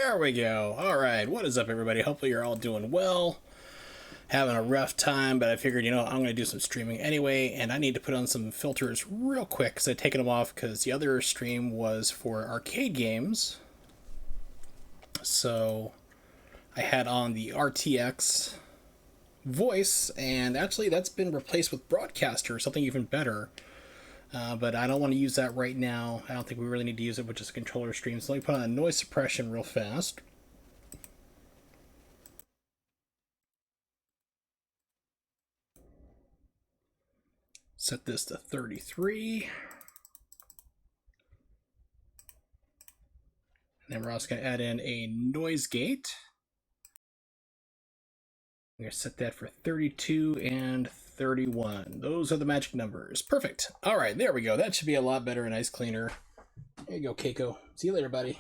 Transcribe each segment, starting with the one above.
There we go. All right, what is up, everybody? Hopefully you're all doing well. Having a rough time, but I figured, I'm going to do some streaming anyway, and I need to put on some filters real quick because I've taken them off because the other stream was for arcade games. So I had on the RTX voice, and actually that's been replaced with Broadcaster, something even better. But I don't want to use that right now. I don't think we really need to use it with just a controller stream. So let me put on a noise suppression real fast. Set this to 33. And then we're also going to add in a noise gate. I'm going to set that for 32 and 31. Those are the magic numbers. Perfect. All right, there we go. That should be a lot better and nice cleaner. There you go, Keiko. See you later, buddy.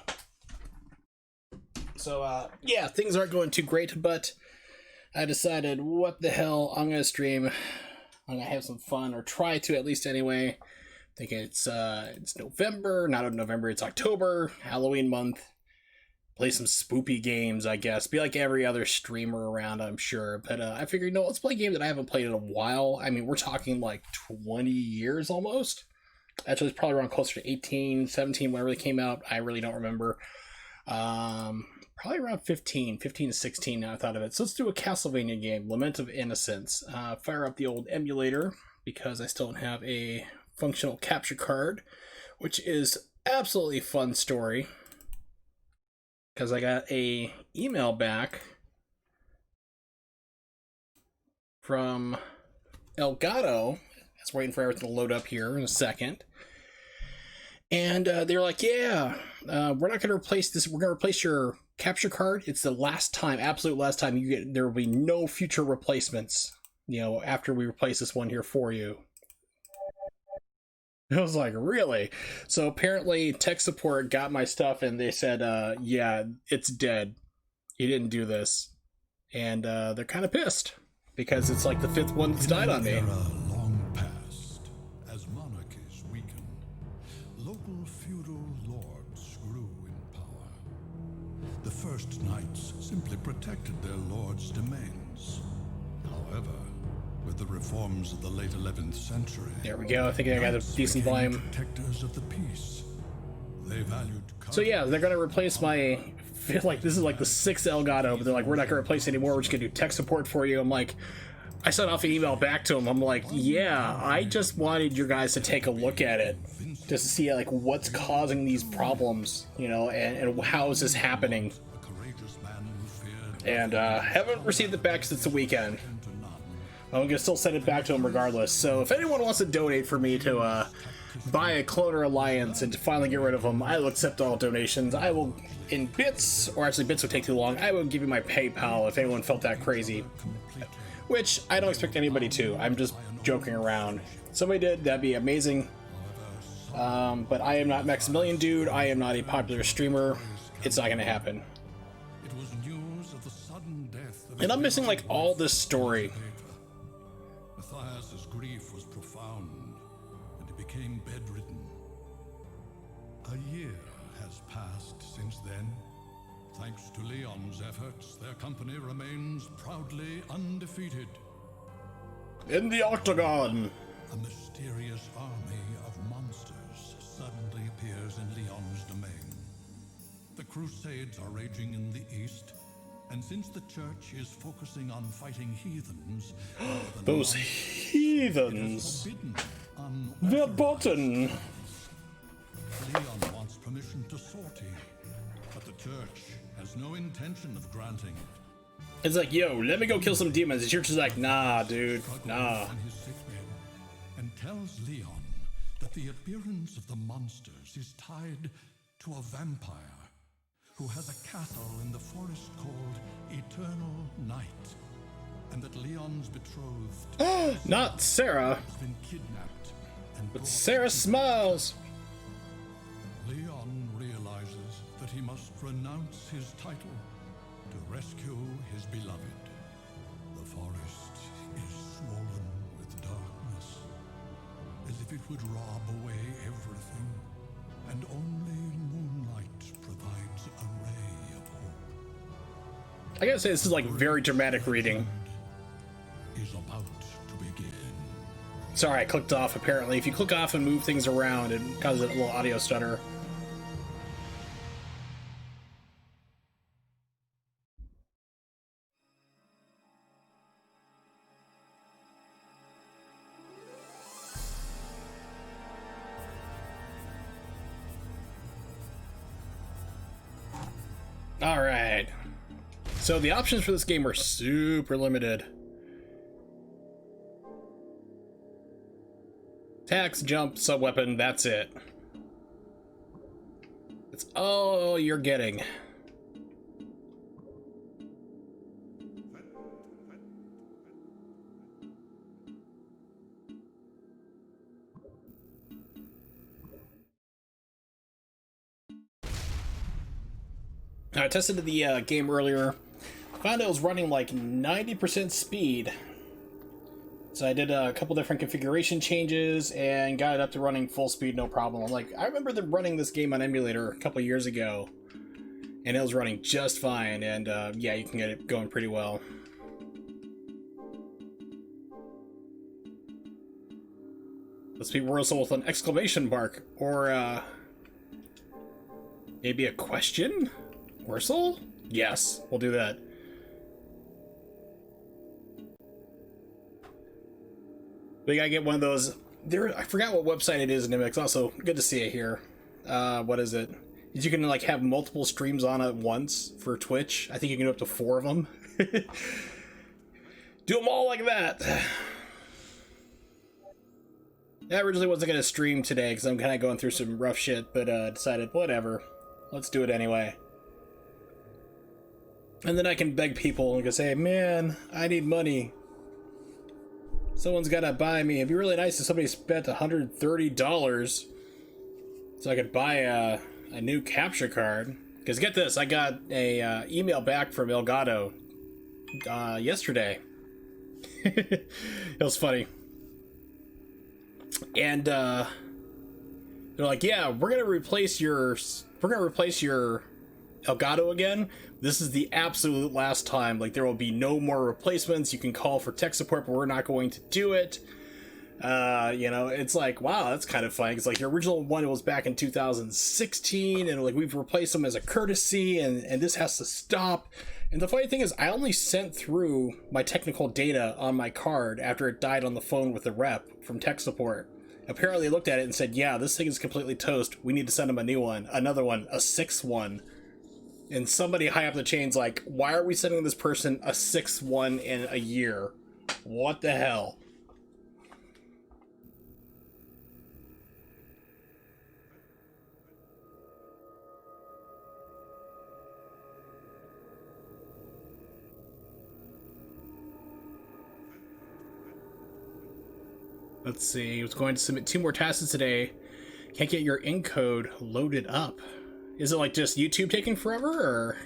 So, yeah, things aren't going too great, but I decided, what the hell, I'm going to stream. I'm going to have some fun, or try to at least anyway. I think it's November, not November, it's October, Halloween month. Play some spoopy games, I guess. Be like every other streamer around, I'm sure. But I figured, let's play a game that I haven't played in a while. I mean, we're talking like 20 years almost. Actually, it's probably around closer to 18, 17, whenever they came out. I really don't remember. Probably around 15 to 16 now I thought of it. So let's do a Castlevania game, Lament of Innocence. Fire up the old emulator, because I still don't have a functional capture card, which is absolutely fun story. Because I got a email back from Elgato. It's waiting for everything to load up here in a second. And they're like, yeah, we're not going to replace this. We're going to replace your capture card. It's the last time, absolute last time you get, there will be no future replacements, after we replace this one here for you. I was like, really? So apparently tech support got my stuff and they said, yeah, it's dead. You didn't do this. And they're kind of pissed because it's like the fifth one that's died on me. Long past, as monarchies weakened, local feudal lords grew in power. The first knights simply protected their lords' domains. However, with the reforms of the late 11th century, there we go. I think I got a decent volume. Protectors of the peace. They valued. So yeah, they're gonna replace my. Feel like this is like the sixth Elgato, but they're like, we're not gonna replace it anymore. We're just gonna do tech support for you. I'm like, I sent off an email back to them. I'm like, yeah, I just wanted you guys to take a look at it, just to see like what's causing these problems, and how is this happening. And haven't received it back since the weekend. I'm gonna still send it back to them regardless. So if anyone wants to donate for me to buy a Cloner Alliance and to finally get rid of them, I will accept all donations. I will, in bits, or actually bits would take too long, I will give you my PayPal if anyone felt that crazy. Which I don't expect anybody to. I'm just joking around. If somebody did, that'd be amazing. But I am not Maximilian Dude. I am not a popular streamer. It's not gonna happen. And I'm missing like all this story. Matthias's grief was profound, and he became bedridden. A year has passed since then. Thanks to Leon's efforts, their company remains proudly undefeated. In the Octagon! A mysterious army of monsters suddenly appears in Leon's domain. The Crusades are raging in the east, and since the church is focusing on fighting heathens, those heathens! They're button! Leon wants permission to sortie, but the church has no intention of granting it. It's like, yo, let me go kill some demons. The church is like, nah, dude, nah. And tells Leon that the appearance of the monsters is tied to a vampire who has a castle in the forest called Eternal Night, and that Leon's betrothed not Sarah, has been kidnapped and but Sarah Smiles. Leon realizes that he must renounce his title to rescue his beloved. The forest is swollen with darkness, as if it would rob away everything, and only moonlight provides a ray of I gotta say, this is like very dramatic reading. Is about to begin. Sorry, I clicked off apparently. If you click off and move things around, it causes a little audio stutter. Alright. So the options for this game are super limited. Attacks, jump, sub-weapon, that's it. That's all you're getting. I tested the game earlier. Found it was running like 90% speed. So I did a couple different configuration changes and got it up to running full speed, no problem. I'm like, I remember them running this game on emulator a couple years ago, and it was running just fine. And yeah, you can get it going pretty well. Let's be Wurzel with an exclamation mark, or maybe a question. Wurzel? Yes, we'll do that. We gotta get one of those. There, I forgot what website it is, Nimix. Also, good to see it here. What is it? You can like have multiple streams on at once for Twitch. I think you can do up to 4 of them. Do them all like that. I originally wasn't gonna stream today because I'm kind of going through some rough shit, but decided whatever, let's do it anyway. And then I can beg people and go say, man, I need money. Someone's gotta buy me. It'd be really nice if somebody spent $130 so I could buy a new capture card. Because get this, I got a email back from Elgato yesterday. It was funny. And they're like, yeah, we're gonna replace your Elgato again. This is the absolute last time. Like, there will be no more replacements. You can call for tech support, but we're not going to do it. You know, it's like, wow, that's kind of funny. It's like your original one was back in 2016, and like we've replaced them as a courtesy, and this has to stop. And the funny thing is, I only sent through my technical data on my card after it died on the phone with the rep from tech support. Apparently, they looked at it and said, yeah, this thing is completely toast. We need to send them a new one, another one, a 6th one. And somebody high up the chain's like, why are we sending this person a 6th one in a year? What the hell? Let's see. I was going to submit 2 more tasks today. Can't get your encode loaded up. Is it like just YouTube taking forever, or?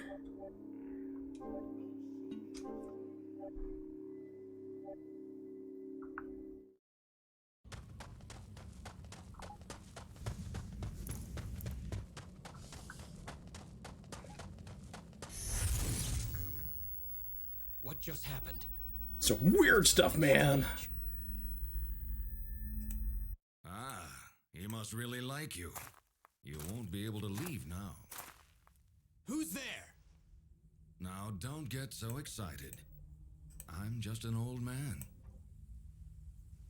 What just happened? Some weird stuff, man. Ah, he must really like you. You won't be able to leave now. Who's there? Now, don't get so excited. I'm just an old man.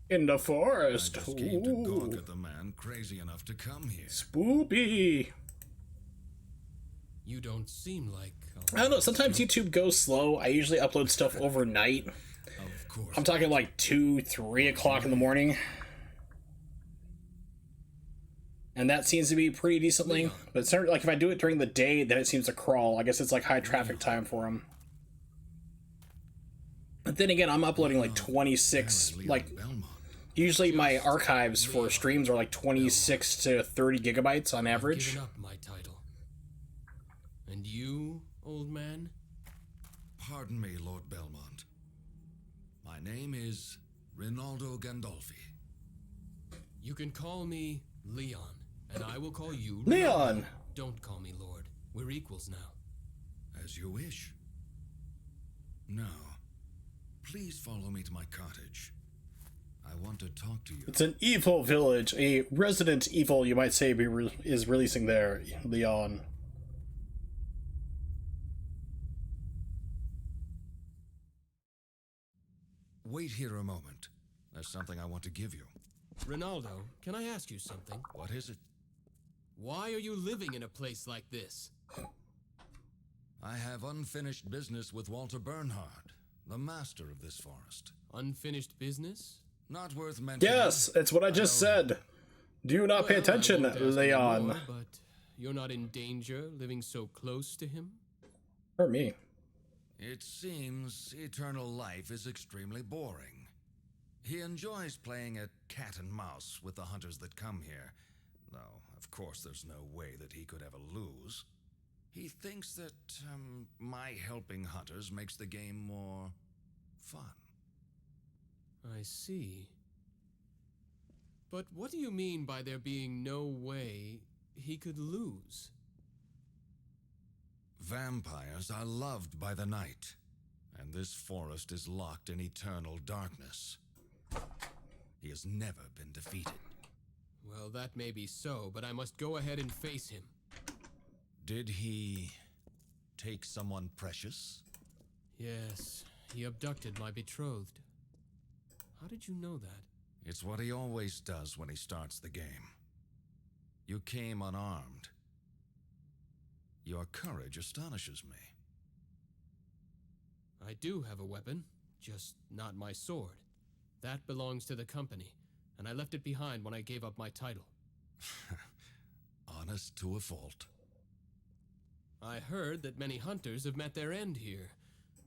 In the I forest. just came to gawk Ooh. at the man crazy enough to come here. Spoopy. You don't seem like... I don't know, sometimes YouTube goes slow. I usually upload stuff overnight. Of course. I'm talking like 2, 3 o'clock in the morning. And that seems to be pretty decently. But it's not, like if I do it during the day, then it seems to crawl. I guess it's like high traffic time for them. But then again, I'm uploading like 26, like Belmont. usually my archives for streams are like 26 to 30 gigabytes on average. Giving up my title. And you, old man? Pardon me, Lord Belmont. My name is Rinaldo Gandolfi. You can call me Leon, and I will call you Leon! Don't call me Lord. We're equals now. As you wish. No. Please follow me to my cottage. I want to talk to you. It's an evil village. A resident evil, you might say, is releasing there, Leon. Wait here a moment. There's something I want to give you. Ronaldo, can I ask you something? What is it? Why are you living in a place like this? I have unfinished business with Walter Bernhard, the master of this forest. Unfinished business? Not worth mentioning. Yes, it's what I just said. Do you not pay Well, attention, I won't ask Leon? anymore, but you're not in danger living so close to him? Or me. It seems eternal life is extremely boring. He enjoys playing at cat and mouse with the hunters that come here, though, of course, there's no way that he could ever lose. He thinks that my helping hunters makes the game more fun. I see. But what do you mean by there being no way he could lose? Vampires are loved by the night, and this forest is locked in eternal darkness. He has never been defeated. Well, that may be so, but I must go ahead and face him. Did he take someone precious? Yes, he abducted my betrothed. How did you know that? It's what he always does when he starts the game. You came unarmed. Your courage astonishes me. I do have a weapon, just not my sword. That belongs to the company, and I left it behind when I gave up my title. Honest to a fault. I heard that many hunters have met their end here.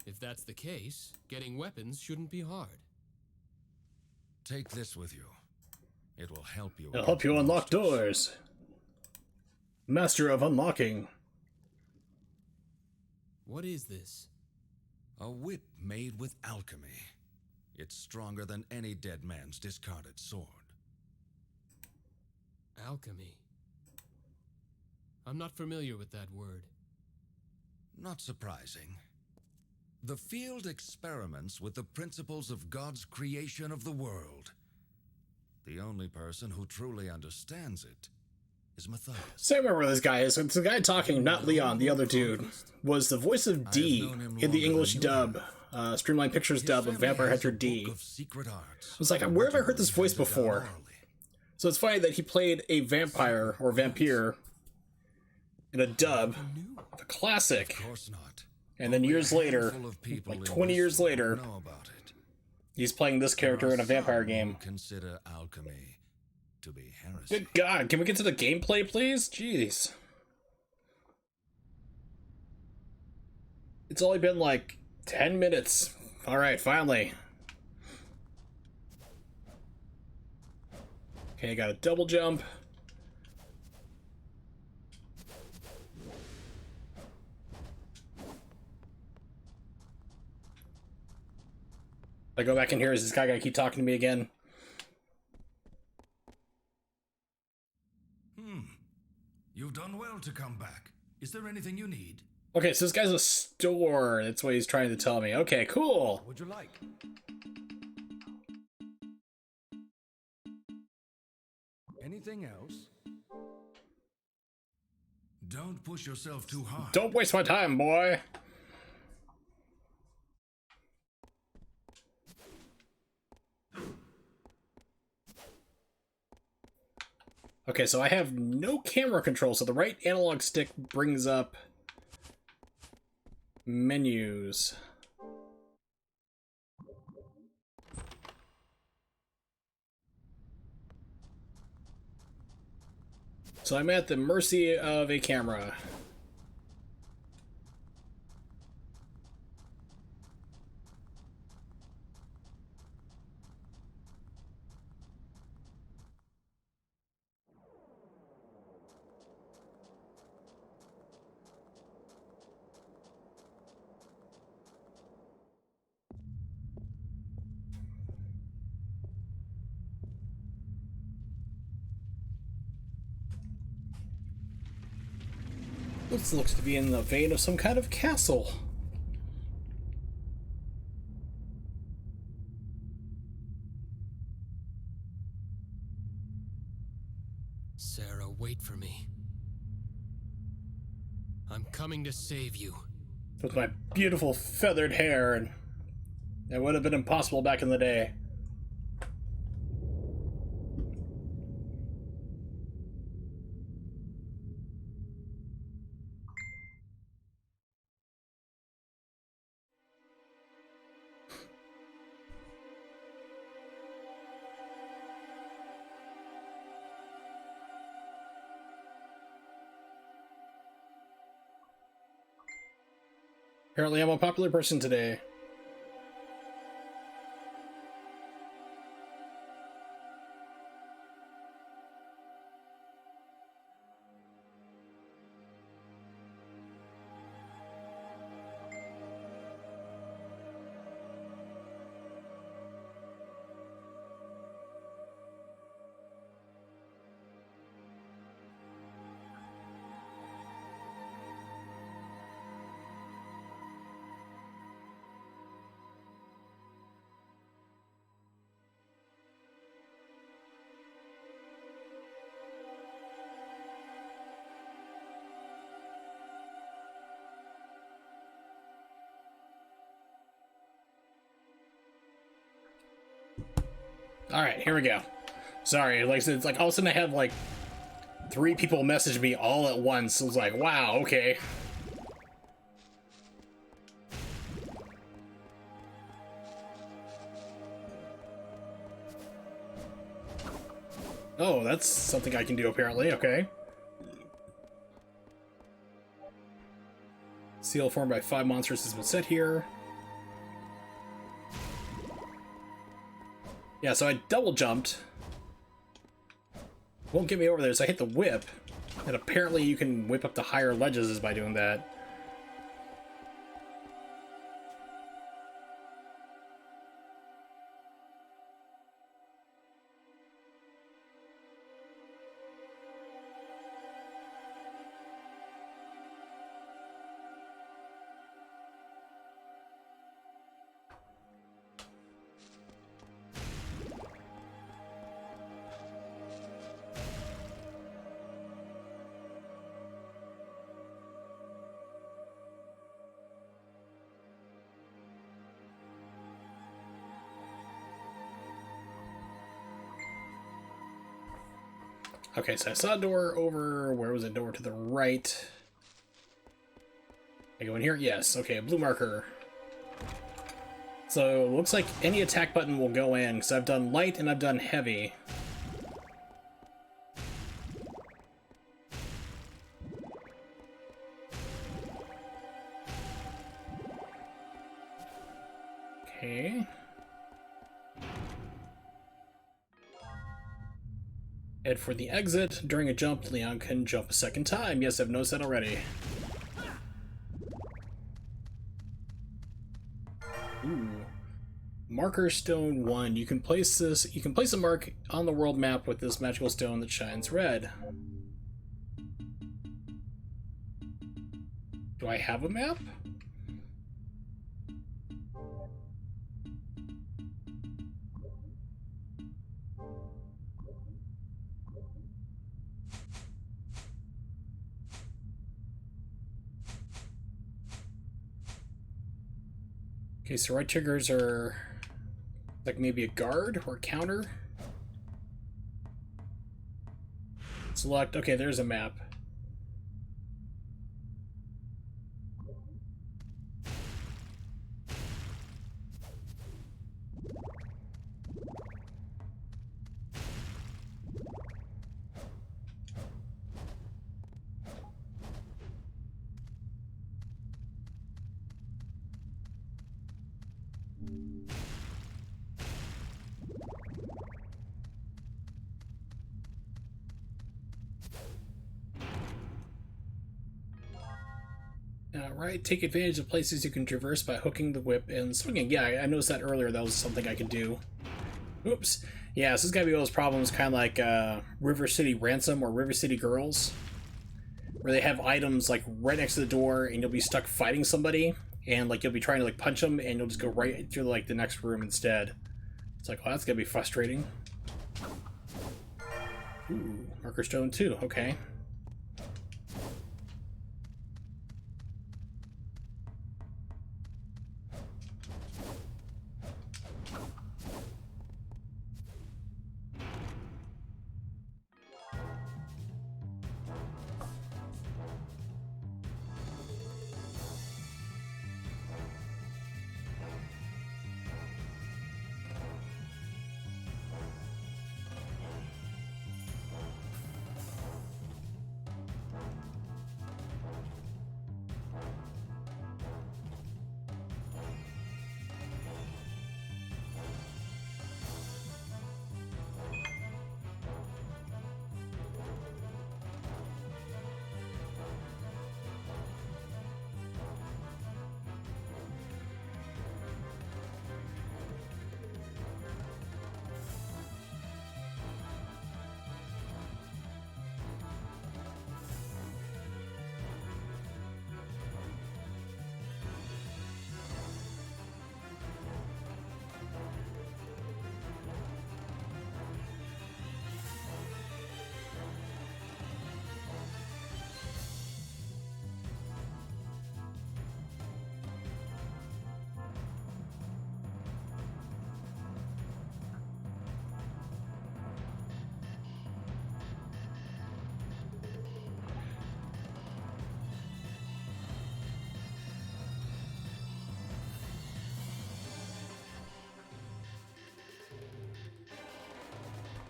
If that's the case, getting weapons shouldn't be hard. Take this with you. It will help you. It'll help you unlock doors. Master of unlocking. What is this? A whip made with alchemy. It's stronger than any dead man's discarded sword. Alchemy. I'm not familiar with that word. Not surprising. The field experiments with the principles of God's creation of the world. The only person who truly understands it is Matthias. So I remember where this guy is. It's the guy talking, not Leon, the other dude, was the voice of D in the English dub, Streamline Pictures dub of Vampire Hunter D. I was like, where have I heard this voice before? So it's funny that he played a vampire, or vampire, in a dub, a classic. Of course not. And then years later, like 20 years later, he's playing this character in a vampire game. Consider alchemy to be heresy. Good God, can we get to the gameplay, please? Jeez. It's only been like 10 minutes. Alright, finally. Okay, I got a double jump. I go back in here, is this guy gonna keep talking to me again? You've done well to come back. Is there anything you need? Okay, so this guy's a store. That's what he's trying to tell me. Okay, cool. Would you like? Anything else? Don't push yourself too hard. Don't waste my time, boy. Okay, so I have no camera control, so the right analog stick brings up menus. So I'm at the mercy of a camera. This looks to be in the vein of some kind of castle. Sarah, wait for me. I'm coming to save you. With my beautiful feathered hair, and it would have been impossible back in the day. Apparently I'm a popular person today. Alright, here we go. Sorry, like it's like all of a sudden I had like 3 people message me all at once. It was like, wow, okay. Oh, that's something I can do apparently, okay. Seal formed by 5 monsters has been set here. Yeah, so I double jumped. Won't get me over there, so I hit the whip. And apparently you can whip up to higher ledges by doing that. Okay, so I saw a door over... Where was it? Door to the right. I go in here? Yes. Okay, blue marker. So, it looks like any attack button will go in, because I've done light and I've done heavy. Okay. Head for the exit. During a jump, Leon can jump a second time. Yes, I've noticed that already. Ooh. Marker stone 1. You can place this. You can place a mark on the world map with this magical stone that shines red. Do I have a map? Okay, so right triggers are like maybe a guard or counter. Select, okay, there's a map. Alright, take advantage of places you can traverse by hooking the whip and swinging. Yeah, I noticed that earlier. That was something I could do. Oops. Yeah, so this is gotta be one of those problems, kind of like River City Ransom or River City Girls, where they have items like right next to the door and you'll be stuck fighting somebody and like you'll be trying to like punch them and you'll just go right to like the next room instead. It's like, well, that's gonna be frustrating. Ooh, marker stone 2, okay.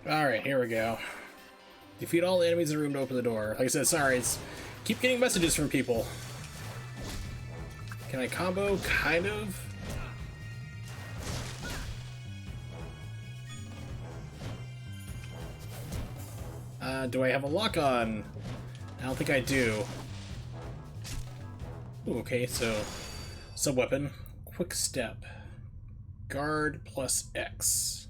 Alright, here we go. Defeat all the enemies in the room to open the door. Like I said, sorry, keep getting messages from people. Can I combo? Kind of. Do I have a lock on? I don't think I do. Ooh, okay, so sub-weapon. Quick step. Guard plus X.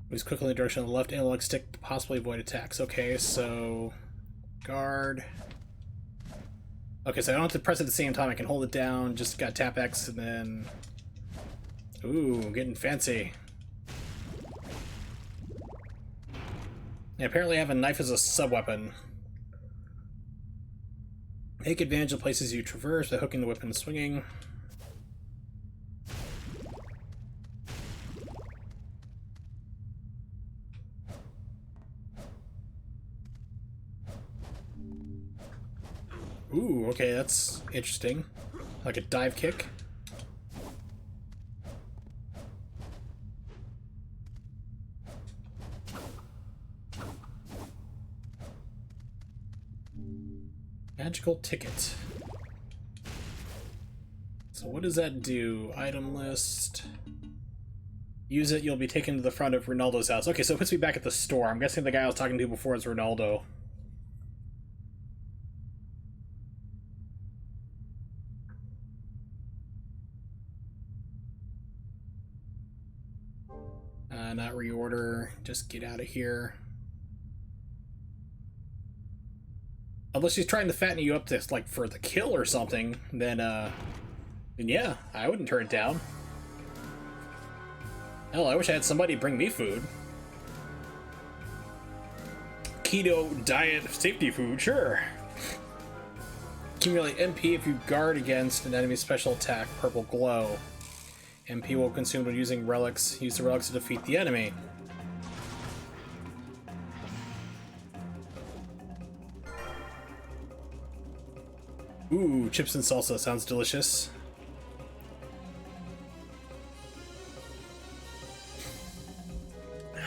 Moves quickly in the direction of the left analog stick to possibly avoid attacks. Okay, so guard. Okay, so I don't have to press it at the same time. I can hold it down, just got tap X, and then... Ooh, getting fancy. Yeah, apparently I have a knife as a sub-weapon. Take advantage of places you traverse by hooking the weapon and swinging. Ooh, okay, that's interesting. Like a dive kick. Magical ticket. So what does that do? Item list. Use it, you'll be taken to the front of Ronaldo's house. Okay, so it puts me back at the store. I'm guessing the guy I was talking to before is Ronaldo. Not reorder, just get out of here. Unless she's trying to fatten you up to, like, for the kill or something, then yeah, I wouldn't turn it down. Hell, I wish I had somebody bring me food. Keto diet safety food, sure. Accumulate MP if you guard against an enemy's special attack, purple glow. MP will consume when using relics. Use the relics to defeat the enemy. Ooh, chips and salsa sounds delicious. I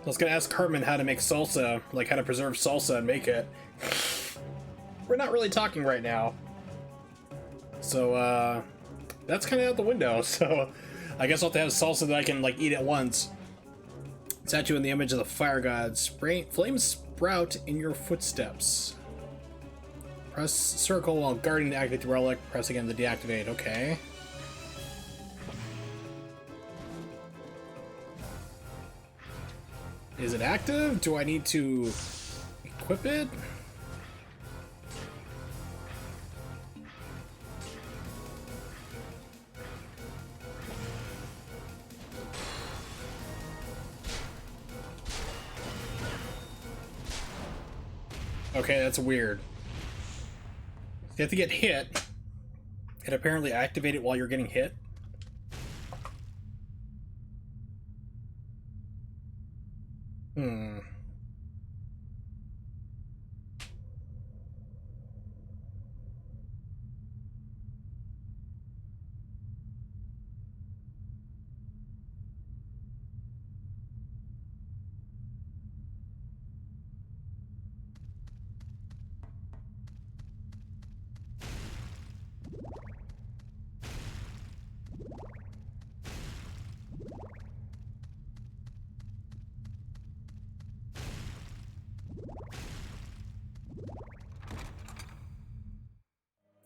was gonna ask Cartman how to make salsa, like how to preserve salsa and make it. We're not really talking right now. So, that's kind of out the window, so I guess I'll have to have salsa that I can, like, eat at once. Statue in the image of the fire god. Flames sprout in your footsteps. Press circle while guarding to activate the relic. Press again to deactivate. Okay. Is it active? Do I need to equip it? Okay, that's weird. You have to get hit, and apparently activate it while you're getting hit. Hmm.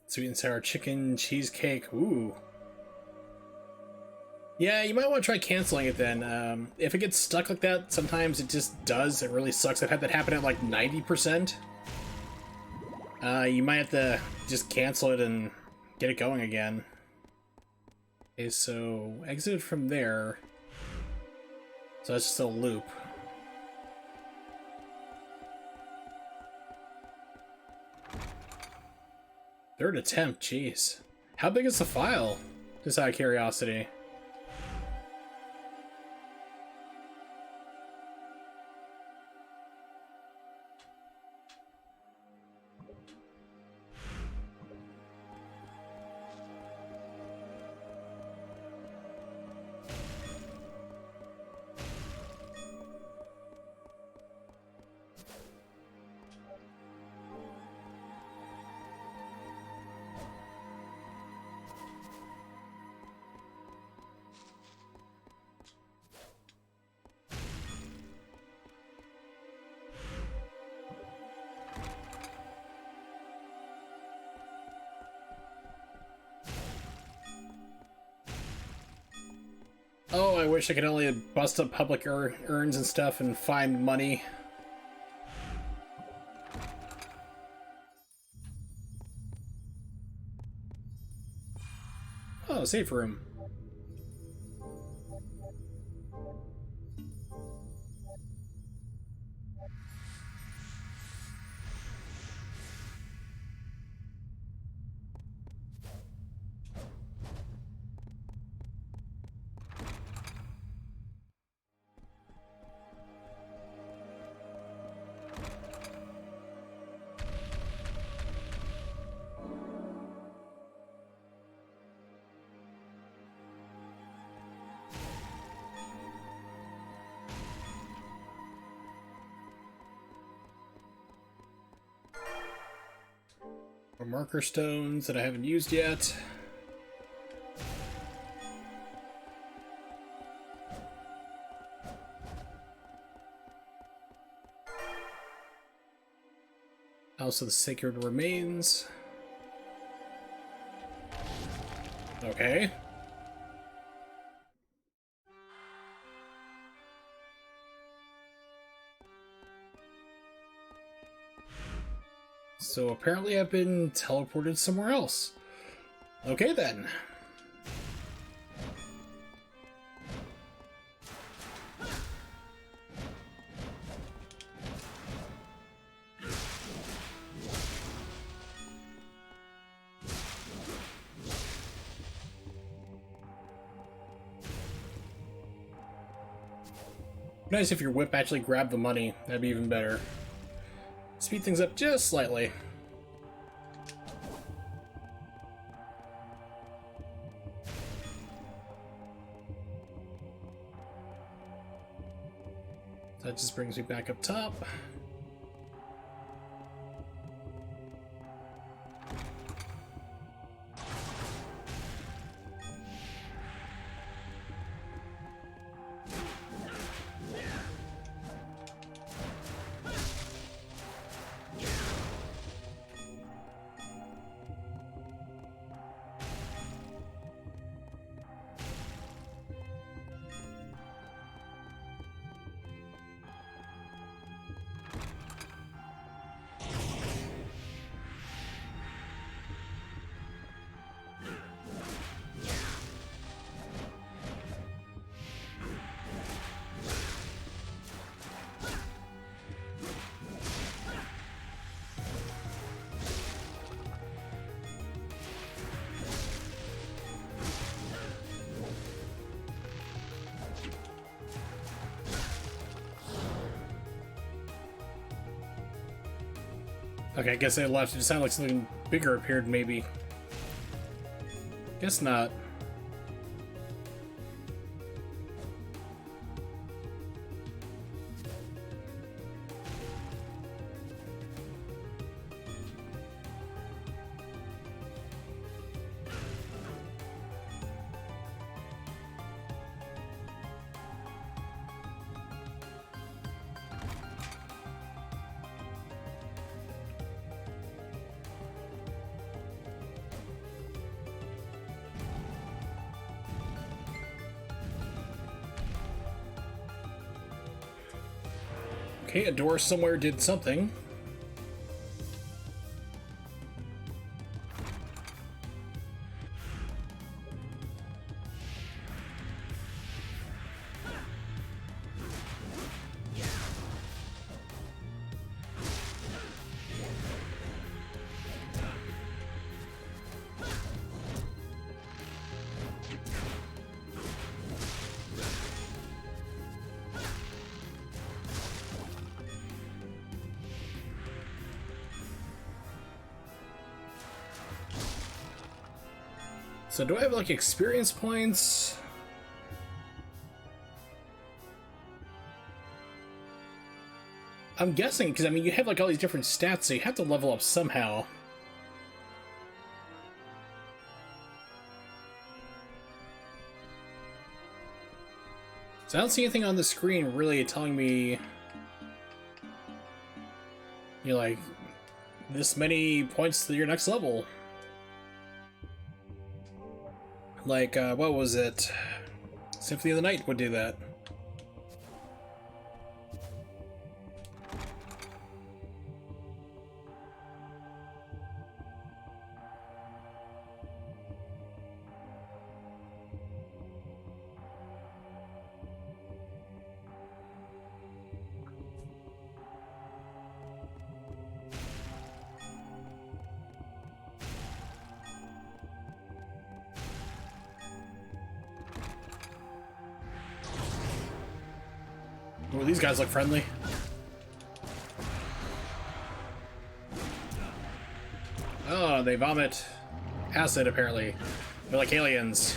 Sweet and sour chicken cheesecake. Ooh. Yeah, you might want to try canceling it then. If it gets stuck like that, sometimes it just does. It really sucks. I've had that happen at like 90%. You might have to just cancel it and get it going again. Okay, so exit from there. So that's just a loop. Third attempt, jeez. How big is the file? Just out of curiosity. Oh, I wish I could only bust up public urns and stuff and find money. Oh, safe room. More marker stones that I haven't used yet. Also the sacred remains. Okay. So apparently I've been teleported somewhere else. Okay then. Nice if your whip actually grabbed the money. That'd be even better. Speed things up just slightly. That just brings me back up top. Okay, I guess I left. It just sounded like something bigger appeared, maybe. Guess not. Okay, a door somewhere did something. So do I have, like, experience points? I'm guessing, because, I mean, you have, like, all these different stats, so you have to level up somehow. So I don't see anything on the screen really telling me, you know, like, this many points to your next level. Like, what was it? Symphony of the Night would do that. Oh, these guys look friendly. Oh, they vomit acid, apparently. They're like aliens.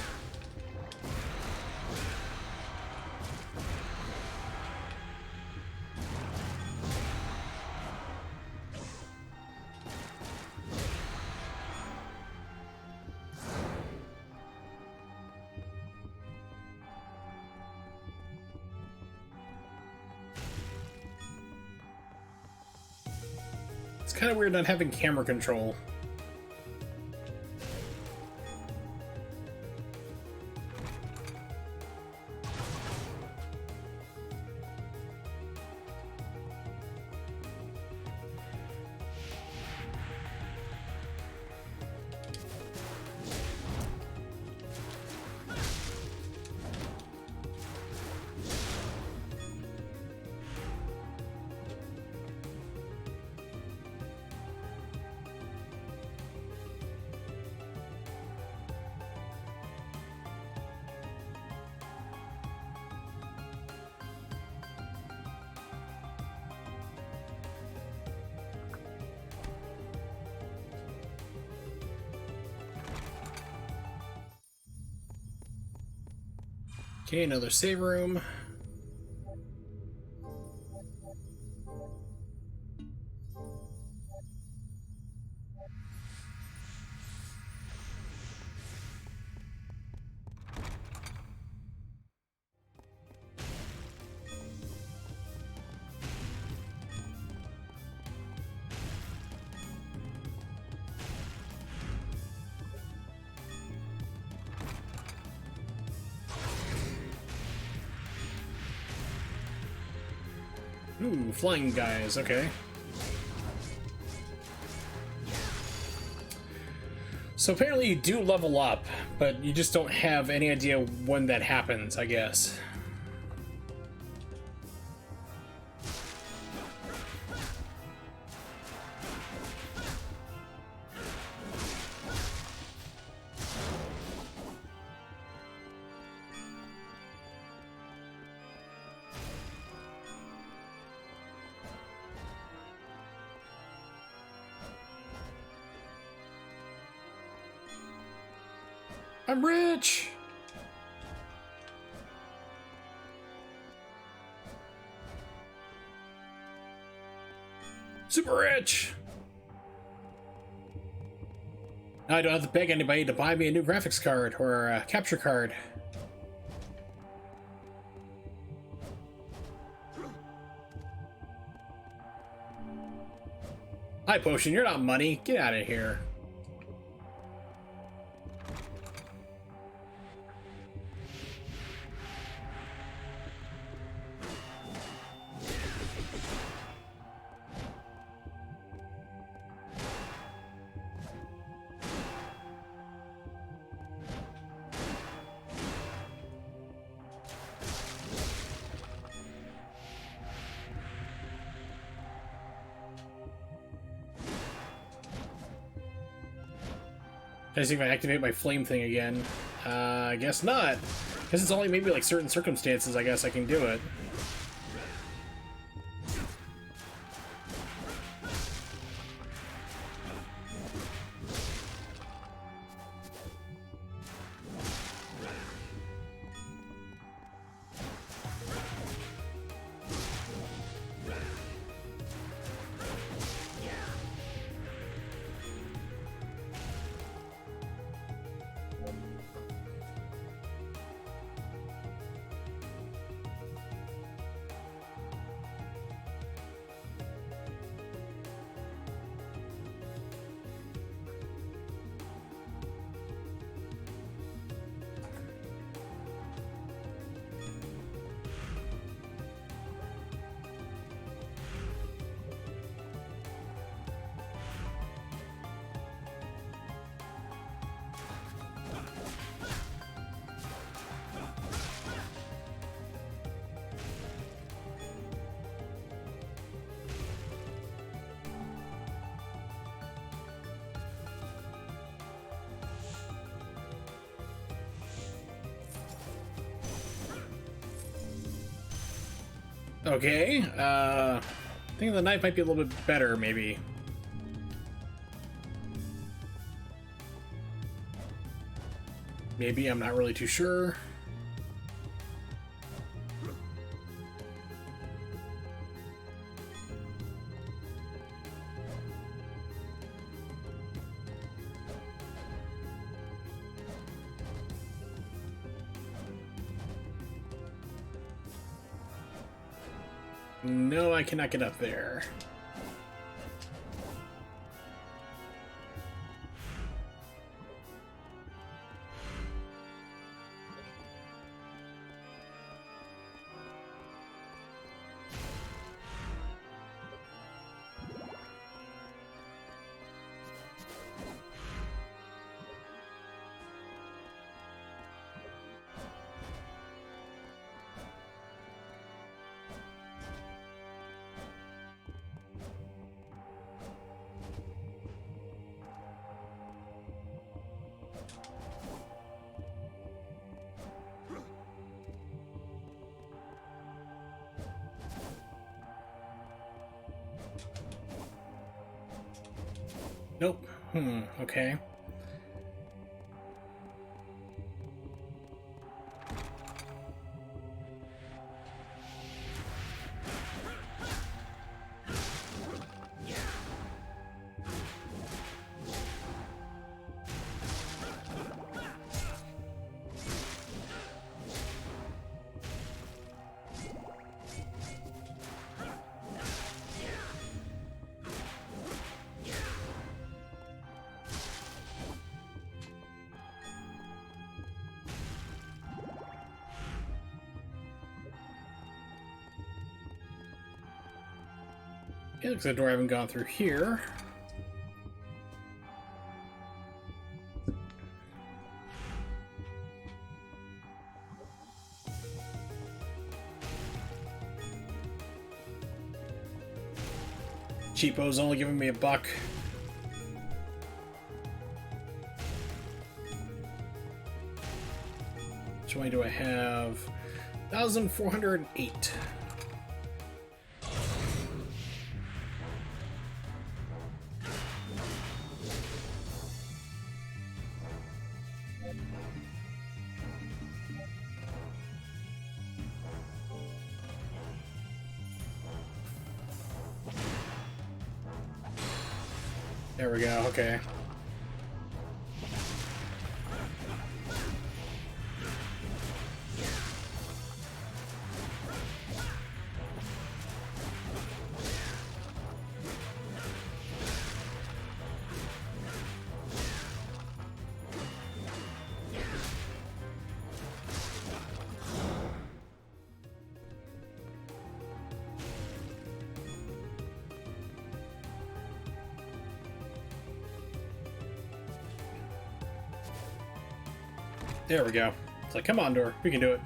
It's kind of weird not having camera control. Okay, another save room. Ooh, flying guys, okay. So apparently you do level up, but you just don't have any idea when that happens, I guess. I'm rich! Super rich! Now I don't have to beg anybody to buy me a new graphics card or a capture card. Hi, Potion, you're not money. Get out of here. Can I see if I activate my flame thing again? I guess not. Guess it's only maybe like certain circumstances, I guess I can do it. Okay, I think the knife might be a little bit better, maybe. Maybe, I'm not really too sure. No, I cannot get up there. Nope. Okay. It looks like a door I haven't gone through here. Cheapo's only giving me $1. Which one do I have? 1,408. There we go, okay. There we go. It's like, come on, door. We can do it.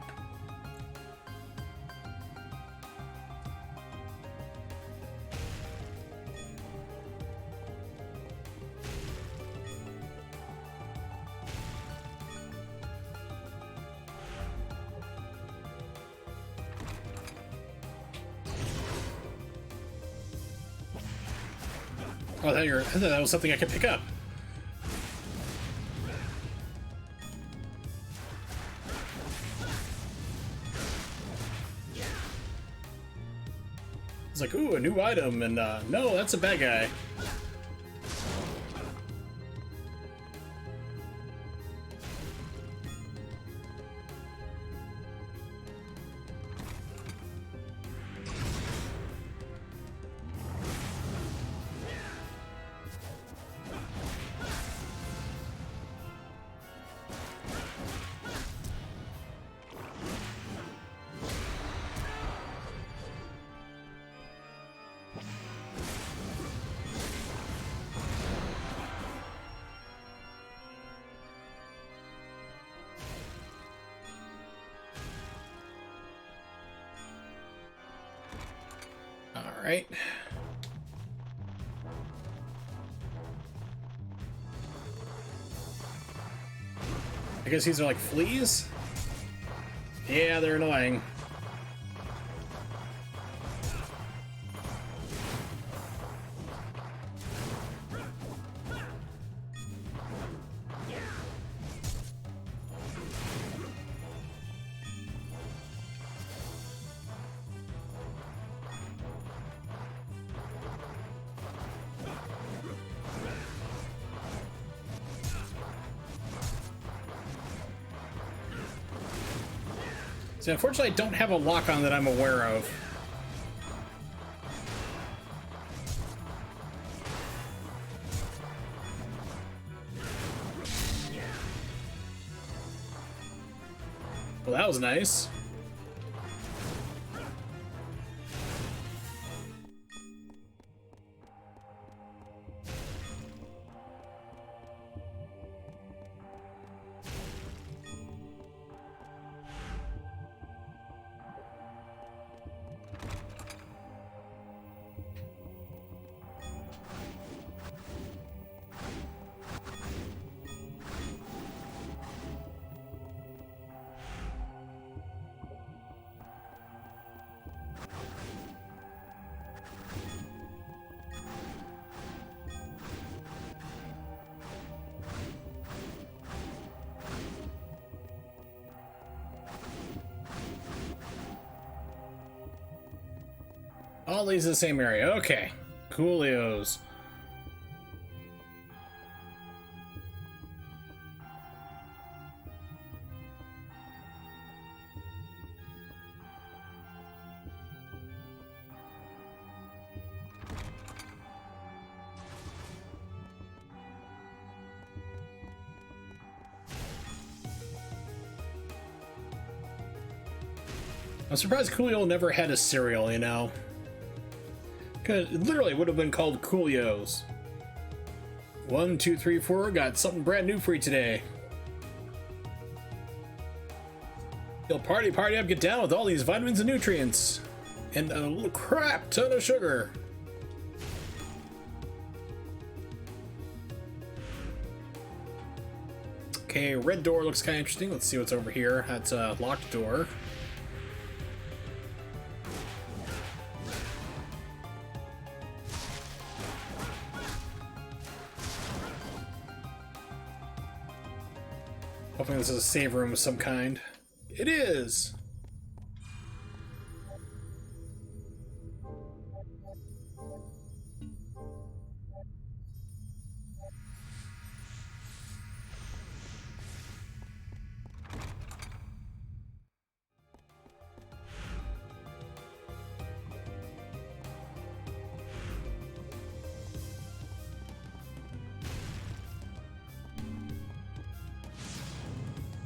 Oh, I thought that was something I could pick up. It's like, ooh, a new item, and no, that's a bad guy. Alright. I guess these are like fleas? Yeah, they're annoying. So unfortunately, I don't have a lock-on that I'm aware of. Well, that was nice. All these in the same area. Okay. Coolios. I'm surprised Coolio never had a cereal, you know? It literally would have been called Coolios. 1, 2, 3, 4, got something brand new for you today. You'll party up, get down with all these vitamins and nutrients. And a little crap ton of sugar. Okay, red door looks kind of interesting. Let's see what's over here. That's a locked door. Hoping this is a save room of some kind. It is!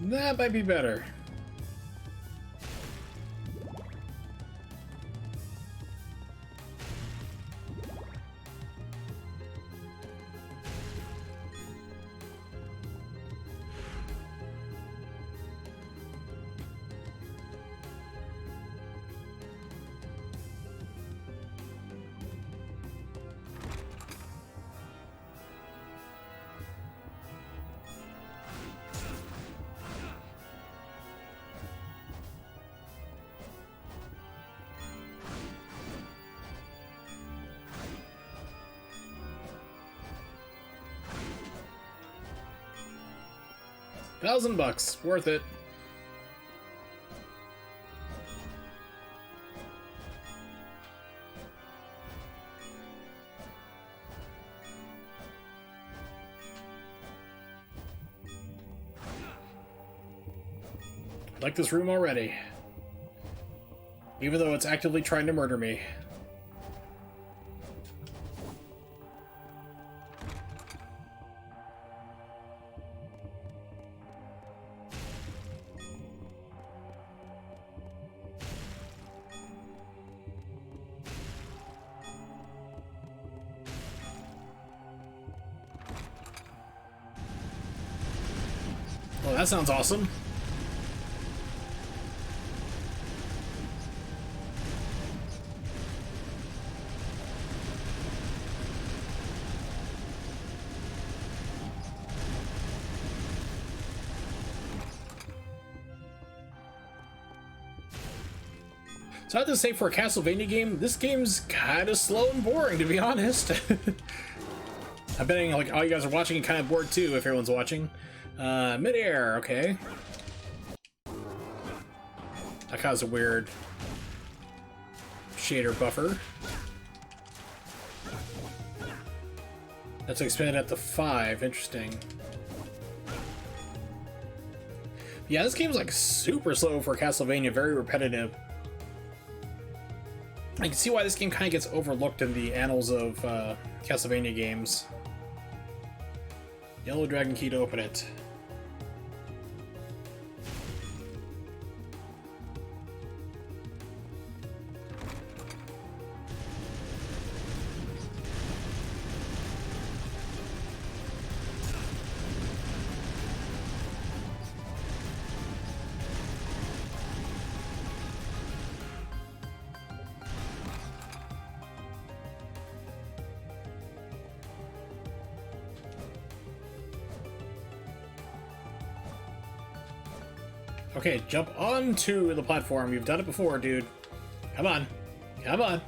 That might be better. $1,000, worth it. I like this room already, even though it's actively trying to murder me. Well, that sounds awesome. So I have to say, for a Castlevania game, this game's kind of slow and boring, to be honest. I'm betting like all you guys are watching and kind of bored too, if everyone's watching. Midair, okay. That caused a weird shader buffer. That's expanded up to 5, interesting. Yeah, this game's like super slow for Castlevania, very repetitive. I can see why this game kind of gets overlooked in the annals of Castlevania games. Yellow Dragon Key to open it. Okay, jump onto the platform. You've done it before, dude. Come on. Come on.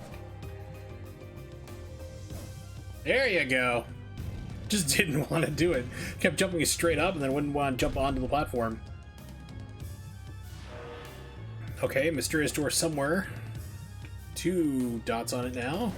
There you go. Just didn't want to do it. Kept jumping straight up and then wouldn't want to jump onto the platform. Okay, mysterious door somewhere. 2 dots on it now.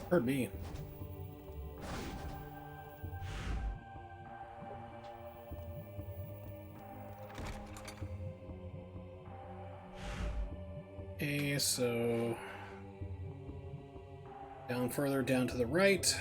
Heard me. Okay, so down further down to the right.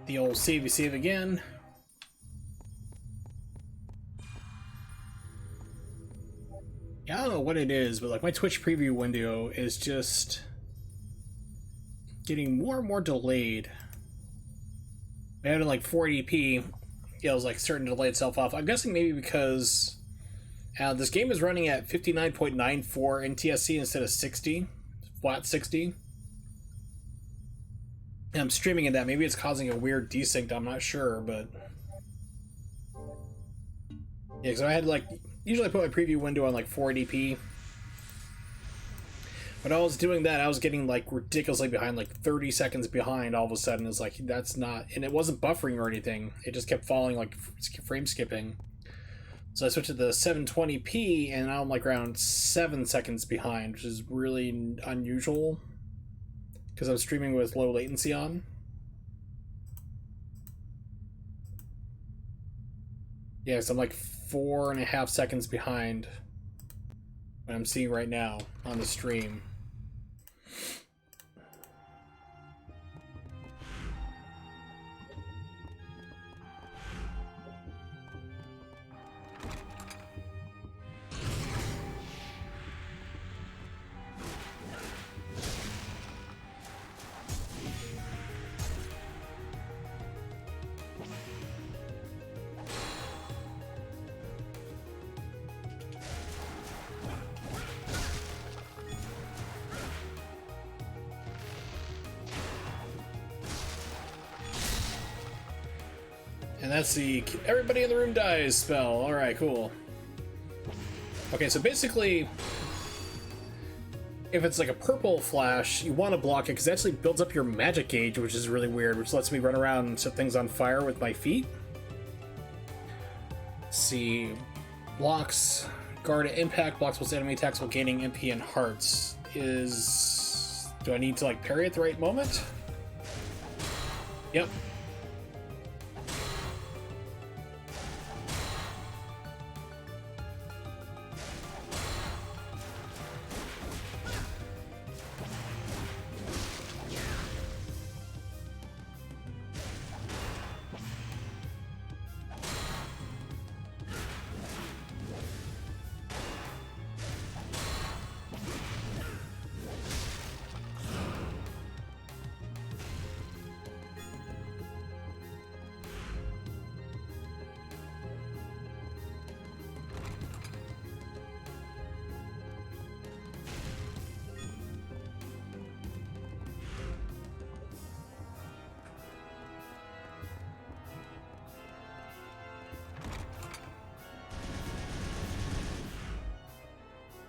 The old save again. know what it is, but like my Twitch preview window is just getting more and more delayed. I had it like 480p. Yeah, it was like starting to delay itself off. I'm guessing maybe because this game is running at 59.94 NTSC instead of 60, flat 60. And I'm streaming at that. Maybe it's causing a weird desync. I'm not sure, but yeah, because I had like usually I put my preview window on like 480p. When I was doing that, I was getting like ridiculously behind, like 30 seconds behind all of a sudden. It's like, that's not, and it wasn't buffering or anything. It just kept falling, like frame skipping. So I switched to the 720p and now I'm like around 7 seconds behind, which is really unusual because I'm streaming with low latency on. Yeah, so I'm like 4.5 seconds behind what I'm seeing right now on the stream. And that's the everybody in the room dies spell. Alright, cool. Okay, so basically, if it's like a purple flash, you want to block it because it actually builds up your magic gauge, which is really weird, which lets me run around and set things on fire with my feet. Let's see. Blocks guard at impact, blocks plus enemy attacks while gaining MP and hearts. Do I need to like parry at the right moment? Yep.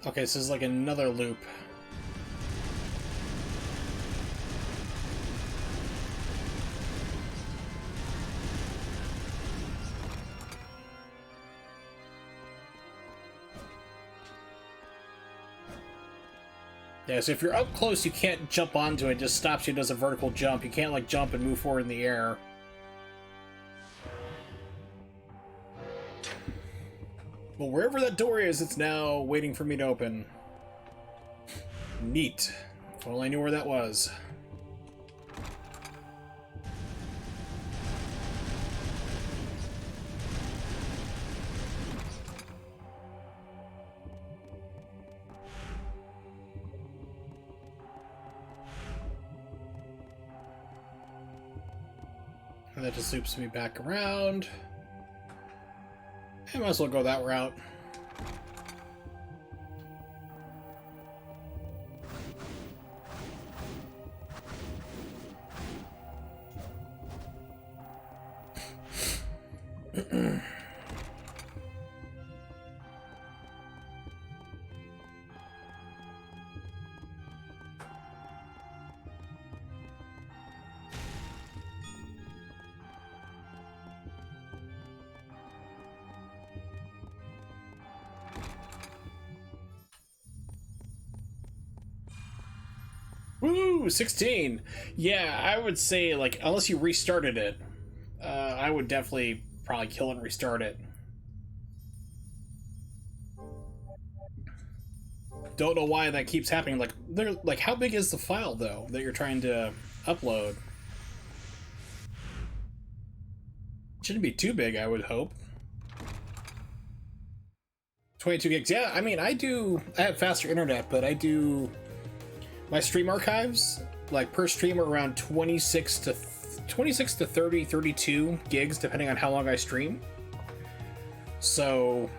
Okay, so this is like another loop. Yeah, so if you're up close, you can't jump onto it. It just stops you, does a vertical jump. You can't like jump and move forward in the air. Well, wherever that door is, it's now waiting for me to open. Neat. If only I knew where that was. And that just loops me back around. I might as well go that route. Woo! 16! Yeah, I would say, like, unless you restarted it, I would definitely probably kill it and restart it. Don't know why that keeps happening. Like, how big is the file, though, that you're trying to upload? Shouldn't be too big, I would hope. 22 gigs. Yeah, I mean, I have faster internet, but I do my stream archives, like per stream are around 26 to 30, 32 gigs, depending on how long I stream. So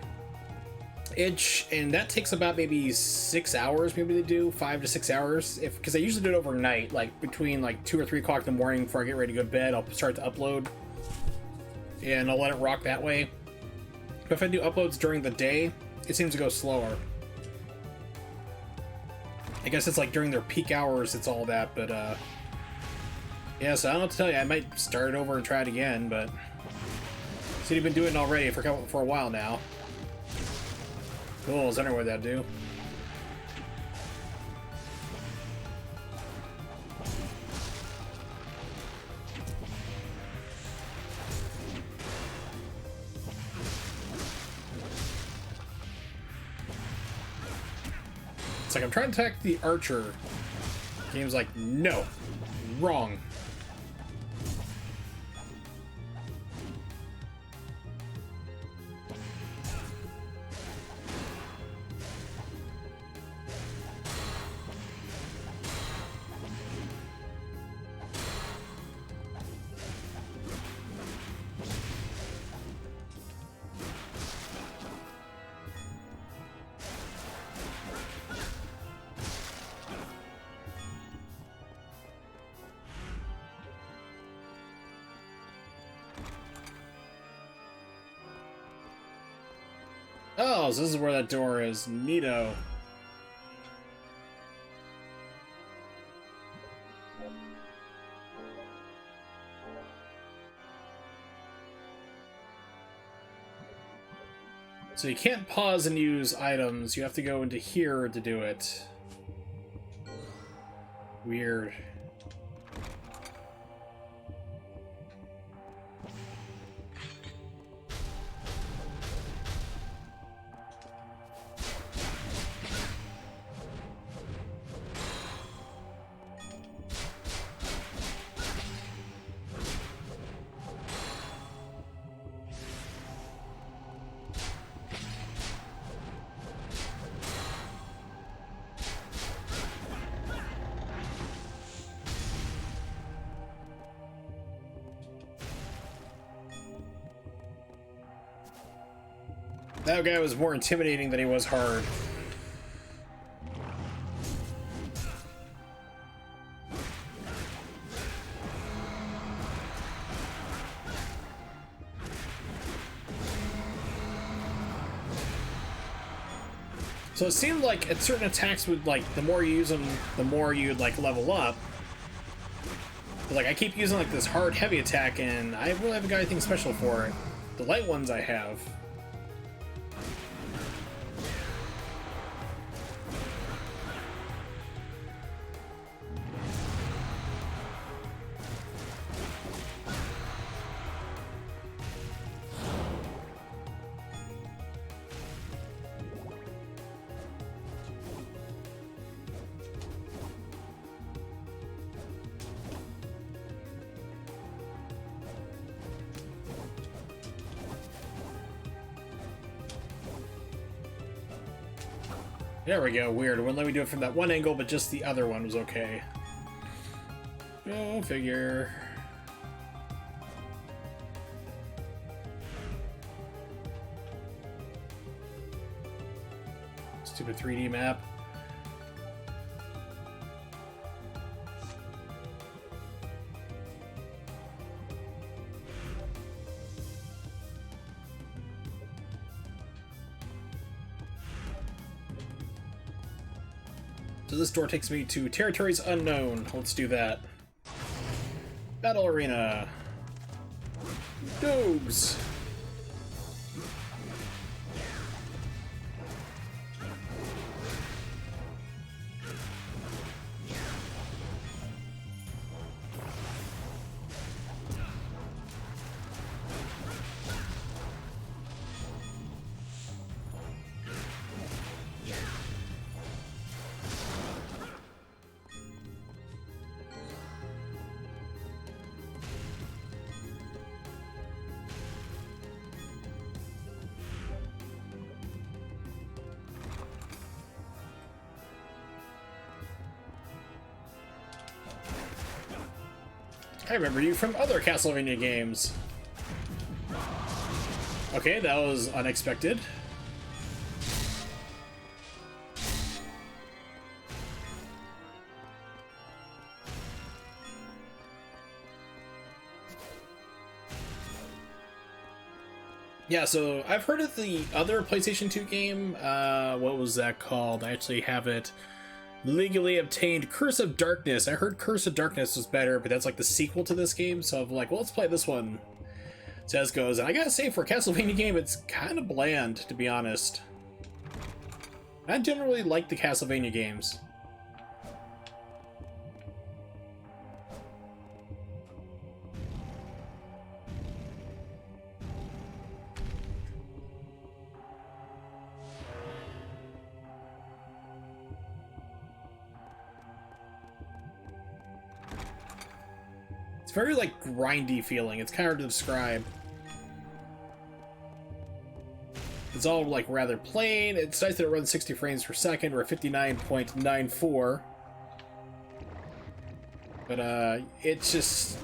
and that takes about maybe 6 hours, maybe to do 5 to 6 hours, because I usually do it overnight, like between like 2 or 3 o'clock in the morning before I get ready to go to bed. I'll start to upload, and I'll let it rock that way. But if I do uploads during the day, it seems to go slower. I guess it's like during their peak hours, it's all that, but yeah, so I don't know what to tell you. I might start it over and try it again, but see, you've been doing it already for a while now. Cool, I was wondering what that'd do. It's like I'm trying to attack the archer. The game's like, no, wrong. Oh, so this is where that door is. Neato. So you can't pause and use items. You have to go into here to do it. Weird. That guy was more intimidating than he was hard. So it seemed like at certain attacks would, like, the more you use them, the more you'd like level up. But, like, I keep using like this hard heavy attack and I really haven't got anything special for it. The light ones I have. There we go, weird. It wouldn't let me do it from that one angle, but just the other one was okay. Go figure. Stupid 3D map. So this door takes me to territories unknown. Let's do that. Battle arena. Dogs. I remember you from other Castlevania games. Okay, that was unexpected. Yeah, so I've heard of the other PlayStation 2 game. What was that called? I actually have it legally obtained. Curse of Darkness. I heard Curse of Darkness was better, but that's like the sequel to this game, so I'm like, well, let's play this one. So as goes, and I gotta say, for a Castlevania game, it's kind of bland, to be honest. I generally like the Castlevania games. It's very, like, grindy feeling. It's kind of hard to describe. It's all, like, rather plain. It's nice that it runs 60 frames per second, or 59.94. But, it's just,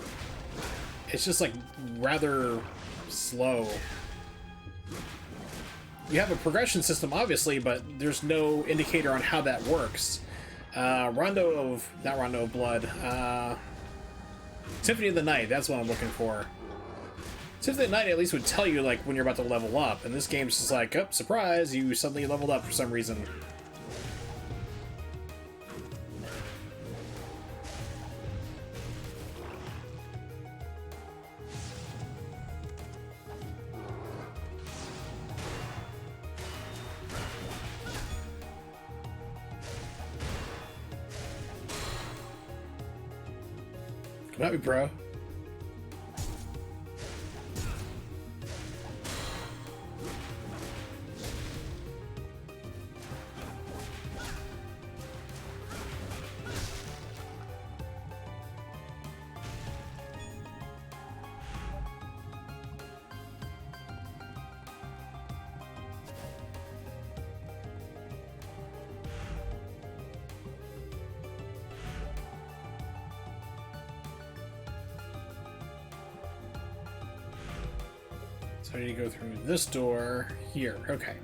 like, rather slow. You have a progression system, obviously, but there's no indicator on how that works. Not Rondo of Blood, Symphony of the Night, that's what I'm looking for. Symphony of the Night at least would tell you, like, when you're about to level up, and this game's just like, oh, surprise, you suddenly leveled up for some reason. Come at me, bro. So I need to go through this door here. Okay.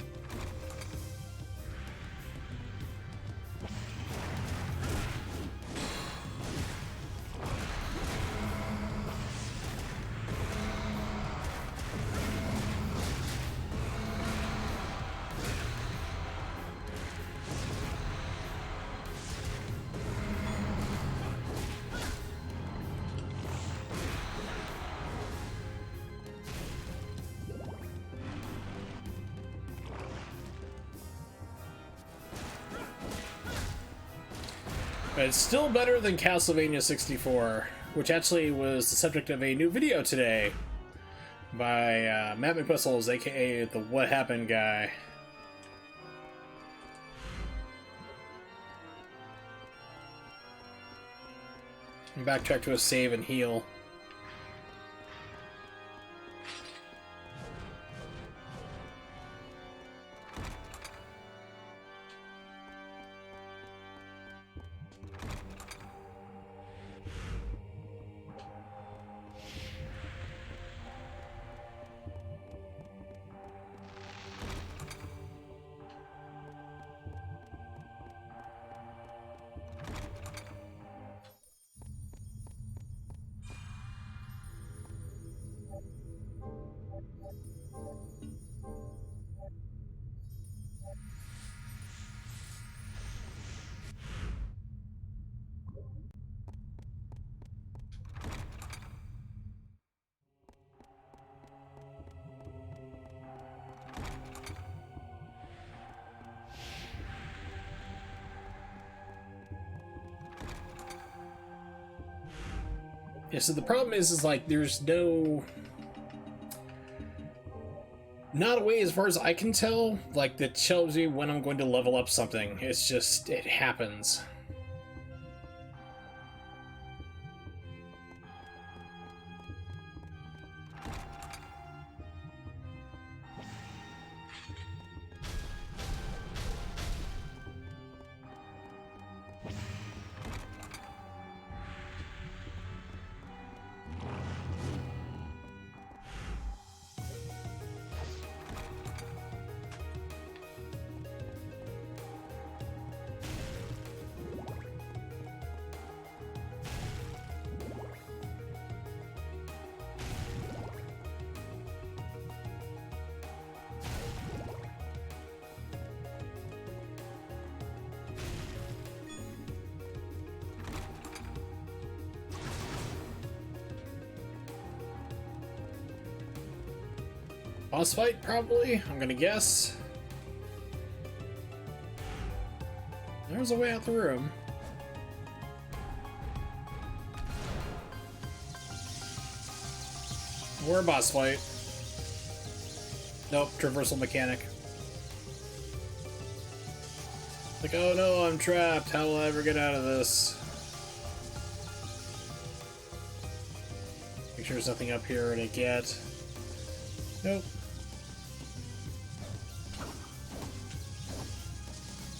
But it's still better than Castlevania 64, which actually was the subject of a new video today by Matt McBustles, aka the What Happened guy. Backtrack to a save and heal. Yeah, so the problem is like, there's not a way, as far as I can tell, like, that tells me when I'm going to level up something. It's just, it happens. Boss fight, probably? I'm gonna guess. There's a way out the room. Or a boss fight. Nope, traversal mechanic. Like, oh no, I'm trapped. How will I ever get out of this? Make sure there's nothing up here to get. Nope.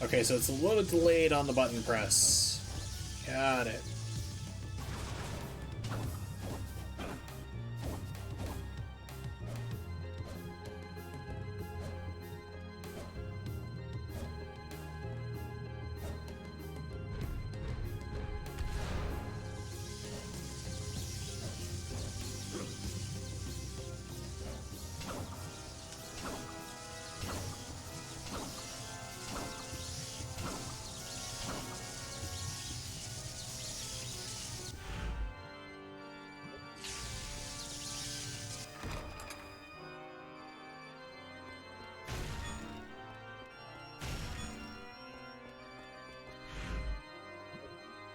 Okay, so it's a little delayed on the button press. Got it.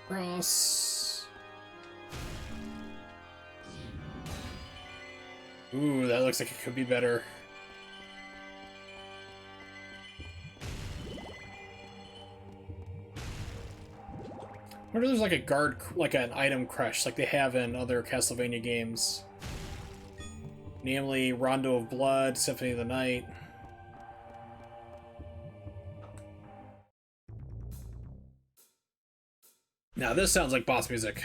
Cross. Ooh, that looks like it could be better. I wonder if there's like a guard, like an item crush, like they have in other Castlevania games. Namely, Rondo of Blood, Symphony of the Night. Now this sounds like boss music.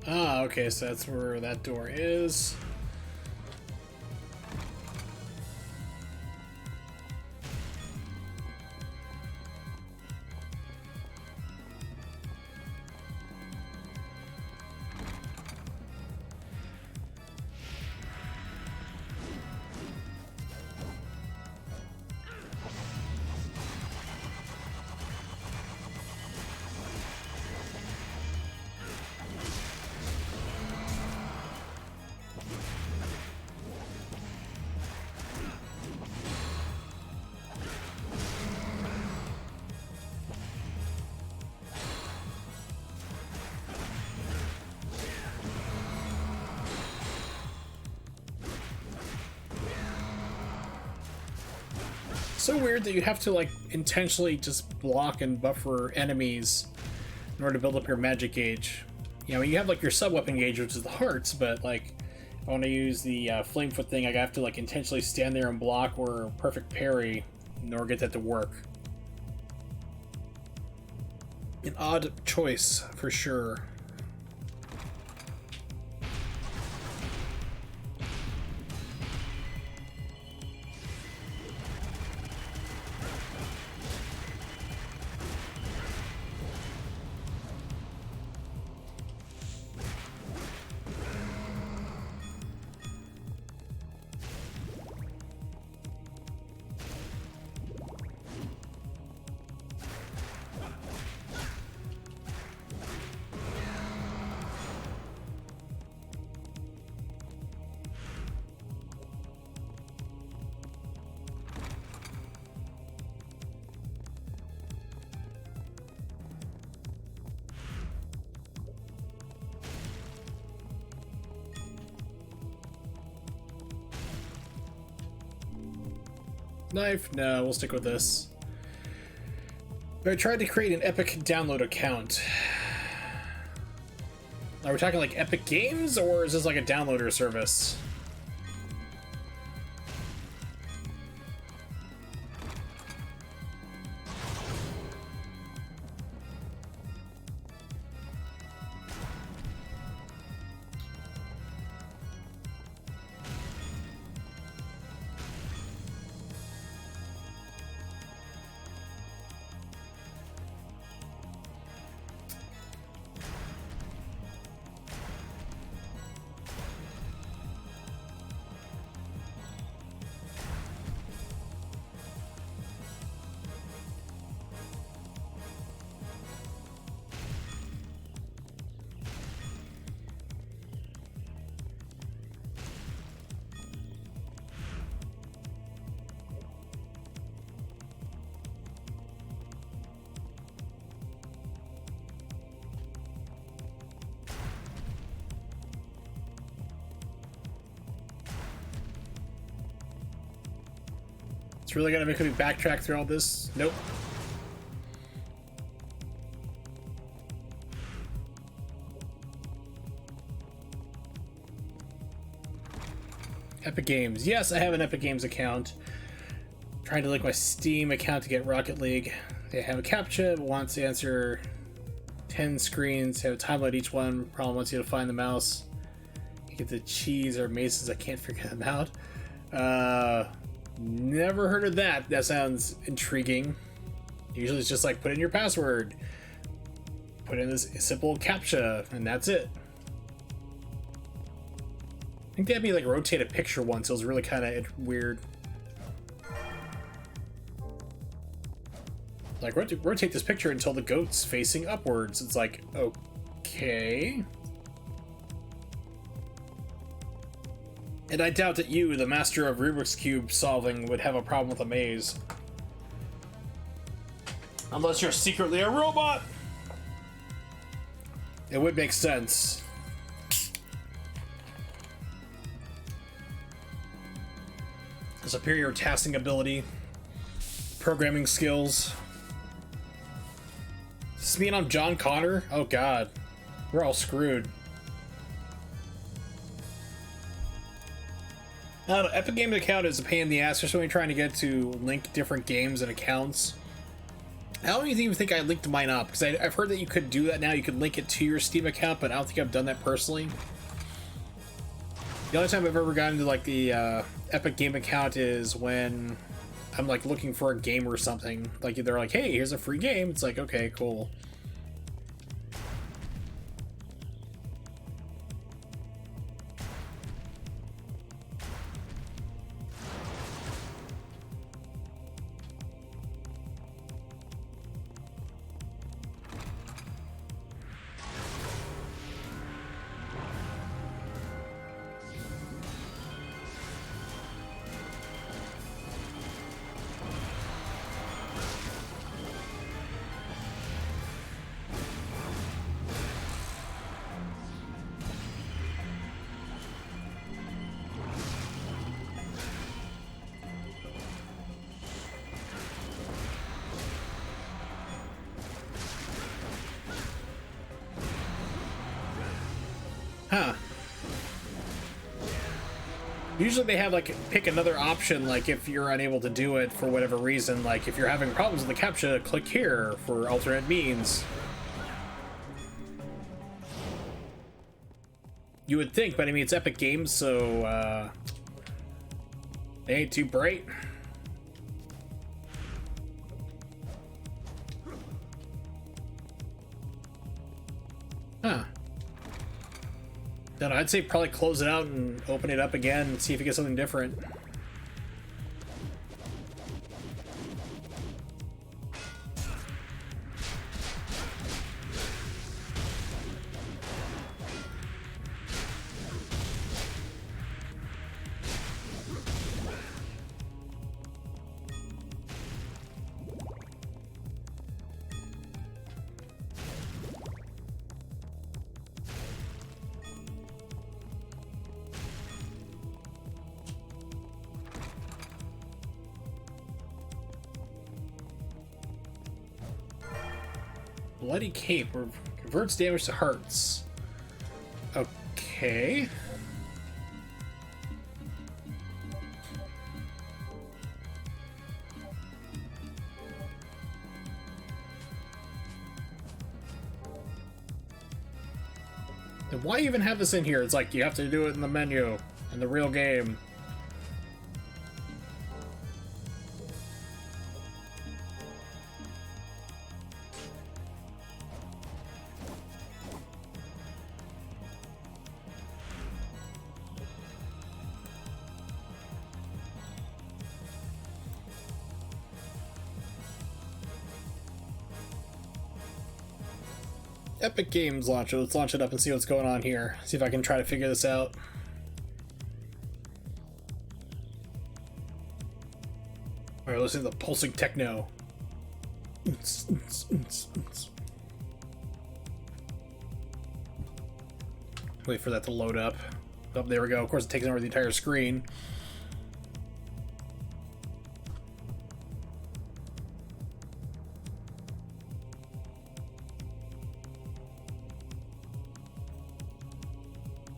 Ah, okay, so that's where that door is. So weird that you have to like intentionally just block and buffer enemies in order to build up your magic gauge. You know, you have like your sub-weapon gauge, which is the hearts, but like if I want to use the flamefoot thing, I have to like intentionally stand there and block or perfect parry in order to get that to work. An odd choice for sure. Knife? No, we'll stick with this. I tried to create an Epic download account. Are we talking like Epic Games, or is this like a downloader service? It's really gonna make me backtrack through all this? Nope. Epic Games. Yes, I have an Epic Games account. Trying to link my Steam account to get Rocket League. They have a CAPTCHA, wants to answer 10 screens, have a timeline each one. Problem wants you to find the mouse. You get the cheese or mazes, I can't figure them out. Never heard of that. That sounds intriguing. Usually it's just like put in your password, put in this simple CAPTCHA, and that's it. I think they had me like rotate a picture once. It was really kind of weird. Like rotate this picture until the goat's facing upwards. It's like, okay. And I doubt that you, the master of Rubik's Cube solving, would have a problem with a maze. Unless you're secretly a robot! It would make sense. Superior tasking ability. Programming skills. Does this mean I'm John Connor? Oh god. We're all screwed. I don't know, Epic Games account is a pain in the ass for somebody trying to get to link different games and accounts. I don't even think I linked mine up, because I've heard that you could do that now. You could link it to your Steam account, but I don't think I've done that personally. The only time I've ever gotten to like the Epic Game account is when I'm like looking for a game or something. Like they're like, hey, here's a free game. It's like, okay, cool. Huh. Usually they have like pick another option, like if you're unable to do it for whatever reason, like if you're having problems with the CAPTCHA, click here for alternate means. You would think, but I mean it's Epic Games, so they ain't too bright. Huh. Then I'd say probably close it out and open it up again and see if you get something different. Bloody Cape converts damage to hearts. Okay. Then why even have this in here? It's like you have to do it in the menu in the real game. Epic Games launcher. Let's launch it up and see what's going on here. See if I can try to figure this out. Alright, listen to the pulsing techno. Wait for that to load up. Oh, there we go. Of course, it takes over the entire screen.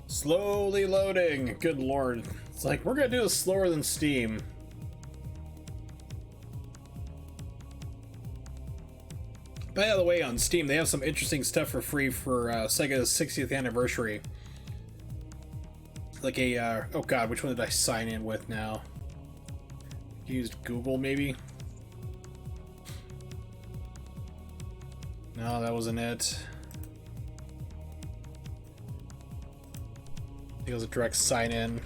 Slowly loading. Good lord. It's like, we're gonna do this slower than Steam. By the way, on Steam, they have some interesting stuff for free for Sega's 60th anniversary. Like a, oh god, which one did I sign in with now? Used Google, maybe? No, that wasn't it. I think it was a direct sign in.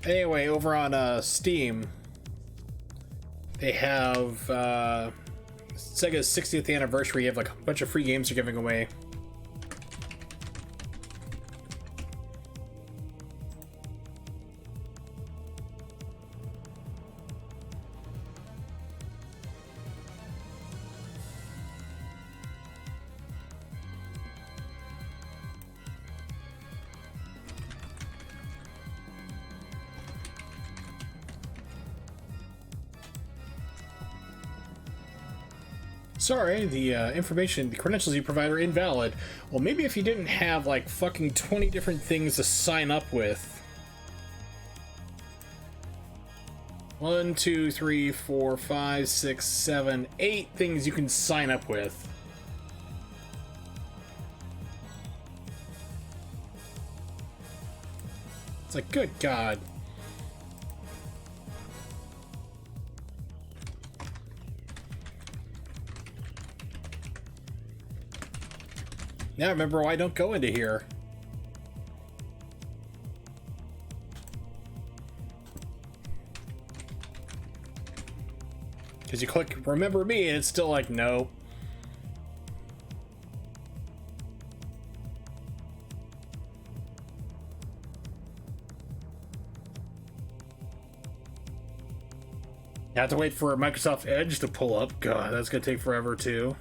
Anyway, over on Steam, they have Sega's 60th anniversary. You have like a bunch of free games they're giving away. Sorry, the information, the credentials you provide are invalid. Well, maybe if you didn't have like fucking 20 different things to sign up with. 1, 2, 3, 4, 5, 6, 7, 8 things you can sign up with. It's like, good God. Now I remember why I don't go into here. Because you click remember me and it's still like, no. You have to wait for Microsoft Edge to pull up. God, that's gonna take forever too.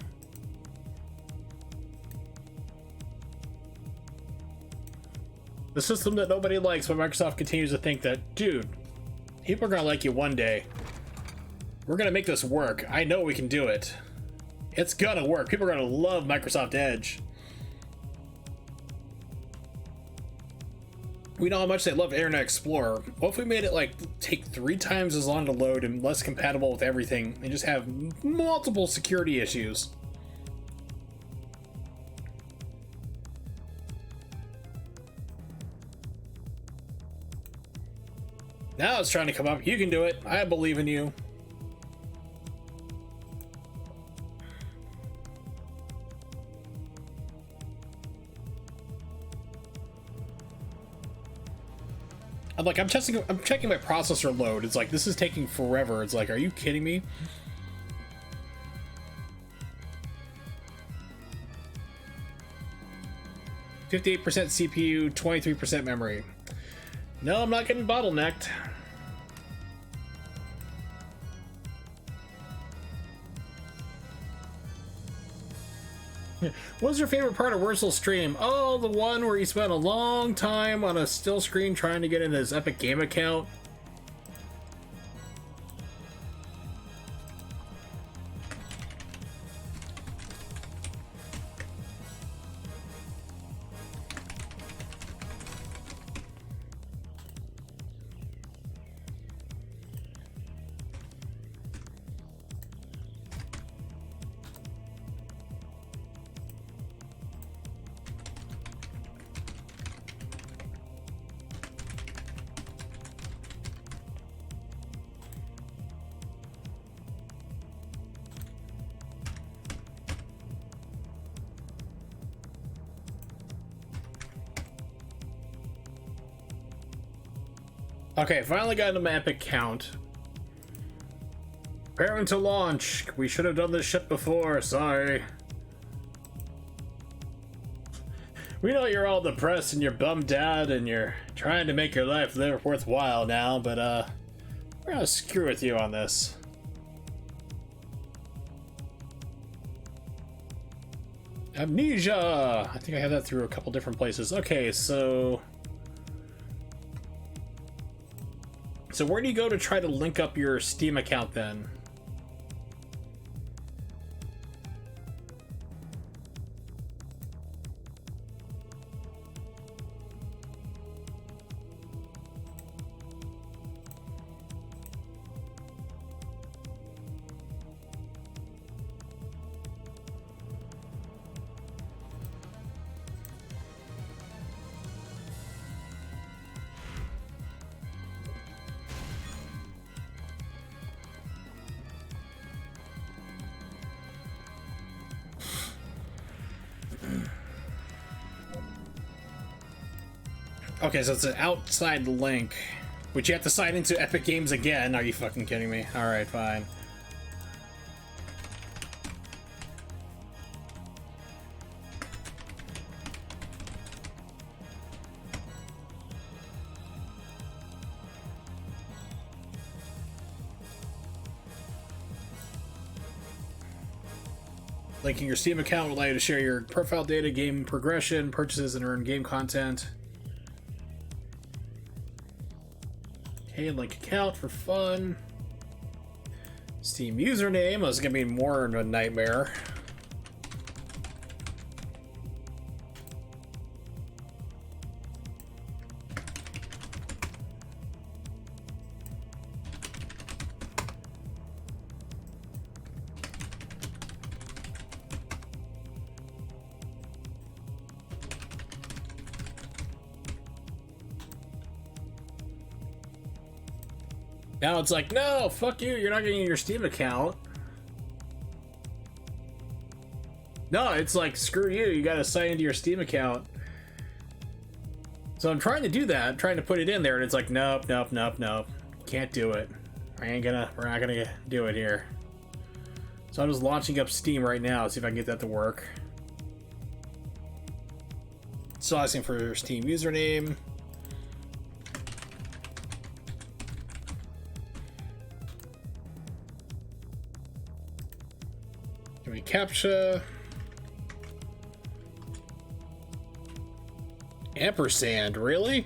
The system that nobody likes, but Microsoft continues to think that, dude, people are gonna like you one day. We're gonna make this work. I know we can do it. It's gonna work. People are gonna love Microsoft Edge. We know how much they love Internet Explorer. What if we made it like take 3 times as long to load and less compatible with everything and just have multiple security issues? Now it's trying to come up. You can do it. I believe in you. I'm checking my processor load. It's like, this is taking forever. It's like, are you kidding me? %58 CPU, 23% memory. No, I'm not getting bottlenecked. What was your favorite part of Wurzel's stream? Oh, the one where he spent a long time on a still screen trying to get in his Epic Game account. Okay, finally got into my epic count. Preparing to launch. We should have done this shit before, sorry. We know you're all depressed and you're bummed out and you're trying to make your life live worthwhile now, but we're gonna screw with you on this. Amnesia! I think I have that through a couple different places. Okay, so where do you go to try to link up your Steam account then? Okay, so it's an outside link, which you have to sign into Epic Games again. Are you fucking kidding me? Alright, fine. Linking your Steam account will allow you to share your profile data, game progression, purchases, and earn game content. Okay, link account for fun. Steam username. This is gonna be more of a nightmare. Now it's like, no, fuck you, you're not getting your Steam account. No, it's like, screw you, you gotta sign into your Steam account. So I'm trying to do that, trying to put it in there, and it's like, nope, nope, nope, nope. Can't do it. We're not gonna do it here. So I'm just launching up Steam right now, see if I can get that to work. Still asking for your Steam username. Give me CAPTCHA. Ampersand, really?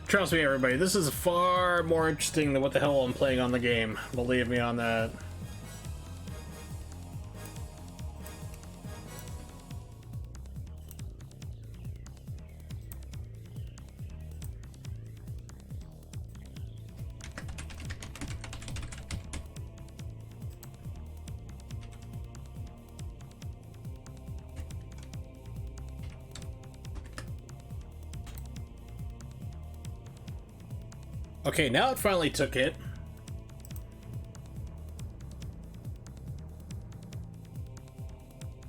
Trust me, everybody, this is far more interesting than what the hell I'm playing on the game. Believe me on that. Okay, now it finally took it.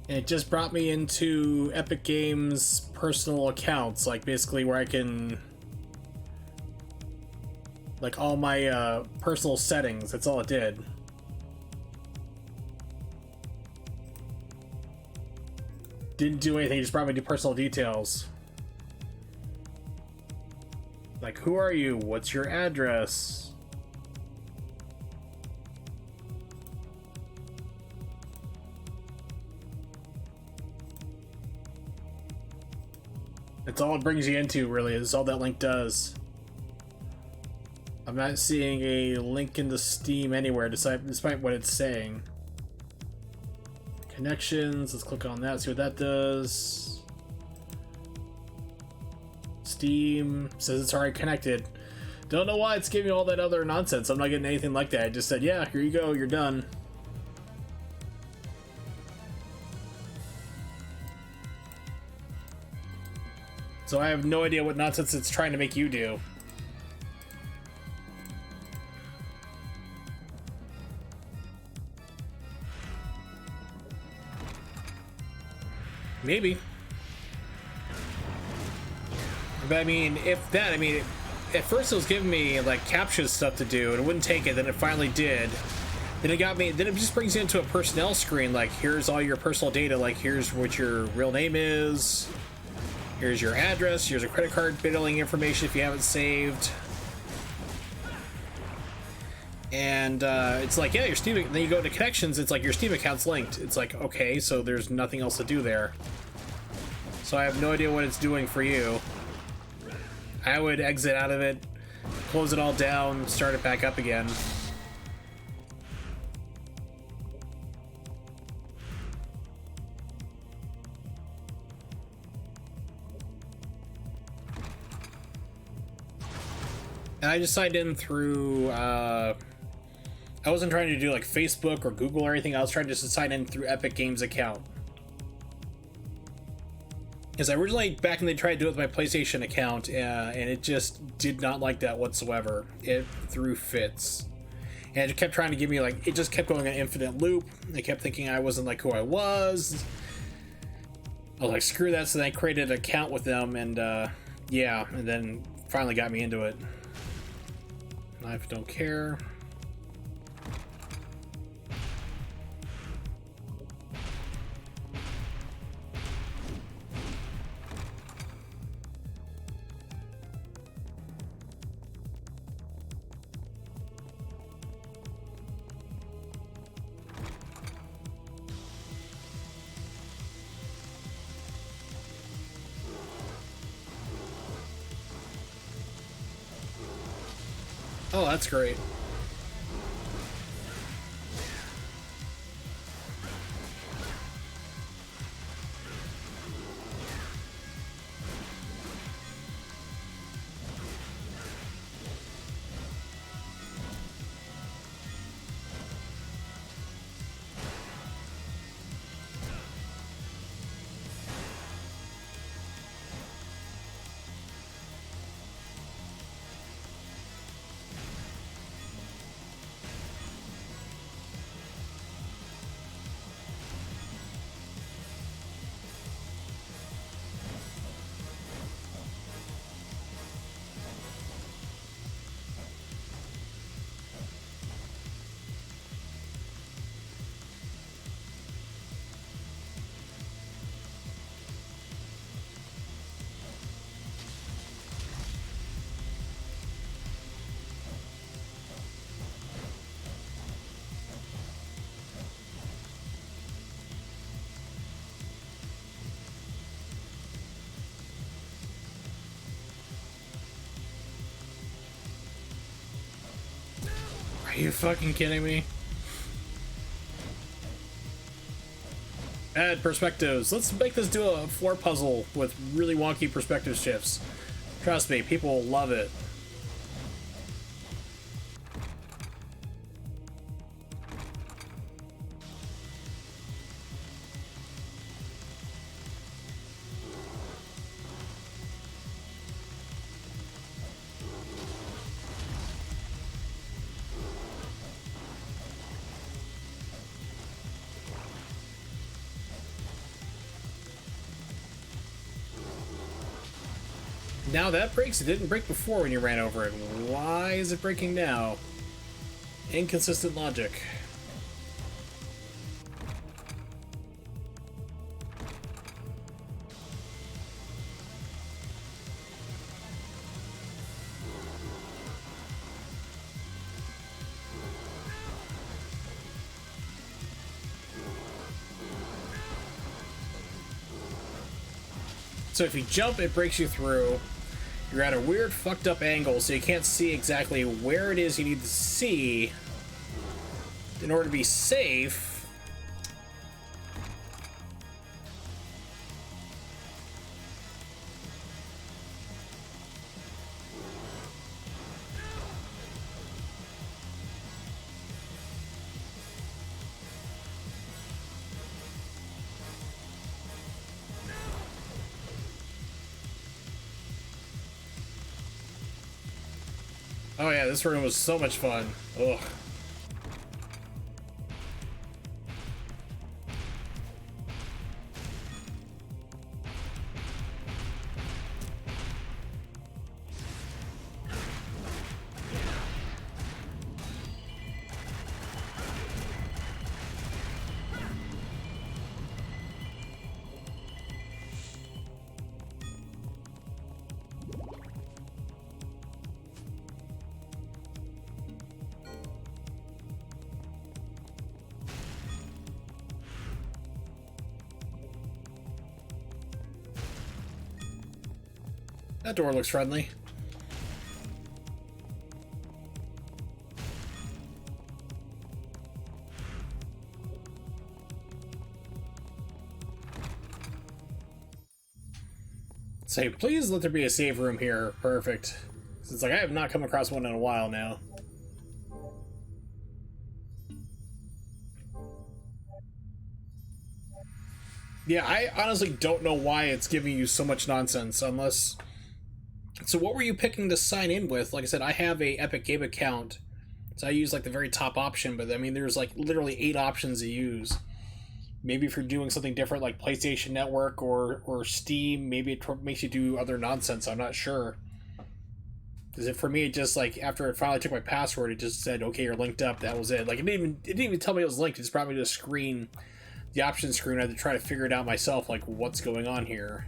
And it just brought me into Epic Games' personal accounts, like basically where I can... like all my personal settings, that's all it did. Didn't do anything, just brought me to personal details. Like, who are you? What's your address? That's all it brings you into, really. Is all that link does. I'm not seeing a link into Steam anywhere, despite what it's saying. Connections, let's click on that, see what that does. Steam says it's already connected. Don't know why it's giving all that other nonsense. I'm not getting anything like that. I just said, yeah, here you go, you're done. So I have no idea what nonsense it's trying to make you do. Maybe. But I mean, if that, I mean, at first it was giving me like captcha stuff to do and it wouldn't take it, then it finally did. Then it got me, then it just brings you into a personnel screen, like here's all your personal data, like here's what your real name is, here's your address, here's your credit card billing information if you haven't saved. And it's like, yeah, your Steam, then you go to connections, it's like your Steam account's linked. It's like, okay, so there's nothing else to do there. So I have no idea what it's doing for you. I would exit out of it, close it all down, start it back up again. And I just signed in through, I wasn't trying to do like Facebook or Google or anything. I was trying just to sign in through Epic Games account. Because I originally, back when they tried to do it with my PlayStation account, and it just did not like that whatsoever. It threw fits. And it kept trying to give me, like, it just kept going an infinite loop. It kept thinking I wasn't, like, who I was. I was like, screw that, so then I created an account with them, and, yeah, and then finally got me into it. Knife, don't care. Oh, that's great. Are you fucking kidding me? Add perspectives. Let's make this do a floor puzzle with really wonky perspective shifts. Trust me, people will love it. Now that breaks. It didn't break before when you ran over it. Why is it breaking now? Inconsistent logic. So if you jump, it breaks you through. You're at a weird fucked up angle, so you can't see exactly where it is you need to see in order to be safe. Oh yeah, this room was so much fun. Ugh. That door looks friendly. Say, please let there be a save room here. Perfect. It's like I have not come across one in a while now. Yeah, I honestly don't know why it's giving you so much nonsense, unless... So what were you picking to sign in with? Like I said, I have a Epic Game account, so I use like the very top option, but I mean there's like literally 8 options to use. Maybe if you're doing something different like PlayStation Network or Steam, maybe it makes you do other nonsense, I'm not sure. Because for me, it just like, after it finally took my password, it just said, okay, you're linked up, that was it. Like it didn't even tell me it was linked, it just brought me to the screen, the options screen. I had to try to figure it out myself, like what's going on here.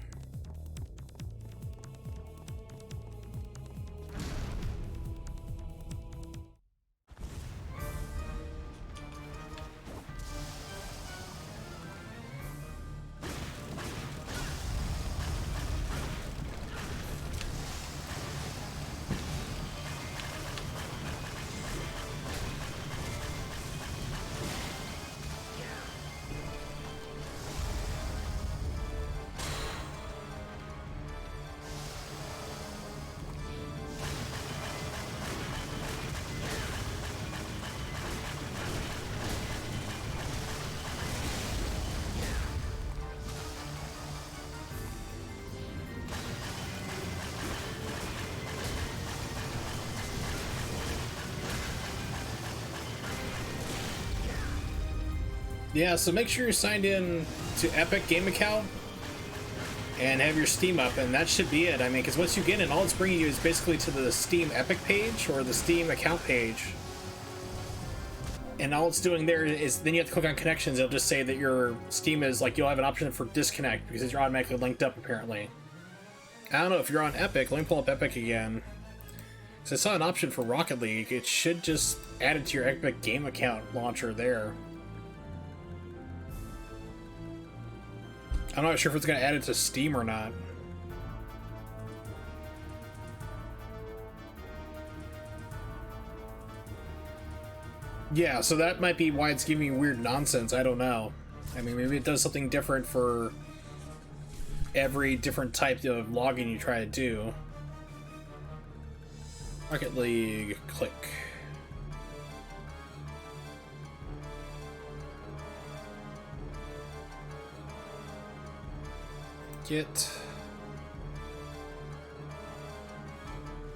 Yeah, so make sure you're signed in to Epic Game account and have your Steam up, and that should be it. I mean, because once you get in, all it's bringing you is basically to the Steam Epic page or the Steam account page. And all it's doing there is, then you have to click on connections. It'll just say that your Steam is, like, you'll have an option for disconnect because you're automatically linked up, apparently. I don't know, if you're on Epic, let me pull up Epic again. So I saw an option for Rocket League. It should just add it to your Epic Game account launcher there. I'm not sure if it's going to add it to Steam or not. Yeah, so that might be why it's giving you weird nonsense. I don't know. I mean, maybe it does something different for every different type of login you try to do. Rocket League, click. Get.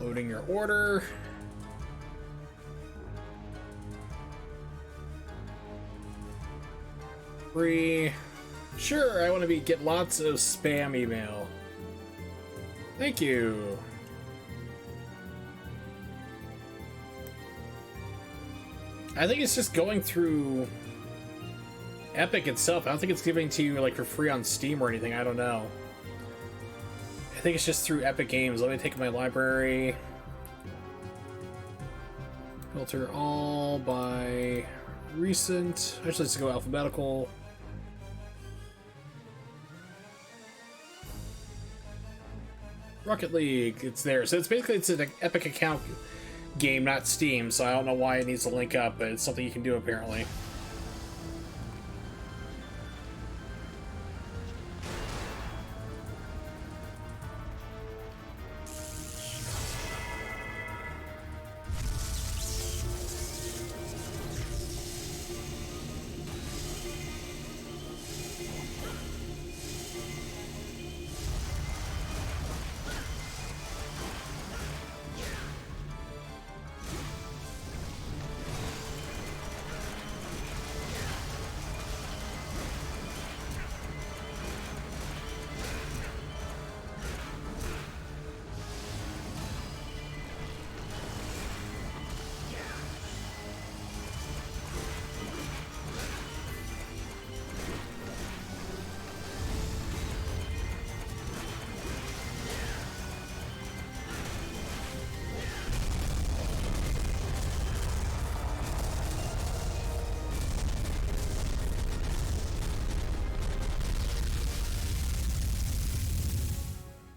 Loading your order. Free. Sure, I want to get lots of spam email. Thank you. I think it's just going through Epic itself. I don't think it's giving to you like for free on Steam or anything. I don't know. I think it's just through Epic Games. Let me take my library. Filter all by recent. Actually, let's go alphabetical. Rocket League, it's there. So it's basically, it's an Epic account game, not Steam, so I don't know why it needs to link up, but it's something you can do apparently.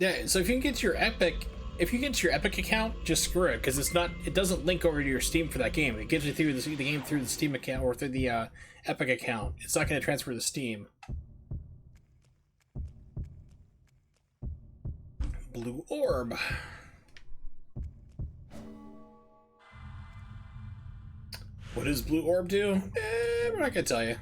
Yeah, so if you can get to your Epic account, just screw it, because it doesn't link over to your Steam for that game. It gives you through the game through the Steam account or through the Epic account. It's not going to transfer to Steam. Blue orb. What does blue orb do? We're not going to tell you.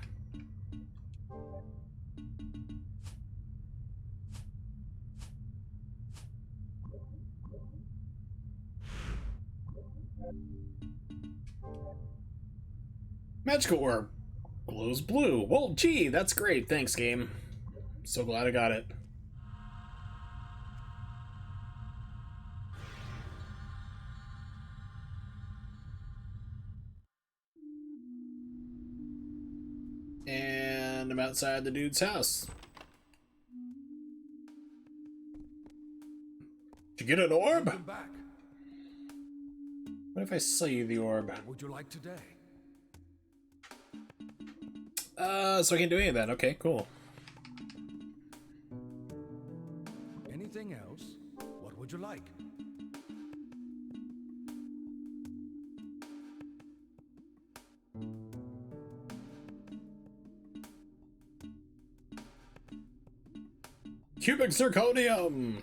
Magical orb. Glows blue. Well, gee, that's great. Thanks, game. So glad I got it. And I'm outside the dude's house. Did you get an orb? Welcome back. What if I sell you the orb? What would you like today? So I can't do any of that. Okay, cool. Anything else? What would you like? Cubic zirconium!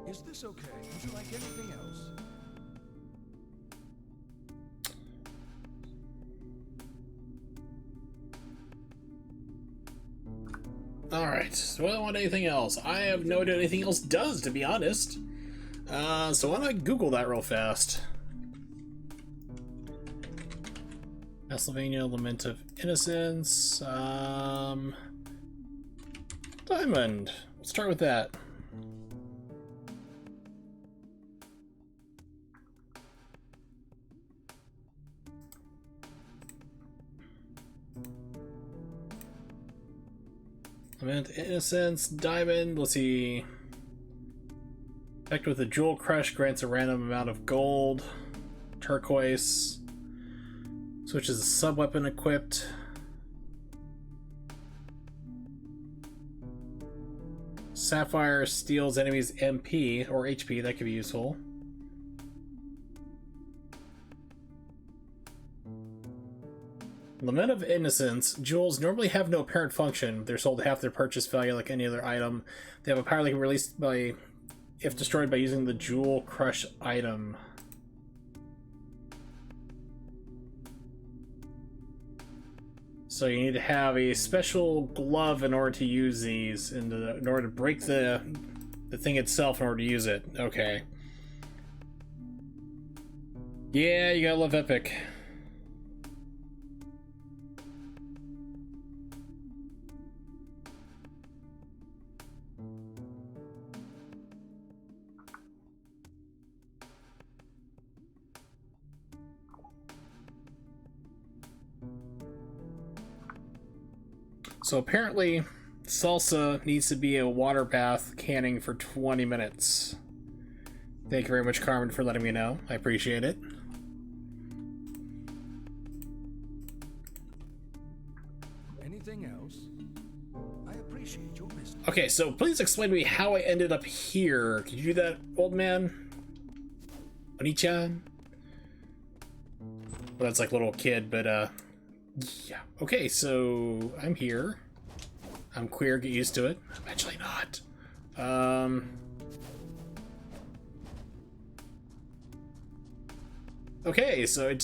Is this okay? Would you like anything else? Alright, so I don't want anything else. I have no idea what anything else does, to be honest. So why don't I Google that real fast? Castlevania, Lament of Innocence. Diamond. Let's start with that. Lament of Innocence, Diamond. Let's see. Effect with a Jewel Crush grants a random amount of gold. Turquoise. Switches a sub-weapon equipped. Sapphire steals enemies MP or HP. That could be useful. Lament of Innocence. Jewels normally have no apparent function. They're sold half their purchase value like any other item. They have a power that can be released by, if destroyed by using the Jewel Crush item. So you need to have a special glove in order to use these, in order to break the thing itself in order to use it. Okay. Yeah, you gotta love Epic. So apparently, salsa needs to be a water bath canning for 20 minutes. Thank you very much, Carmen, for letting me know. I appreciate it. Anything else? I appreciate your business. Okay, so please explain to me how I ended up here. Could you do that, old man? Oni-chan? Well, that's like little kid, but yeah. Okay, so I'm here. I'm queer, get used to it. I'm actually not. Okay, so I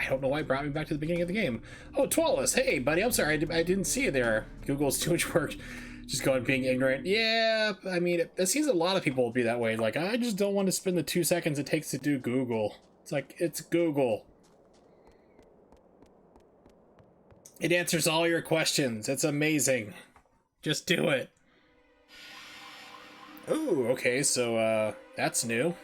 don't know why it brought me back to the beginning of the game. Oh, Twalis, hey, buddy, I'm sorry, I didn't see you there. Google's too much work. Just going being ignorant. Yeah, I mean, it seems a lot of people will be that way. Like, I just don't want to spend the 2 seconds it takes to do Google. It's like, it's Google. It answers all your questions. It's amazing. Just do it. Ooh, okay, so, that's new.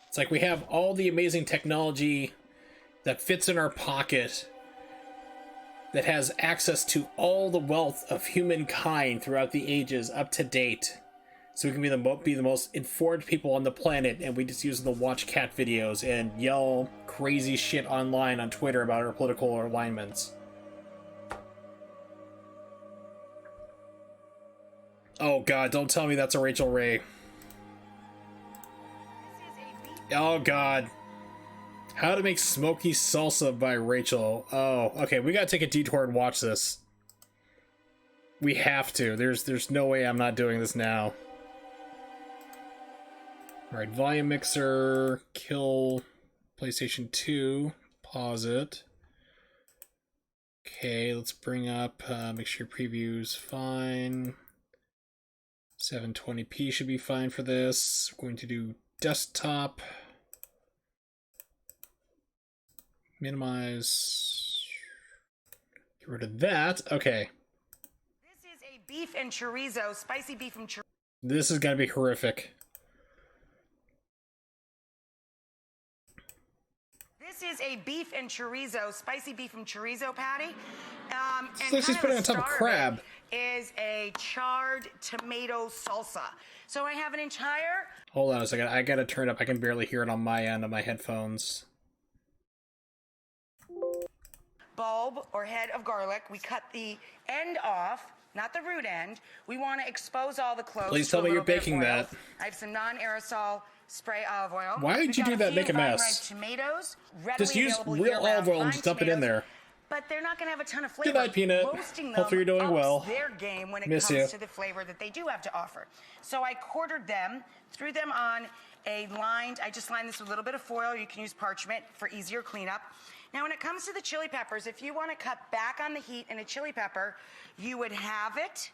It's like we have all the amazing technology that fits in our pocket, that has access to all the wealth of humankind throughout the ages up to date. So we can be the most informed people on the planet, and we just use them to watch cat videos and yell crazy shit online on Twitter about our political alignments. Oh god, don't tell me that's a Rachel Ray. Oh god. How to Make Smoky Salsa by Rachel. Oh, okay, we gotta take a detour and watch this. We have to. There's no way I'm not doing this now. Alright, volume mixer, kill PlayStation 2, pause it. Okay, let's bring up, make sure preview's fine. 720p should be fine for this. We're going to do desktop. Minimize. Get rid of that. Okay. This is a beef and chorizo, spicy beef and chorizo. This is gonna be horrific. This is a beef and chorizo, spicy beef and chorizo patty. It's like she's putting it on top of crab. Is a charred tomato salsa. So I have an entire... Hold on a second. I gotta turn up. I can barely hear it on my end of my headphones. bulb or head of garlic. We cut the end off, not the root end. We want to expose all the cloves. Please tell me you're baking that. I have some non-aerosol spray olive oil. Why did you do that? Make a mess. Tomatoes, just use real olive oil and just dump it in there. But they're not going to have a ton of flavor. Good night, Peanut. Hopefully you're doing well. Their game when it Miss comes you. to the flavor that they do have to offer. So I quartered them, threw them on a lined, I just lined this with a little bit of foil. You can use parchment for easier cleanup. Now, when it comes to the chili peppers, if you want to cut back on the heat in a chili pepper, you would have it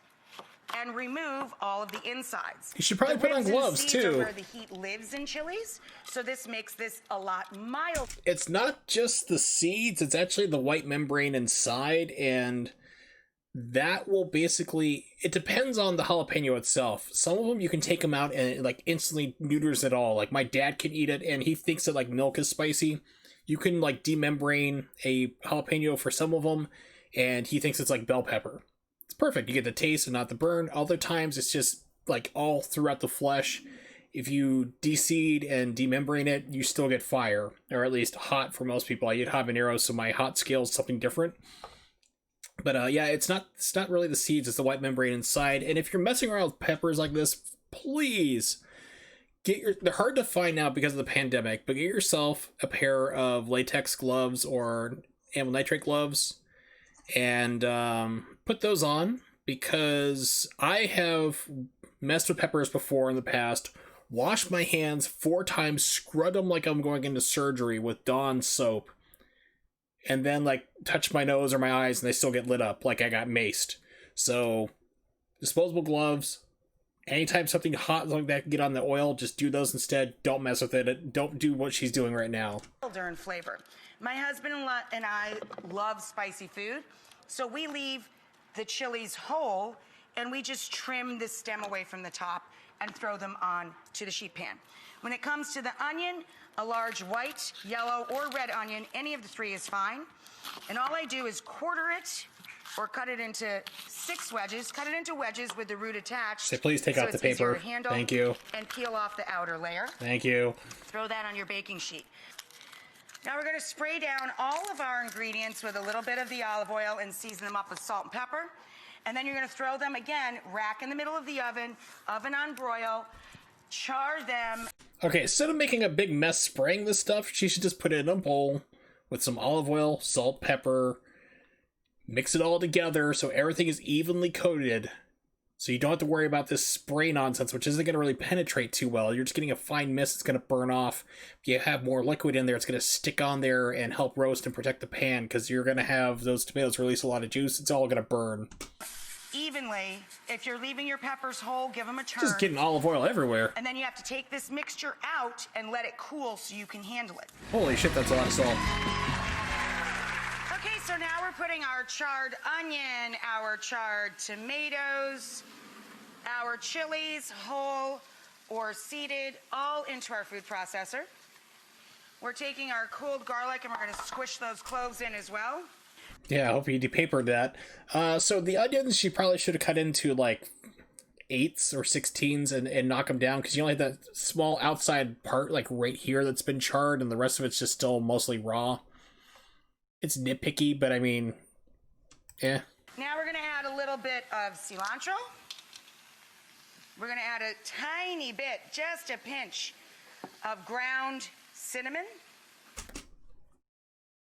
and remove all of the insides. You should probably put on gloves, too. Where the heat lives in chilies, so this makes this a lot milder. It's not just the seeds, it's actually the white membrane inside, and that will basically, it depends on the jalapeno itself. Some of them you can take them out and it like instantly neuters it all. Like my dad can eat it and he thinks that like milk is spicy. You can like demembrane a jalapeno for some of them and he thinks it's like bell pepper. It's perfect. You get the taste and not the burn. Other times it's just like all throughout the flesh. If you de-seed and demembrane it, you still get fire, or at least hot for most people. I eat habanero, so my hot scale is something different. But yeah, it's not really the seeds, it's the white membrane inside. And if you're messing around with peppers like this, please they're hard to find now because of the pandemic, but get yourself a pair of latex gloves or amyl nitrate gloves and put those on, because I have messed with peppers before in the past, washed my hands 4 times, scrubbed them like I'm going into surgery with Dawn soap, and then like touch my nose or my eyes and they still get lit up like I got maced. So disposable gloves, anytime something hot like that can get on the oil, just do those instead. Don't mess with it. Don't do what she's doing right now. And flavor. My husband and I love spicy food, so we leave the chilies whole and we just trim the stem away from the top and throw them on to the sheet pan. When it comes to the onion, a large white, yellow, or red onion, any of the 3 is fine. And all I do is quarter it or cut it into 6 wedges. Cut it into wedges with the root attached. Say, please take out the paper. Thank you. And peel off the outer layer. Thank you. Throw that on your baking sheet. Now we're going to spray down all of our ingredients with a little bit of the olive oil and season them up with salt and pepper. And then you're going to throw them again, rack in the middle of the oven, oven on broil, char them. Okay, instead of making a big mess spraying this stuff, she should just put it in a bowl with some olive oil, salt, pepper, mix it all together so everything is evenly coated. So you don't have to worry about this spray nonsense, which isn't going to really penetrate too well. You're just getting a fine mist that's going to burn off. If you have more liquid in there, it's going to stick on there and help roast and protect the pan, because you're going to have those tomatoes release a lot of juice. It's all going to burn. evenly. If you're leaving your peppers whole, give them a turn. Just getting olive oil everywhere. And then you have to take this mixture out and let it cool so you can handle it. Holy shit, that's a lot of salt. Okay, so now we're putting our charred onion, our charred tomatoes, our chilies, whole or seeded, all into our food processor. We're taking our cooled garlic and we're going to squish those cloves in as well. Yeah, I hope you depapered that. So the onions you probably should have cut into like 8s or 16s and knock them down, because you only have that small outside part like right here that's been charred and the rest of it's just still mostly raw. It's nitpicky, but I mean, yeah. Now we're going to add a little bit of cilantro. We're going to add a tiny bit, just a pinch of ground cinnamon.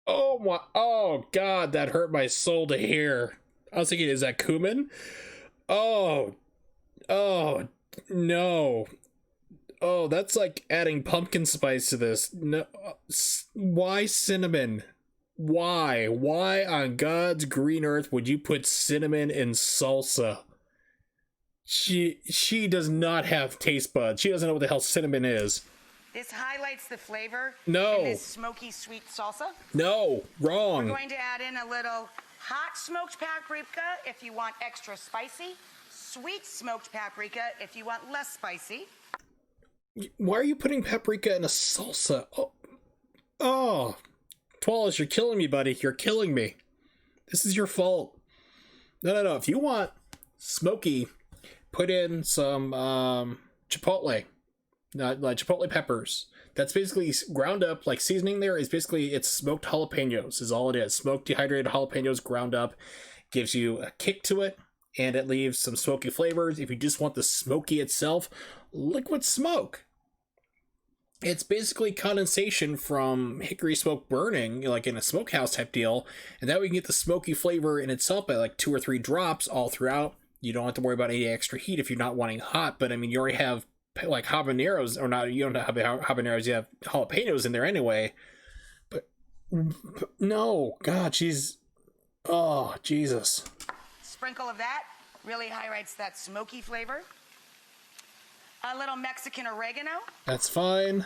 Oh god, that hurt my soul to hear. I was thinking, is that cumin? Oh no. Oh, that's like adding pumpkin spice to this. No, why cinnamon? Why on God's green earth would you put cinnamon in salsa? She does not have taste buds. She doesn't know what the hell cinnamon is. This highlights the flavor No. in this smoky sweet salsa. No, wrong. We're going to add in a little hot smoked paprika if you want extra spicy, sweet smoked paprika if you want less spicy. Why are you putting paprika in a salsa? Oh. Twallace, you're killing me, buddy. You're killing me. This is your fault. No. If you want smoky, put in some chipotle. Like chipotle peppers. That's basically ground up, like seasoning there is basically, it's smoked jalapenos is all it is. Smoked dehydrated jalapenos ground up. Gives you a kick to it, and it leaves some smoky flavors. If you just want the smoky itself, liquid smoke. It's basically condensation from hickory smoke burning, like in a smokehouse type deal, and that way you can get the smoky flavor in itself by like 2 or 3 drops all throughout. You don't have to worry about any extra heat if you're not wanting hot, but I mean, you already have like habaneros, or not, you don't have habaneros, you have jalapenos in there anyway. But no, God, oh, Jesus. Sprinkle of that really highlights that smoky flavor. A little Mexican oregano. That's fine.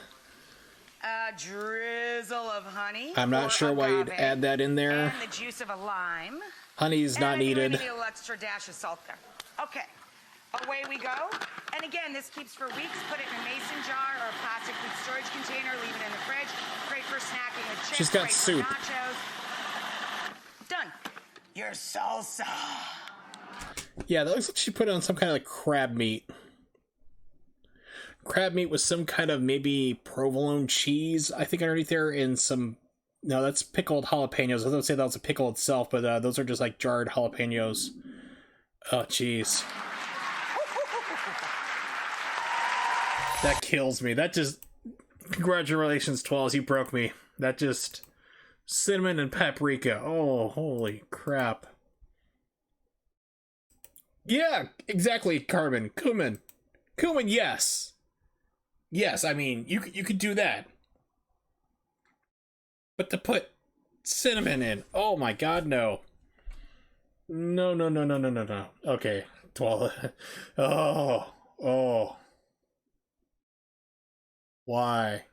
A drizzle of honey. I'm not sure why you'd add that in there. And the juice of a lime. Honey's not needed. And a little extra dash of salt there. Okay, away we go. And again, this keeps for weeks. Put it in a mason jar or a plastic food storage container. Leave it in the fridge. Great for snacking with chips. She's got great soup. For nachos. Done. Your salsa. Yeah, that looks like she put it on some kind of like crab meat. Crab meat with some kind of maybe provolone cheese, I think, underneath there, and some... No, that's pickled jalapenos. I was going to say that was a pickle itself, but those are just like jarred jalapenos. Oh, jeez. That kills me. That just... Congratulations, Twells, you broke me. That just... Cinnamon and paprika. Oh, holy crap. Yeah, exactly, Carmen. Cumin, yes. Yes, I mean, you could do that. But to put cinnamon in, oh my god, no. No. Okay, 12. Oh. Why?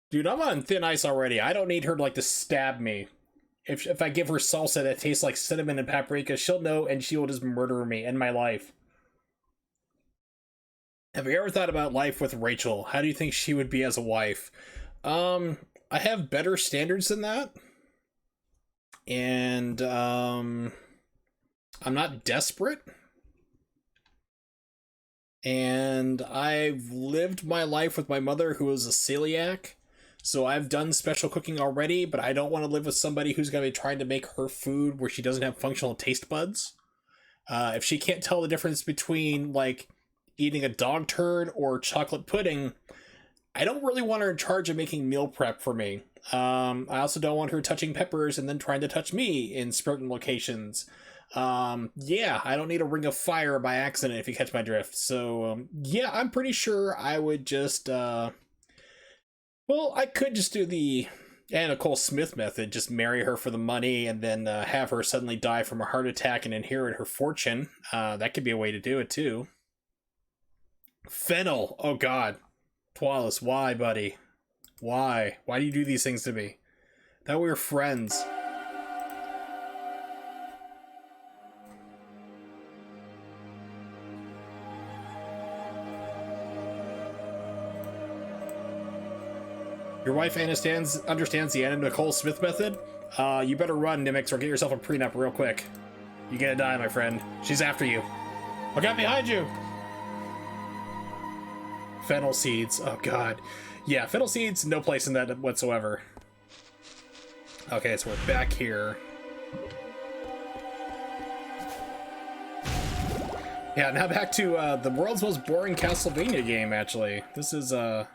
Dude, I'm on thin ice already. I don't need her to stab me. If I give her salsa that tastes like cinnamon and paprika, she'll know and she will just murder me and my life. Have you ever thought about life with Rachel? How do you think she would be as a wife? I have better standards than that. And I'm not desperate. And I've lived my life with my mother, who is a celiac. So I've done special cooking already, but I don't want to live with somebody who's going to be trying to make her food where she doesn't have functional taste buds. If she can't tell the difference between, eating a dog turd or chocolate pudding, I don't really want her in charge of making meal prep for me. I also don't want her touching peppers and then trying to touch me in certain locations. Yeah, I don't need a ring of fire by accident, if you catch my drift. So, yeah, I'm pretty sure I would just, well, I could just do the And Nicole Smith method, just marry her for the money and then have her suddenly die from a heart attack and inherit her fortune. That could be a way to do it too. Fennel, oh god. Twalis, why, buddy? Why? Why do you do these things to me? Thought we were friends. Your wife understands the Anna Nicole Smith method? You better run, Nimix, or get yourself a prenup real quick. You're gonna die, my friend. She's after you. Look out behind you! Fennel seeds. Oh, God. Yeah, fennel seeds, no place in that whatsoever. Okay, so we're back here. Yeah, now back to the world's most boring Castlevania game, actually. This is, I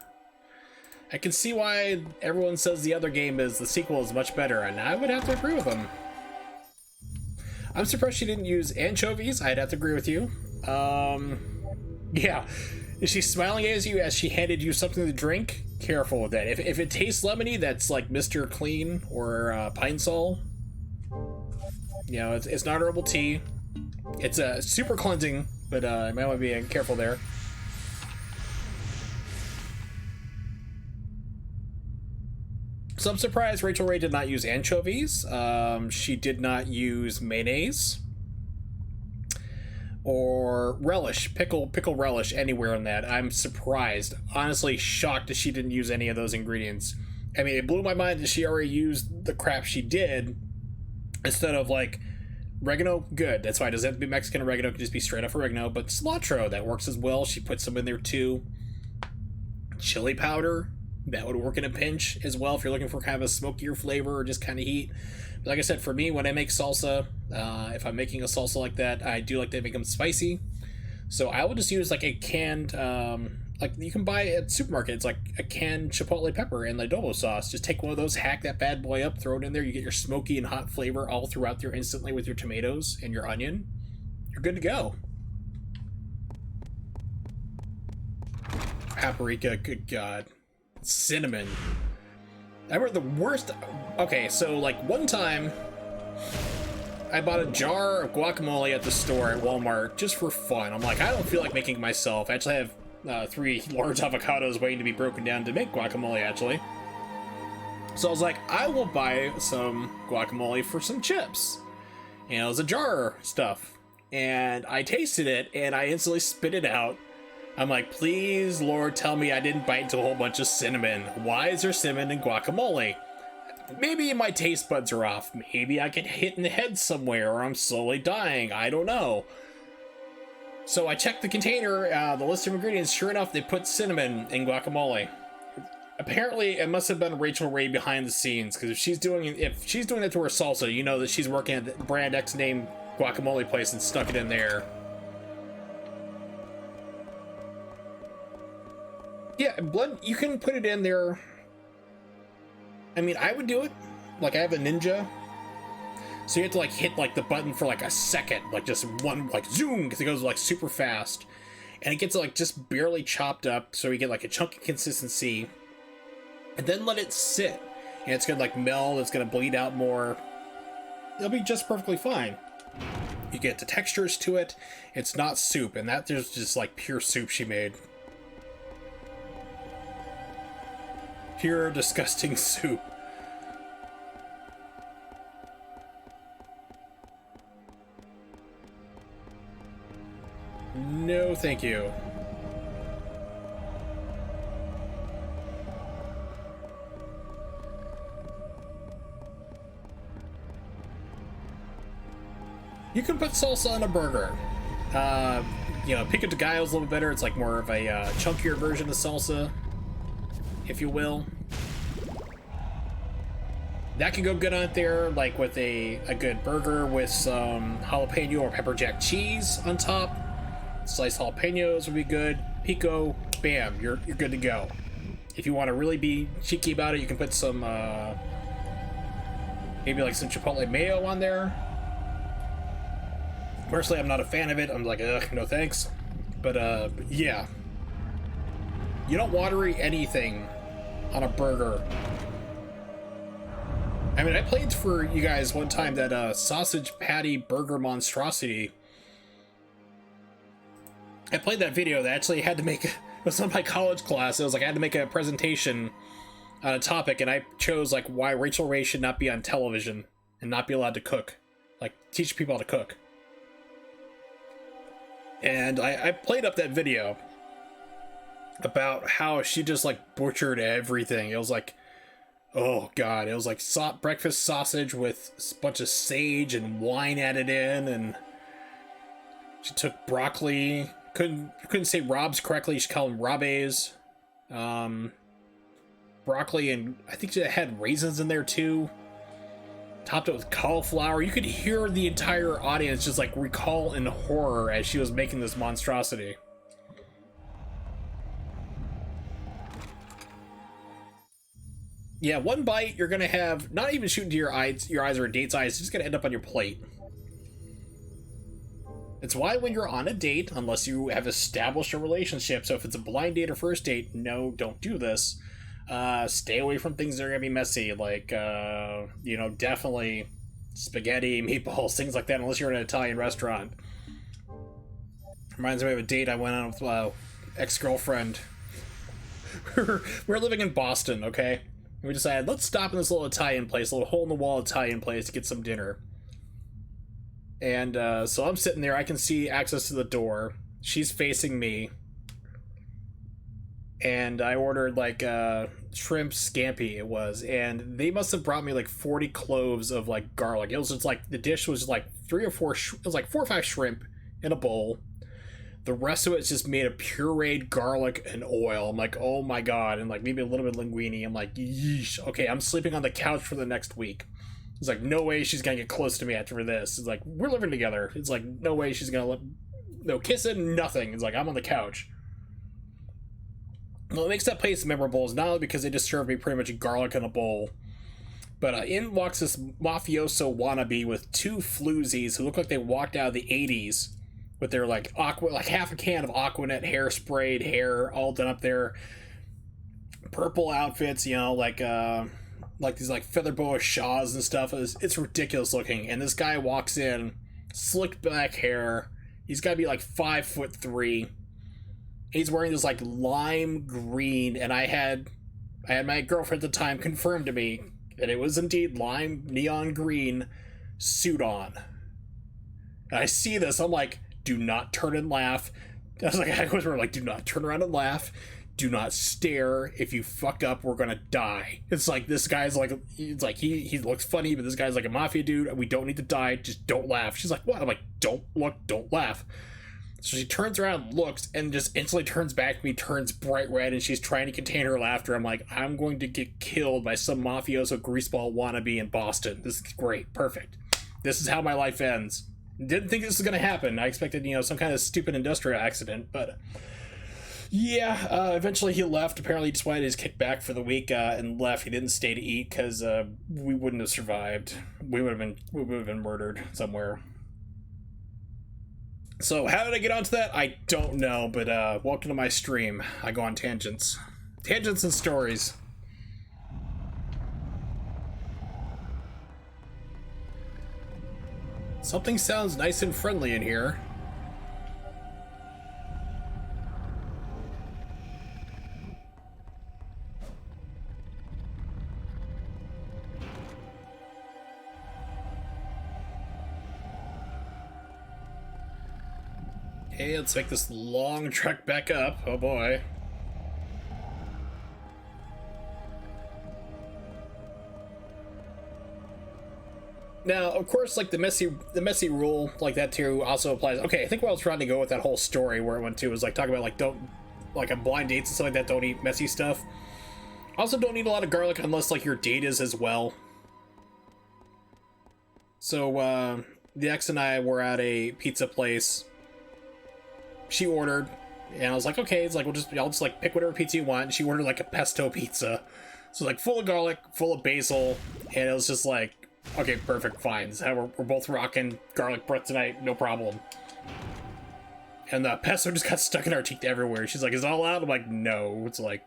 can see why everyone says the other game is the sequel is much better, and I would have to agree with them. I'm surprised she didn't use anchovies. I'd have to agree with you. Yeah. Is she smiling at you as she handed you something to drink? Careful with that. If it tastes lemony, that's like Mr. Clean or Pine Sol. You know, it's not herbal tea. It's super cleansing, but you might want to be careful there. So I'm surprised Rachel Ray did not use anchovies. She did not use mayonnaise or relish, pickle relish anywhere in that. I'm surprised, honestly shocked that she didn't use any of those ingredients. I mean, it blew my mind that she already used the crap she did instead of like oregano. Good, that's fine. It doesn't have to be Mexican oregano, it can just be straight up oregano. But cilantro, that works as well. She put some in there too. Chili powder, that would work in a pinch as well if you're looking for kind of a smokier flavor or just kind of heat. But like I said, for me, when I make salsa, if I'm making a salsa like that, I do like to make them spicy. So I would just use like a canned, like you can buy at supermarket. It's like a canned chipotle pepper and adobo sauce. Just take one of those, hack that bad boy up, throw it in there. You get your smoky and hot flavor all throughout there instantly with your tomatoes and your onion. You're good to go. Paprika, good God. Cinnamon. I remember the worst. Okay, so like one time I bought a jar of guacamole at the store at Walmart just for fun. I'm like, I don't feel like making it myself. I actually have 3 large avocados waiting to be broken down to make guacamole, actually. So I was like, I will buy some guacamole for some chips. And it was a jar of stuff. And I tasted it and I instantly spit it out. I'm like, please, Lord, tell me I didn't bite into a whole bunch of cinnamon. Why is there cinnamon in guacamole? Maybe my taste buds are off. Maybe I get hit in the head somewhere or I'm slowly dying. I don't know. So I checked the container, the list of ingredients. Sure enough, they put cinnamon in guacamole. Apparently, it must have been Rachel Ray behind the scenes, because if she's doing that to her salsa, you know that she's working at the brand X name guacamole place and stuck it in there. Yeah, blood, you can put it in there. I mean, I would do it. Like, I have a Ninja. So you have to, like, hit, like, the button for, like, a second. Like, just one, like, zoom, because it goes, like, super fast. And it gets, like, just barely chopped up, so you get, like, a chunky consistency. And then let it sit. And it's gonna, like, meld, it's gonna bleed out more. It'll be just perfectly fine. You get the textures to it. It's not soup, and that there's just, like, pure soup she made. Pure disgusting soup. No, thank you. You can put salsa on a burger. You know, pico de gallo is a little better. It's like more of a chunkier version of salsa, if you will. That can go good on it there, like with a good burger with some jalapeno or pepper jack cheese on top. Sliced jalapenos would be good. Pico, bam, you're good to go. If you want to really be cheeky about it, you can put some maybe like some chipotle mayo on there. Personally, I'm not a fan of it. I'm like, ugh, no thanks. But yeah, you don't watery anything on a burger. I mean, I played for you guys one time that sausage patty burger monstrosity. I played that video that actually had to make, it was on my college class. It was like I had to make a presentation on a topic, and I chose like why Rachel Ray should not be on television and not be allowed to cook, like teach people how to cook. And I played up that video about how she just like butchered everything. It was like, oh god, it was like breakfast sausage with a bunch of sage and wine added in, and she took broccoli. Couldn't say Rob's correctly. She called them Robes. Broccoli, and I think she had raisins in there too. Topped it with cauliflower. You could hear the entire audience just like recall in horror as she was making this monstrosity. Yeah, one bite, you're gonna have not even shooting to your eyes or a date's eyes. It's just gonna end up on your plate. It's why when you're on a date, unless you have established a relationship, so if it's a blind date or first date, no, don't do this. Stay away from things that are gonna be messy, like, you know, definitely spaghetti, meatballs, things like that, unless you're in an Italian restaurant. Reminds me of a date I went on with ex-girlfriend. We're living in Boston, okay? And we decided, let's stop in this little Italian place, a little hole-in-the-wall Italian place to get some dinner. And so I'm sitting there, I can see access to the door. She's facing me. And I ordered like shrimp scampi, it was. And they must have brought me like 40 cloves of like garlic. It was just like, the dish was like 4 or 5 shrimp in a bowl. The rest of it's just made of pureed garlic and oil. I'm like, oh my god. And like maybe a little bit of linguine. I'm like, yeesh. Okay, I'm sleeping on the couch for the next week. It's like, no way she's gonna get close to me after this. It's like, we're living together. It's like, no way she's gonna no kissing, nothing. It's like, I'm on the couch. Well, what makes that place memorable is not only because they just served me pretty much garlic in a bowl, but in walks this mafioso wannabe with 2 floozies who look like they walked out of the 80s with their like half a can of Aquanet hair hair all done up there, purple outfits, you know, like these like feather boa shawls and stuff. It's ridiculous looking. And this guy walks in, slicked back hair. He's got to be like 5'3". He's wearing this like lime green, and I had my girlfriend at the time confirm to me that it was indeed lime neon green suit on. And I see this, I'm like, do not turn and laugh. I was like, do not turn around and laugh. Do not stare. If you fuck up, we're gonna die. It's like, this guy's like, it's like he looks funny, but this guy's like a mafia dude. We don't need to die. Just don't laugh. She's like, what? I'm like, don't look, don't laugh. So she turns around, looks, and just instantly turns back to me, turns bright red, and she's trying to contain her laughter. I'm like, I'm going to get killed by some mafioso greaseball wannabe in Boston. This is great. Perfect. This is how my life ends. Didn't think this was going to happen. I expected, you know, some kind of stupid industrial accident, but yeah, eventually he left. Apparently he just wanted his kickback for the week and left. He didn't stay to eat because we wouldn't have survived. We would have been murdered somewhere. So how did I get onto that? I don't know, but welcome to my stream. I go on tangents. Tangents and stories. Something sounds nice and friendly in here. Okay, let's make this long trek back up. Oh boy. Now, of course, like the messy rule like that too also applies. Okay, I think what I was trying to go with that whole story where it went to was like talking about like don't, like on blind dates and stuff like that, don't eat messy stuff. Also, don't eat a lot of garlic unless like your date is as well. So the ex and I were at a pizza place. She ordered, and I was like, okay, it's like, I'll just like pick whatever pizza you want. And she ordered like a pesto pizza, so like full of garlic, full of basil, and it was just like, okay, perfect, fine. This is how we're both rocking garlic bread tonight, no problem. And the pesto just got stuck in our teeth everywhere. She's like, is it all out? I'm like, no. It's like,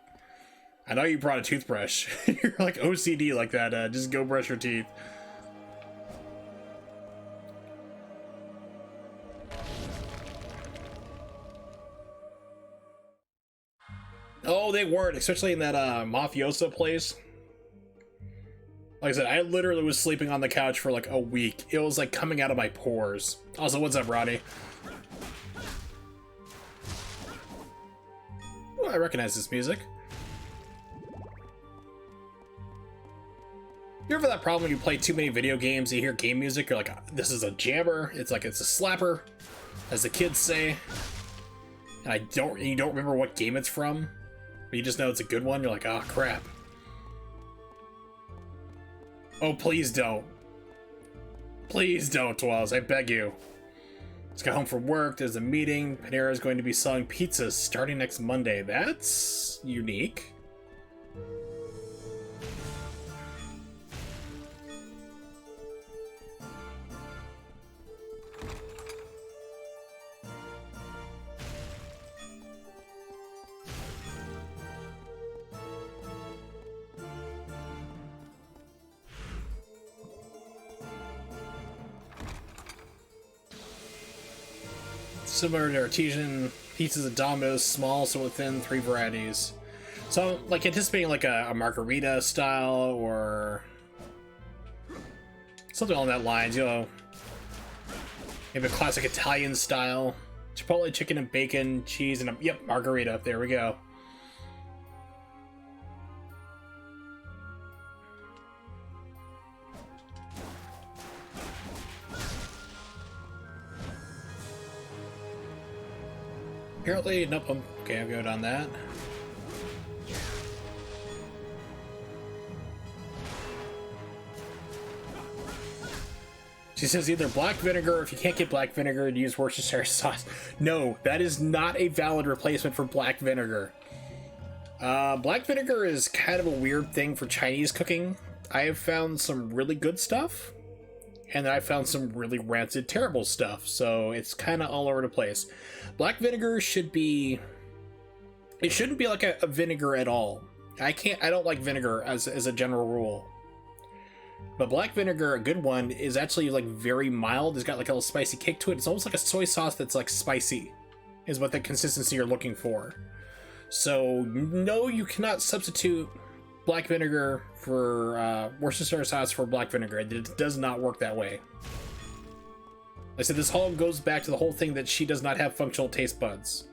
I know you brought a toothbrush. You're like OCD like that. Just go brush your teeth. Oh, they weren't, especially in that mafioso place. Like I said, I literally was sleeping on the couch for like a week. It was like coming out of my pores. Also, what's up, Roddy? Oh, I recognize this music. You ever have that problem when you play too many video games, you hear game music, you're like, this is a jammer, it's like it's a slapper, as the kids say. And you don't remember what game it's from, but you just know it's a good one, you're like, oh crap. Oh, please don't. Please don't, Dwells, I beg you. Let's get home from work, there's a meeting, Panera is going to be selling pizzas starting next Monday. That's unique. Similar to artesian pizzas at Domino's, small, so within 3 varieties. So I'm like anticipating like a margarita style or something along that lines, you know. Maybe a classic Italian style. Chipotle chicken and bacon, cheese, and yep, margarita. There we go. Apparently, nope, okay, I'll go down that. She says either black vinegar, or if you can't get black vinegar, use Worcestershire sauce. No, that is not a valid replacement for black vinegar. Black vinegar is kind of a weird thing for Chinese cooking. I have found some really good stuff, and I found some really rancid, terrible stuff, so it's kind of all over the place. Black vinegar should be... It shouldn't be like a vinegar at all. I don't like vinegar as a general rule. But black vinegar, a good one, is actually like very mild. It's got like a little spicy kick to it. It's almost like a soy sauce that's like spicy, is what the consistency you're looking for. So no, you cannot substitute black vinegar for Worcestershire sauce for black vinegar. It does not work that way. Like I said, this all goes back to the whole thing that she does not have functional taste buds.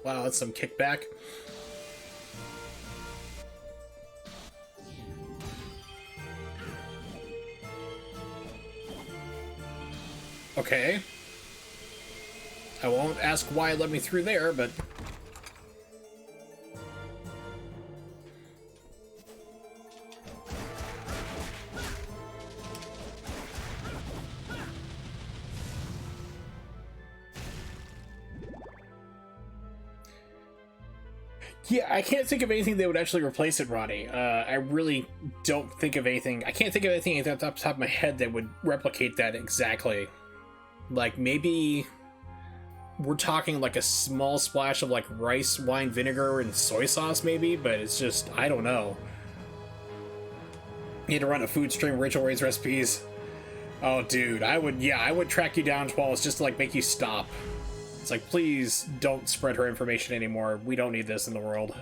Wow, that's some kickback. Okay. I won't ask why it let me through there, but... Yeah, I can't think of anything that would actually replace it, Ronnie. I really don't think of anything. I can't think of anything off the top of my head that would replicate that exactly. Like, maybe we're talking like a small splash of like rice wine vinegar and soy sauce, maybe, but it's just, I don't know. You need to run a food stream, Rachel Ray's recipes. Oh, dude, I would track you down, Twelves, just to like make you stop. It's like, please don't spread her information anymore. We don't need this in the world.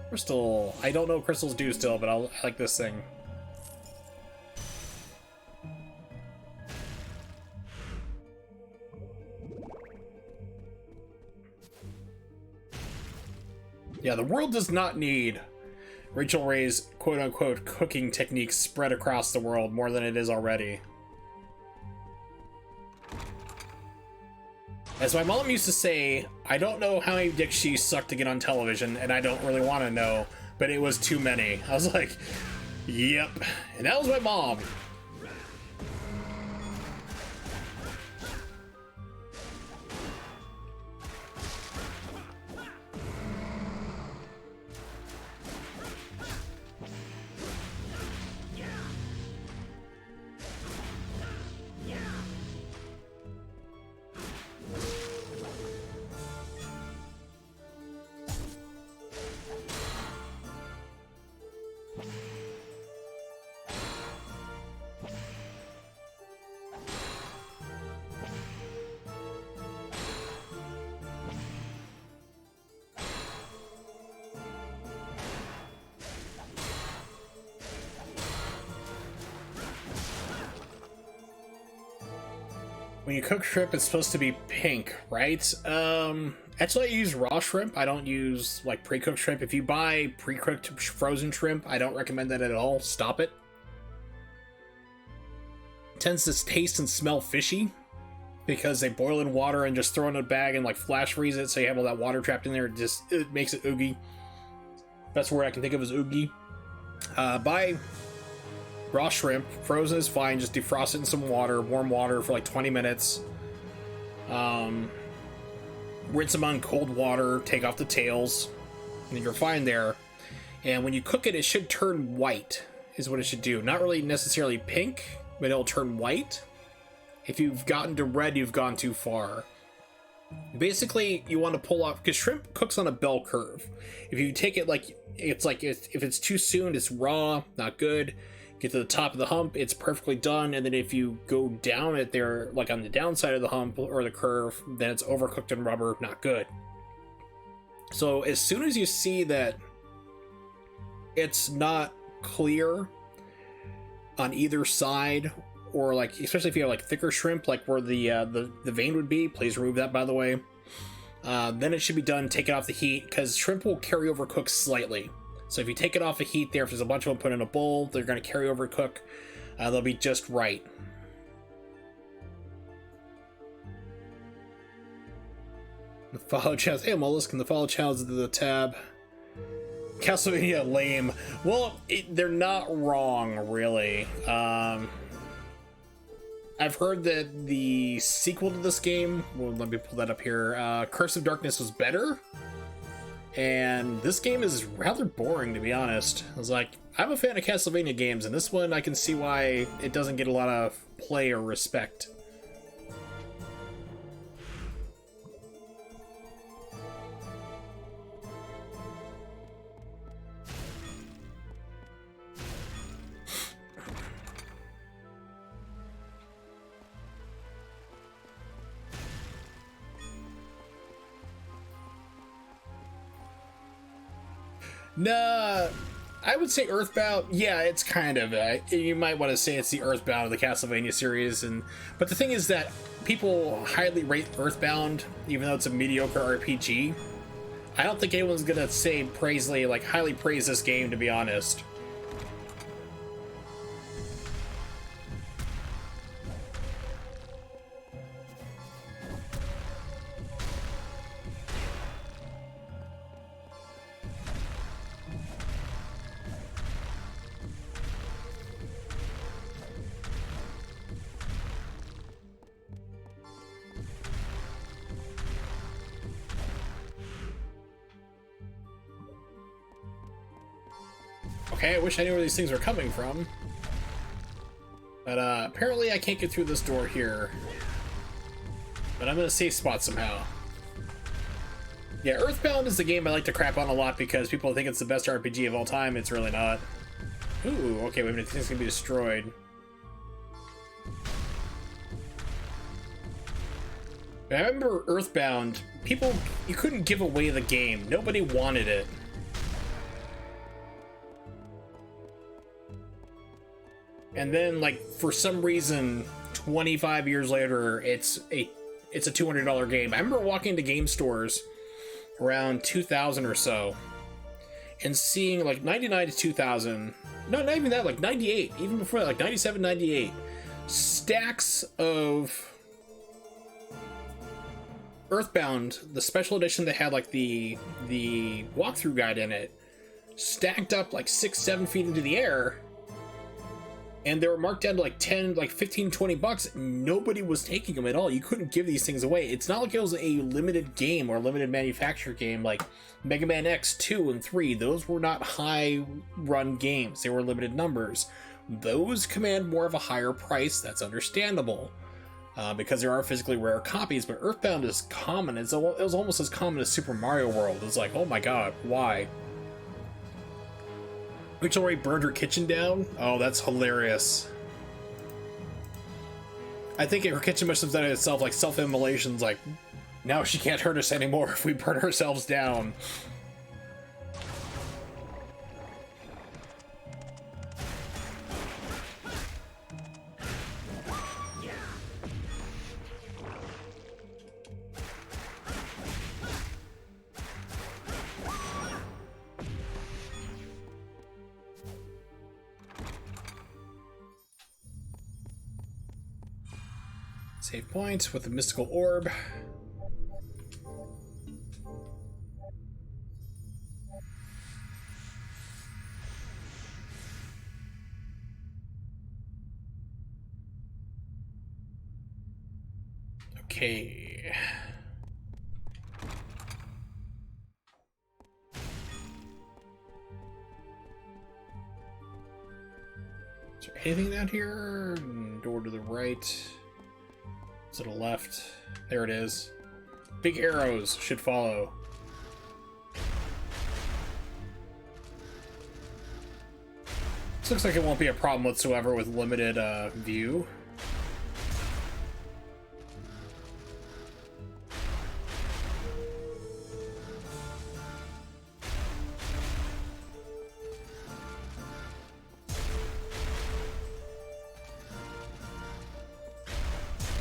Crystal. I don't know what crystals do still, but I like this thing. Yeah, the world does not need Rachel Ray's quote-unquote cooking techniques spread across the world more than it is already. As my mom used to say, I don't know how many dicks she sucked to get on television, and I don't really want to know, but it was too many. I was like, yep. And that was my mom. When you cook shrimp, it's supposed to be pink, right? Actually, I use raw shrimp. I don't use like pre-cooked shrimp. If you buy pre-cooked frozen shrimp, I don't recommend that at all. Stop it. It tends to taste and smell fishy because they boil in water and just throw it in a bag and like flash freeze it, so you have all that water trapped in there. It makes it oogie. Best word I can think of is oogie. Buy raw shrimp. Frozen is fine. Just defrost it in some water, warm water for like 20 minutes. Rinse them on cold water, take off the tails, and you're fine there. And when you cook it, it should turn white, is what it should do. Not really necessarily pink, but it'll turn white. If you've gotten to red, you've gone too far. Basically, you want to pull off, because shrimp cooks on a bell curve. If you take it like if it's too soon, it's raw, not good. Get to the top of the hump, it's perfectly done, and then if you go down it there, like on the downside of the hump or the curve, then it's overcooked in rubber, not good. So as soon as you see that it's not clear on either side, or like, especially if you have like thicker shrimp, like where the vein would be, please remove that, by the way. Then it should be done. Take it off the heat, because shrimp will carry over cook slightly. So if you take it off the heat there, if there's a bunch of them put in a bowl, they're going to carry over cook. They'll be just right. The follow channels. Hey, Mollusk, and the follow channels to the tab. Castlevania lame. Well, they're not wrong, really. I've heard that the sequel to this game, well, let me pull that up here, Curse of Darkness was better. And this game is rather boring, to be honest. I was like, I'm a fan of Castlevania games, and this one I can see why it doesn't get a lot of play or respect. Nah, I would say Earthbound. Yeah, it's kind of you might want to say it's the Earthbound of the Castlevania series, but the thing is that people highly rate Earthbound, even though it's a mediocre RPG. I don't think anyone's gonna say highly praise this game, to be honest. Okay, I wish I knew where these things were coming from. But apparently I can't get through this door here. But I'm in a safe spot somehow. Yeah, Earthbound is the game I like to crap on a lot because people think it's the best RPG of all time. It's really not. Ooh, okay, wait a minute, things can be destroyed. I remember Earthbound, you couldn't give away the game. Nobody wanted it. And then, like, for some reason, 25 years later, it's a $200 game. I remember walking into game stores around 2000 or so and seeing, like, 99 to 2000, no, not even that, like 98, even before that, like 97, 98, stacks of Earthbound, the special edition that had, like, the walkthrough guide in it, stacked up, like, 6-7 feet into the air. And they were marked down to like 10, like 15, 20 bucks. Nobody was taking them at all. You couldn't give these things away. It's not like it was a limited game or a limited manufacturer game like Mega Man X 2 and 3. Those were not high run games. They were limited numbers. Those command more of a higher price. That's understandable because there are physically rare copies. But Earthbound is common. It was almost as common as Super Mario World. It's like, oh my god, why? Rachel already burned her kitchen down? Oh, that's hilarious. I think her kitchen must have done it itself, like self-immolations, like, now she can't hurt us anymore if we burn ourselves down. Save point with the mystical orb. Okay. Is there anything down here? Door to the right. To the left. There it is. Big arrows should follow. This looks like it won't be a problem whatsoever with limited view.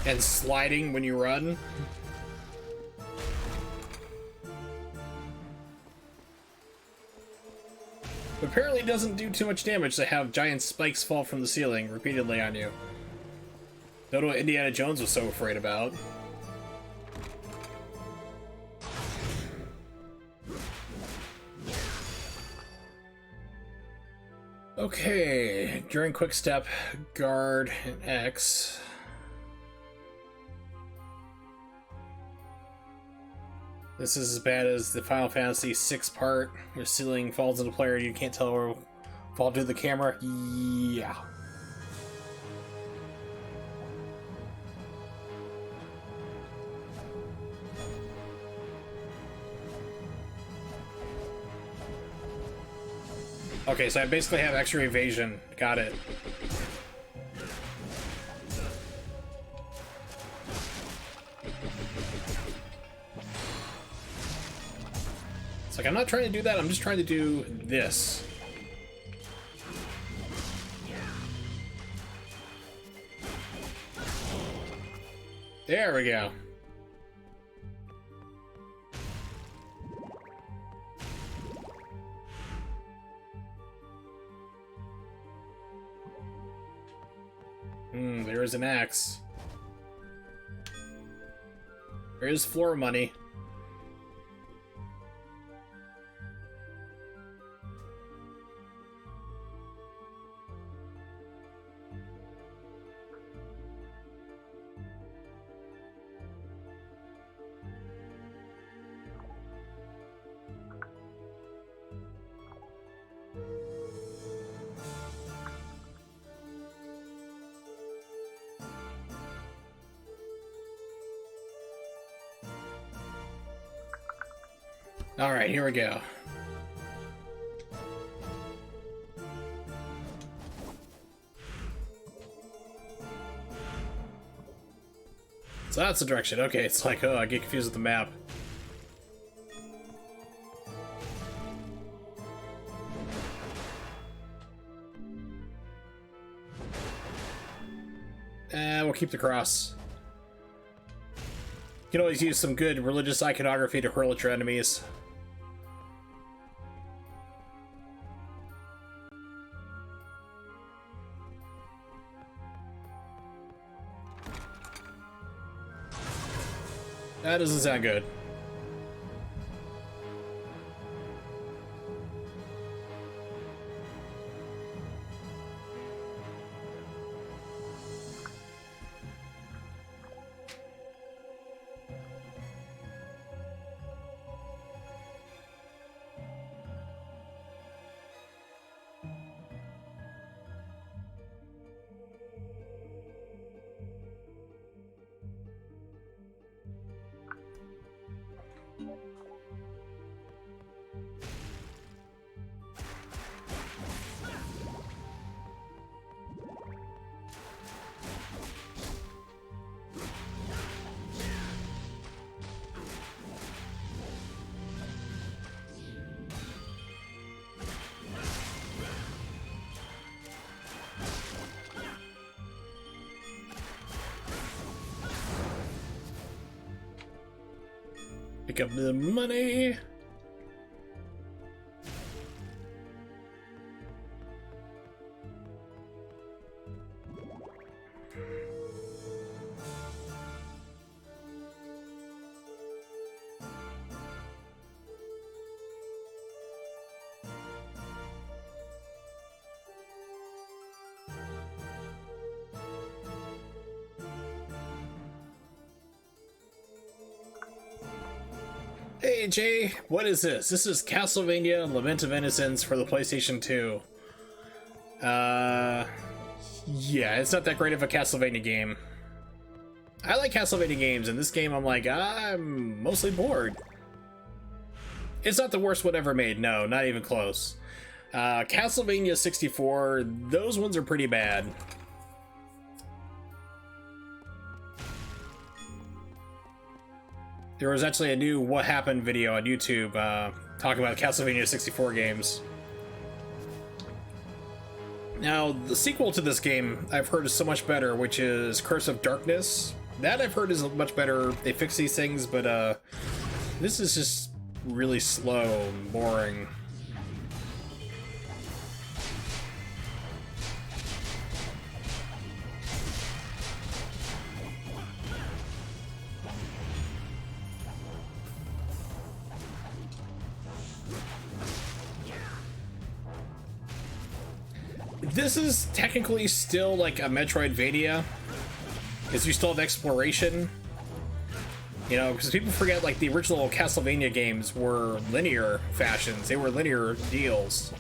And sliding when you run. Apparently it doesn't do too much damage to have giant spikes fall from the ceiling repeatedly on you. Don't know what Indiana Jones was so afraid about. Okay, during quick step, guard, and X. This is as bad as the Final Fantasy VI part, where ceiling falls into player and you can't tell where it will fall to the camera. Yeah. Okay, so I basically have extra evasion. Got it. It's like, I'm not trying to do that, I'm just trying to do this. There we go. There is an axe. There is floor money. Alright, here we go. So that's the direction. Okay, it's like, oh, I get confused with the map. We'll keep the cross. You can always use some good religious iconography to hurl at your enemies. That doesn't sound good. Pick up the money. Hey Jay, what is this? This is Castlevania Lament of Innocence for the PlayStation 2. Yeah, it's not that great of a Castlevania game. I like Castlevania games, and this game I'm like, I'm mostly bored. It's not the worst one ever made, no, not even close. Castlevania 64, those ones are pretty bad. There was actually a new What Happened video on YouTube talking about Castlevania 64 games. Now, the sequel to this game I've heard is so much better, which is Curse of Darkness. That I've heard is much better. They fix these things, but this is just really slow and boring. This is technically still like a Metroidvania, because you still have exploration. You know, because people forget like the original Castlevania games were linear fashions. They were linear deals.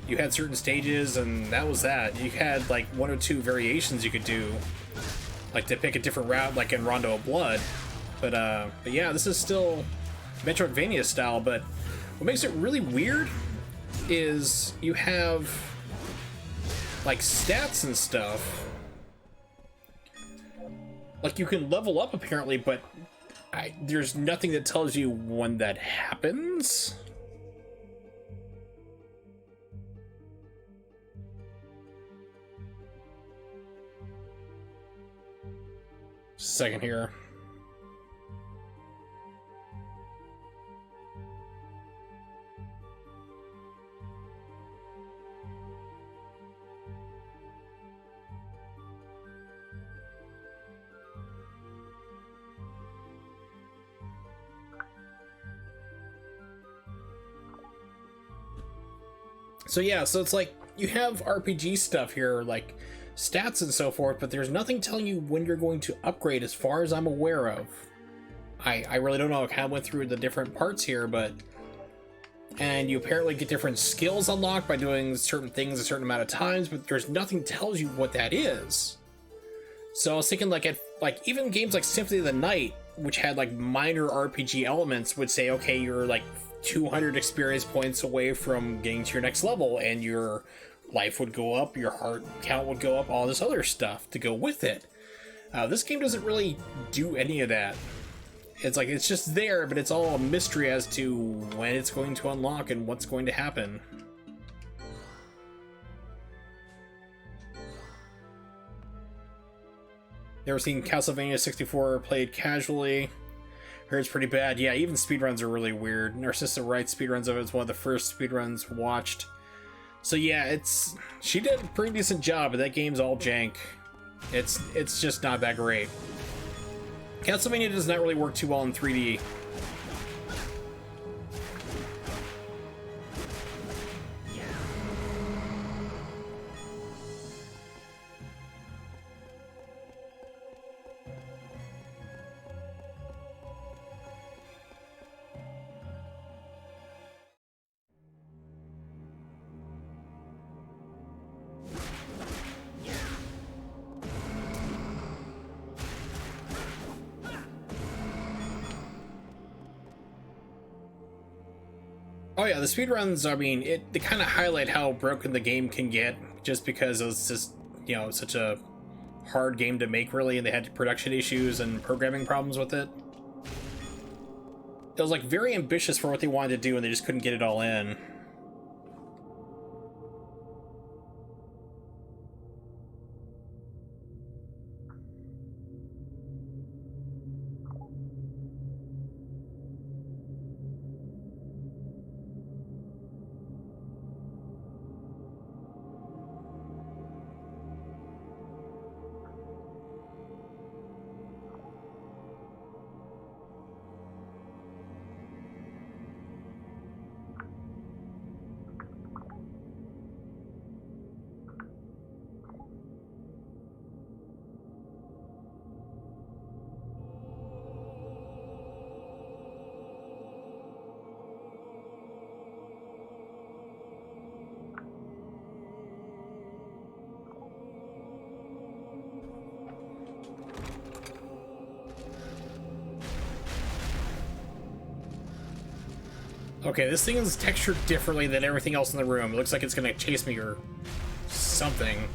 You had certain stages and that was that. You had like one or two variations you could do, like to pick a different route, like in Rondo of Blood. But yeah, this is still Metroidvania style, but what makes it really weird is you have like stats and stuff. Like you can level up apparently, but there's nothing that tells you when that happens. Just a second here. So yeah, so it's like you have RPG stuff here, like stats and so forth, but there's nothing telling you when you're going to upgrade as far as I'm aware of. I really don't know. I kind of went through the different parts here, but... And you apparently get different skills unlocked by doing certain things a certain amount of times, but there's nothing tells you what that is. So I was thinking like even games like Symphony of the Night, which had like minor RPG elements, would say, okay, you're like 200 experience points away from getting to your next level, and your life would go up, your heart count would go up, all this other stuff to go with it. This game doesn't really do any of that. It's like, it's just there, but it's all a mystery as to when it's going to unlock and what's going to happen. Never seen Castlevania 64 played casually. Heard it's pretty bad. Yeah, even speedruns are really weird. Narcissa writes speedruns of it. It's one of the first speedruns watched. So yeah, she did a pretty decent job, but that game's all jank. It's just not that great. Castlevania does not really work too well in 3D. Oh yeah, the speedruns, I mean, they kind of highlight how broken the game can get, just because it's just, you know, such a hard game to make, really, and they had production issues and programming problems with it. It was, like, very ambitious for what they wanted to do, and they just couldn't get it all in. Okay, this thing is textured differently than everything else in the room. It looks like it's gonna chase me or something.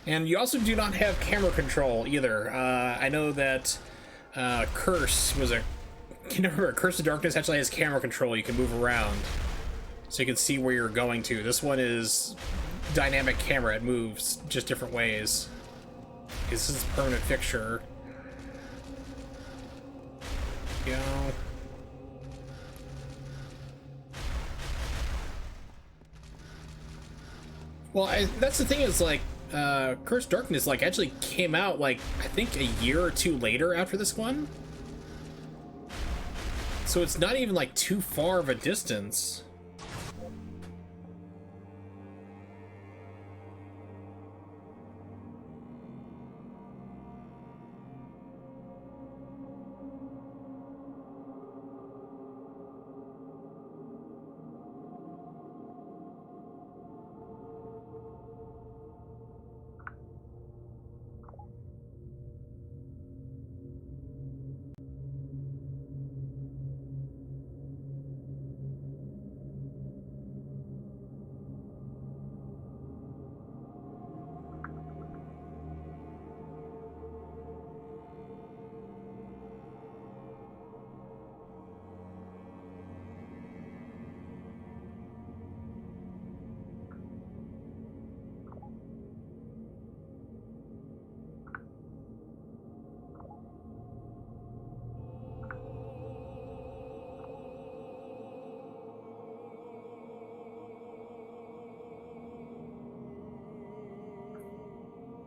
And you also do not have camera control either. I know that Curse was a... You know, remember, Curse of Darkness actually has camera control. You can move around, so you can see where you're going to. This one is dynamic camera. It moves just different ways. This is a permanent fixture. Go. Well, that's the thing is, like, Curse Darkness, like, actually came out, like, I think a year or two later after this one. So it's not even, like, too far of a distance.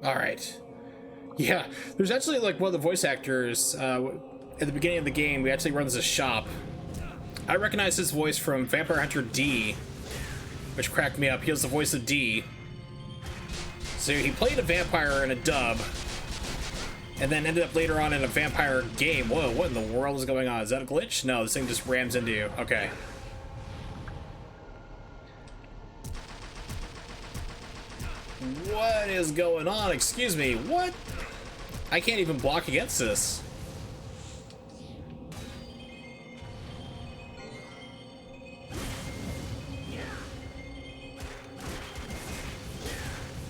All right. Yeah, there's actually, like, one of the voice actors at the beginning of the game. We actually runs a shop. I recognize his voice from Vampire Hunter D, which cracked me up. He was the voice of D. So he played a vampire in a dub, and then ended up later on in a vampire game. Whoa, what in the world is going on? Is that a glitch? No, this thing just rams into you. Okay. What is going on? Excuse me, what? I can't even block against this.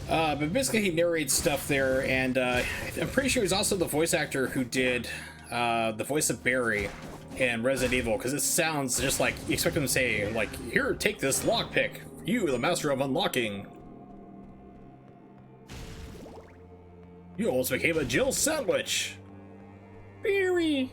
But basically he narrates stuff there, and I'm pretty sure he's also the voice actor who did the voice of Barry in Resident Evil, because it sounds just like you expect him to say, like, here, take this lockpick. You, the master of unlocking. You almost became a Jill sandwich. Barry.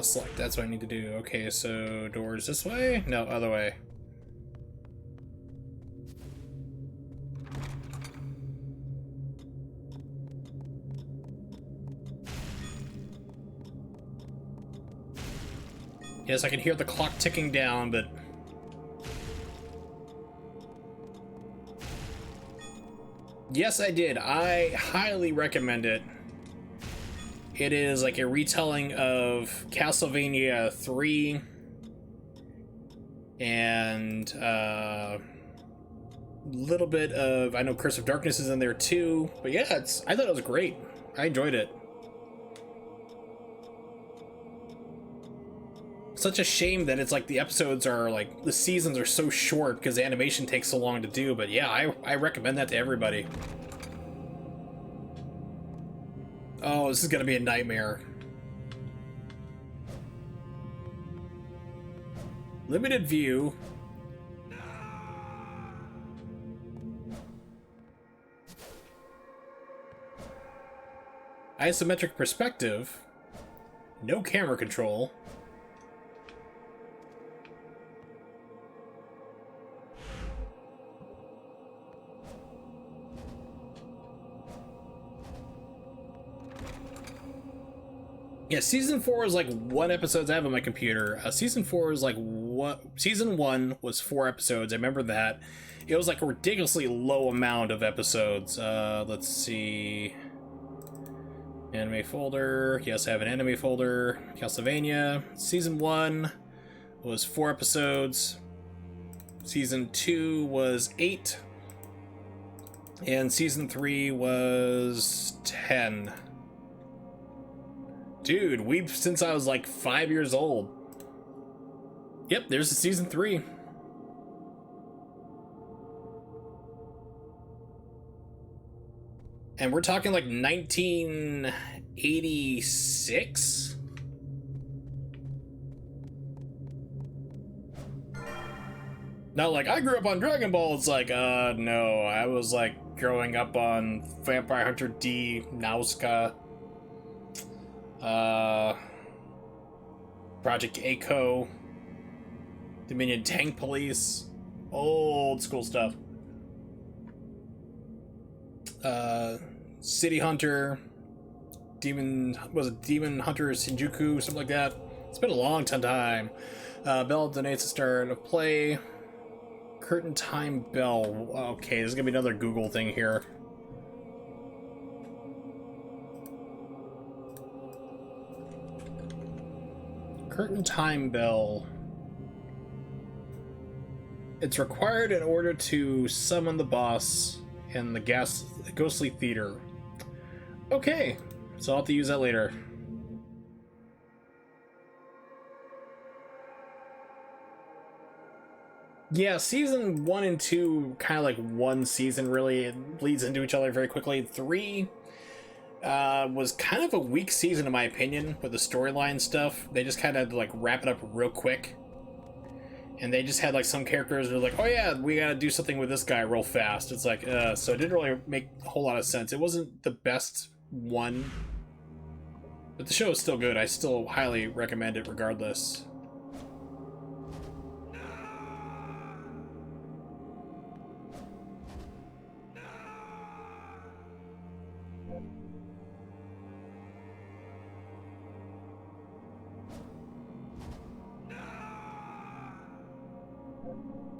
Select, that's what I need to do. Okay, so doors this way? No, other way. Yes, I can hear the clock ticking down, but... Yes, I did. I highly recommend it. It is like a retelling of Castlevania 3 and little bit of, I know Curse of Darkness is in there too, but yeah, I thought it was great. I enjoyed it. Such a shame that it's like the episodes are like, the seasons are so short because the animation takes so long to do, but yeah, I recommend that to everybody. Oh, this is gonna be a nightmare. Limited view. Isometric perspective. No camera control. Yeah, season 4 is like 1 episode I have on my computer. Season 4 is like what? Season 1 was 4 episodes. I remember that. It was like a ridiculously low amount of episodes. Let's see. Anime folder. Yes, I have an anime folder. Castlevania. Season 1 was 4 episodes. Season 2 was 8. And Season 3 was 10. Dude, we've since I was like 5 years old. Yep, there's the Season 3. And we're talking like 1986? Not like I grew up on Dragon Ball. It's like, no, I was like growing up on Vampire Hunter D, Nausicaa, Project Echo, Dominion Tank Police, old school stuff. City Hunter, Demon Hunter Shinjuku, something like that. It's been a long time. Bell donates a start of play. Curtain Time Bell. Okay, there's gonna be another Google thing here. Curtain Time Bell. It's required in order to summon the boss in the ghostly theater. Okay, so I'll have to use that later. Yeah, season 1 and 2 kind of like one season, really. It bleeds into each other very quickly. 3 was kind of a weak season in my opinion with the storyline stuff. They just kind of like wrap it up real quick. And they just had like some characters that were like, oh yeah, we gotta do something with this guy real fast. It's like, so it didn't really make a whole lot of sense. It wasn't the best one, but the show is still good. I still highly recommend it regardless.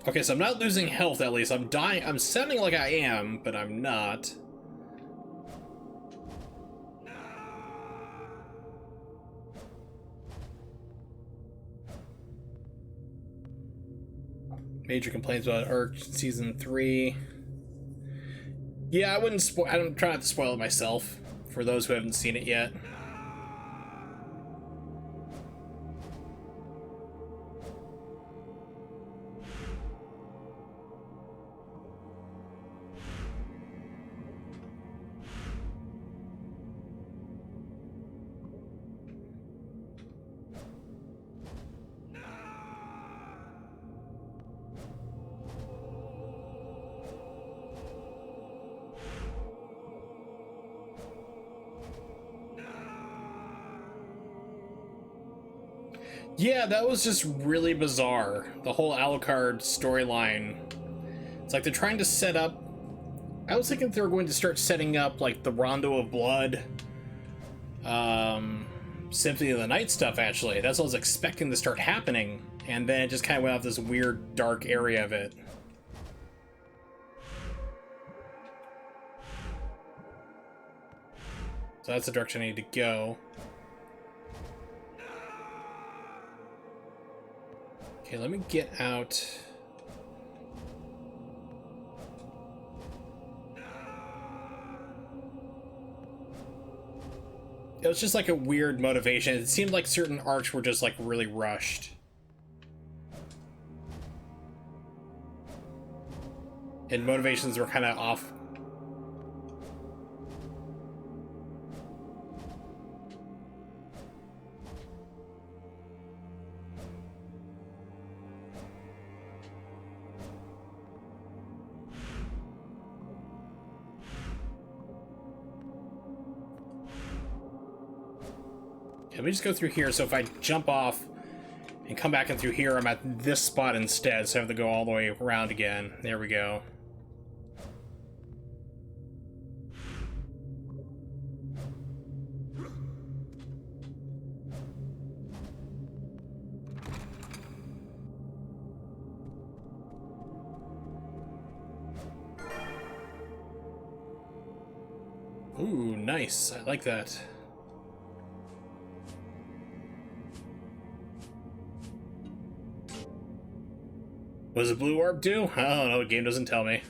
Okay, so I'm not losing health, at least. I'm dying. I'm sounding like I am, but I'm not. Major complaints about Arc Season 3. Yeah, I wouldn't spoil. I don't try not to spoil it myself for those who haven't seen it yet. Yeah, that was just really bizarre. The whole Alucard storyline. It's like they're trying to set up... I was thinking they were going to start setting up, like, the Rondo of Blood. Symphony of the Night stuff, actually. That's what I was expecting to start happening. And then it just kind of went off this weird, dark area of it. So that's the direction I need to go. Okay, let me get out. It was just like a weird motivation. It seemed like certain arcs were just like really rushed. And motivations were kind of off. Let me just go through here, so if I jump off and come back in through here, I'm at this spot instead, so I have to go all the way around again. There we go. Ooh, nice. I like that. What does a blue orb do? I don't know, the game doesn't tell me.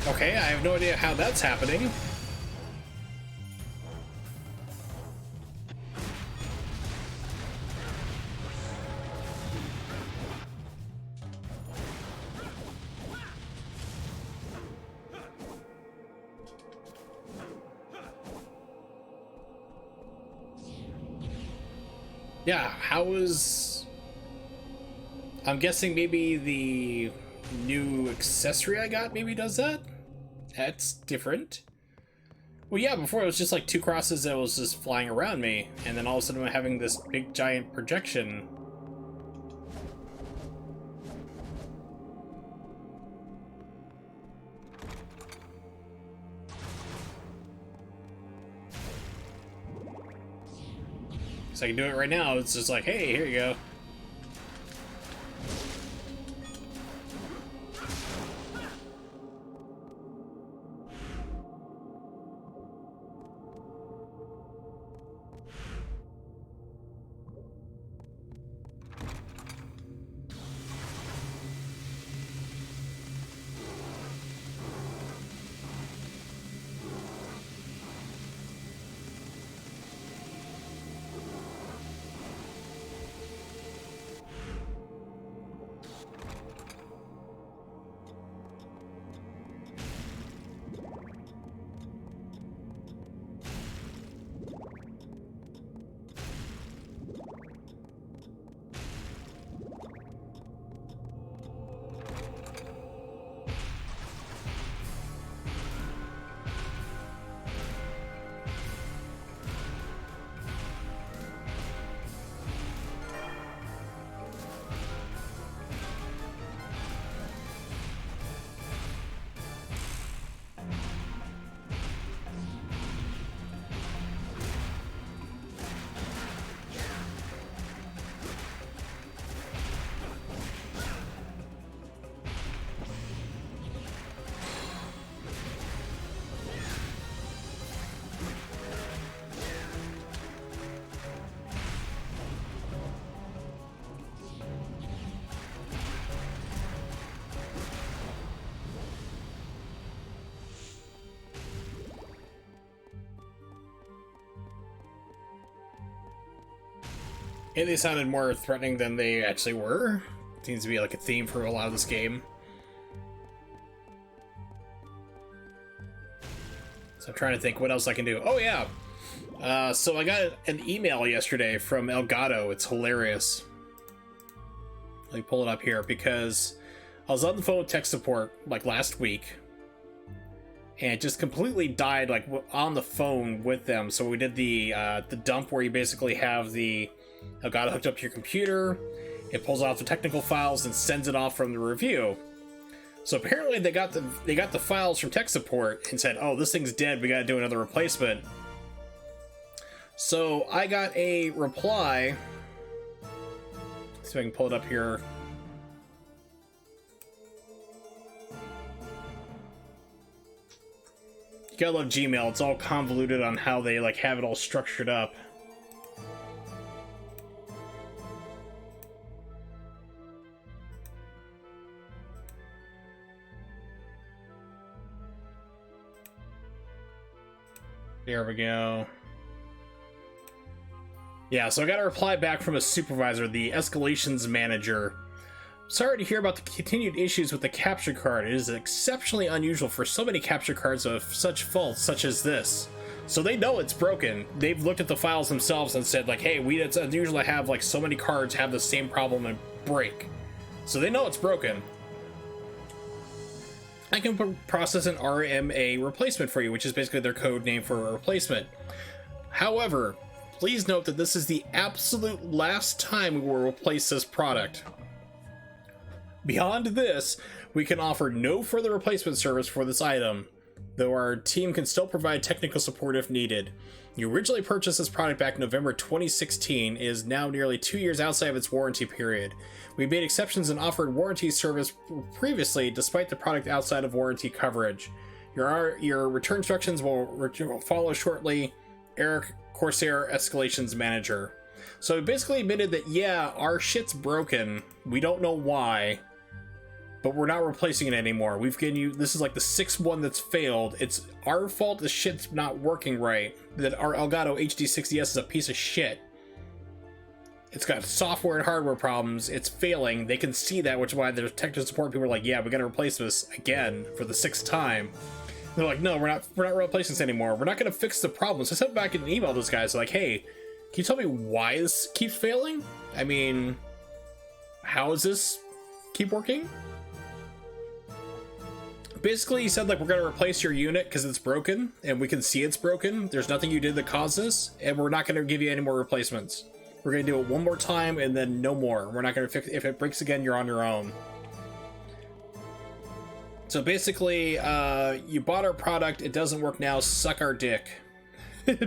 Okay, I have no idea how that's happening. Yeah, how is... I'm guessing maybe the new accessory I got maybe does that? That's different. Well, yeah, before it was just like two crosses that was just flying around me, and then all of a sudden I'm having this big giant projection. So I can do it right now. It's just like, hey, here you go. And they sounded more threatening than they actually were. Seems to be like a theme for a lot of this game. So I'm trying to think what else I can do. Oh yeah! So I got an email yesterday from Elgato. It's hilarious. Let me pull it up here because I was on the phone with tech support like last week. And it just completely died like on the phone with them. So we did the dump where you basically have the Elgato hooked up to your computer. It pulls off the technical files and sends it off from the review. So apparently they got the files from tech support and said, "Oh, this thing's dead. We got to do another replacement." So I got a reply. Let's see if I can pull it up here. You gotta love Gmail. It's all convoluted on how they like have it all structured up. There we go. Yeah, so I got a reply back from a supervisor, the escalations manager. Sorry to hear about the continued issues with the capture card. It is exceptionally unusual for so many capture cards of such faults such as this. So they know it's broken. They've looked at the files themselves and said like, hey, it's unusual to have like so many cards have the same problem and break. So they know it's broken. I can process an RMA replacement for you, which is basically their code name for a replacement. However, please note that this is the absolute last time we will replace this product. Beyond this, we can offer no further replacement service for this item, though our team can still provide technical support if needed. You originally purchased this product back in November 2016. It is now nearly 2 years outside of its warranty period. We made exceptions and offered warranty service previously, despite the product outside of warranty coverage. Your return instructions will follow shortly. Eric, Corsair Escalations Manager. So it basically admitted that, yeah, our shit's broken. We don't know why, but we're not replacing it anymore. We've given you, this is like the sixth one that's failed. It's our fault the shit's not working right. That our Elgato HD60S is a piece of shit. It's got software and hardware problems. It's failing. They can see that, which is why their technical support people are like, yeah, we gotta replace this again for the sixth time. They're like, no, we're not replacing this anymore. We're not gonna fix the problem. So I sent back an email to those guys like, hey, can you tell me why this keeps failing? I mean, how does this keep working? Basically, he said, like, we're going to replace your unit because it's broken, and we can see it's broken. There's nothing you did that caused this, and we're not going to give you any more replacements. We're going to do it one more time, and then no more. We're not going to fix it. If it breaks again, you're on your own. So basically, you bought our product, it doesn't work now, suck our dick.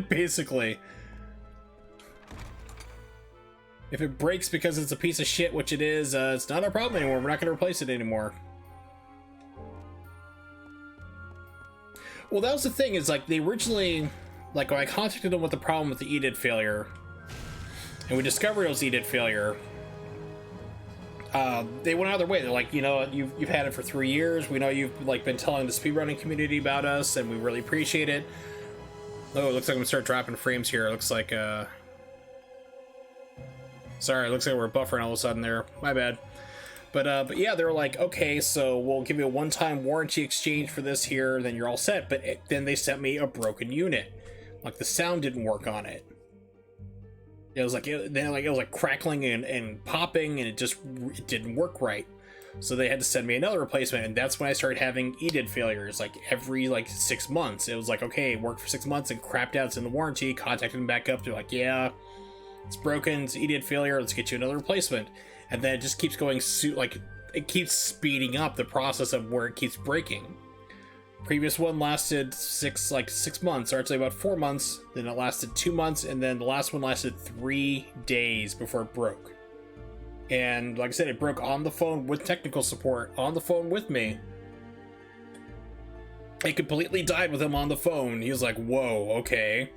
Basically. If it breaks because it's a piece of shit, which it is, it's not our problem anymore. We're not going to replace it anymore. Well, that was the thing, is like they originally, like when I contacted them with the problem with the EDIT failure, and we discovered it was EDIT failure, they went out of their way. They're like, you know, you've had it for 3 years. We know you've like been telling the speedrunning community about us, and we really appreciate it. Oh, it looks like I'm gonna start dropping frames here. It looks like, sorry, it looks like we're buffering all of a sudden there. My bad. But yeah, they were like, okay, so we'll give you a one-time warranty exchange for this here, then you're all set. But then they sent me a broken unit. Like the sound didn't work on it. It was like, it was like crackling and popping, and it didn't work right. So they had to send me another replacement, and that's when I started having EDIT failures, like every 6 months. It was like, okay, it worked for 6 months and crapped out, it's in the warranty. Contacted them back up, they're like, yeah, it's broken, it's EDIT failure, let's get you another replacement. And then it just keeps going, it keeps speeding up the process of where it keeps breaking. Previous one lasted 6 months, or actually about 4 months, then it lasted 2 months, and then the last one lasted 3 days before it broke. And like I said, it broke on the phone with technical support, on the phone with me. It completely died with him on the phone. He was like, whoa, okay.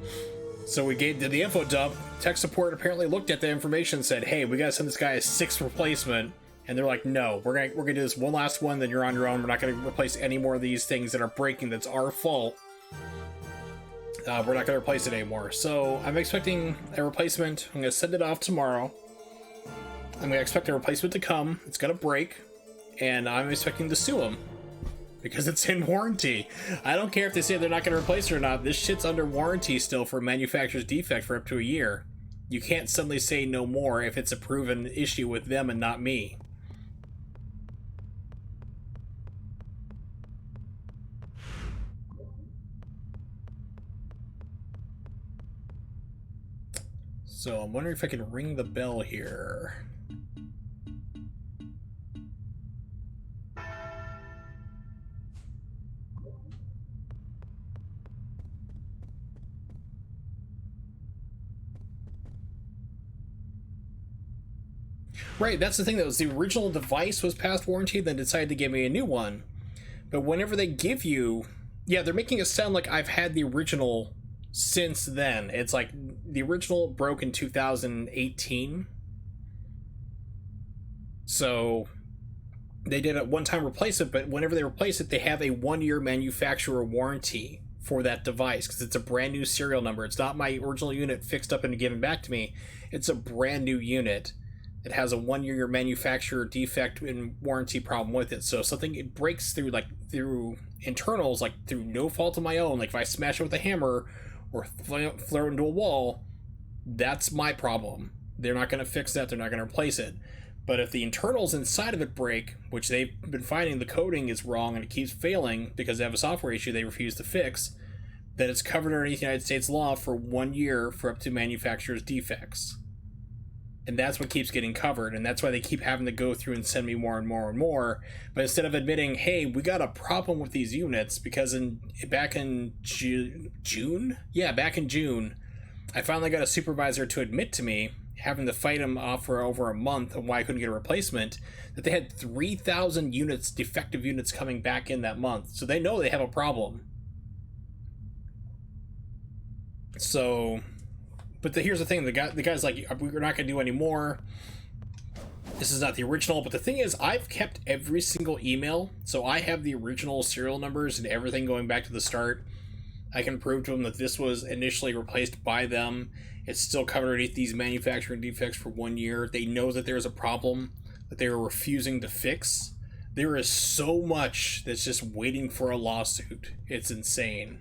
So we did the info dump. Tech support apparently looked at the information and said, hey, we gotta send this guy a 6th replacement. And they're like, no, we're gonna do this one last one, then you're on your own. We're not gonna replace any more of these things that are breaking. That's our fault. We're not gonna replace it anymore. So I'm expecting a replacement. I'm gonna send it off tomorrow. I'm gonna expect a replacement to come. It's gonna break, and I'm expecting to sue them because it's in warranty. I don't care if they say they're not gonna replace it or not. This shit's under warranty still for manufacturer's defect for up to a year. You can't suddenly say no more if it's a proven issue with them and not me. So I'm wondering if I can ring the bell here. Right, that's the thing, that was the original device was past warranty, then decided to give me a new one. But whenever they give you, yeah, they're making it sound like I've had the original since then. It's like the original broke in 2018. So they did a one-time replace it, but whenever they replace it, they have a 1-year manufacturer warranty for that device because it's a brand new serial number. It's not my original unit fixed up and given back to me. It's a brand new unit. It has a 1-year manufacturer defect and warranty problem with it. So if something it breaks through internals, like through no fault of my own, like if I smash it with a hammer or throw it into a wall, that's my problem. They're not going to fix that. They're not going to replace it. But if the internals inside of it break, which they've been finding the coding is wrong and it keeps failing because they have a software issue they refuse to fix, then it's covered underneath United States law for 1 year for up to manufacturer's defects. And that's what keeps getting covered, and that's why they keep having to go through and send me more and more and more. But instead of admitting, hey, we got a problem with these units, because back in June, I finally got a supervisor to admit to me, having to fight him off for over a month on why I couldn't get a replacement, that they had 3,000 units, defective units coming back in that month. So they know they have a problem. So, but here's the thing, the guy's like, we're not going to do any more. This is not the original, but the thing is, I've kept every single email, so I have the original serial numbers and everything going back to the start. I can prove to them that this was initially replaced by them. It's still covered underneath these manufacturing defects for 1 year. They know that there's a problem that they were refusing to fix. There is so much that's just waiting for a lawsuit. It's insane.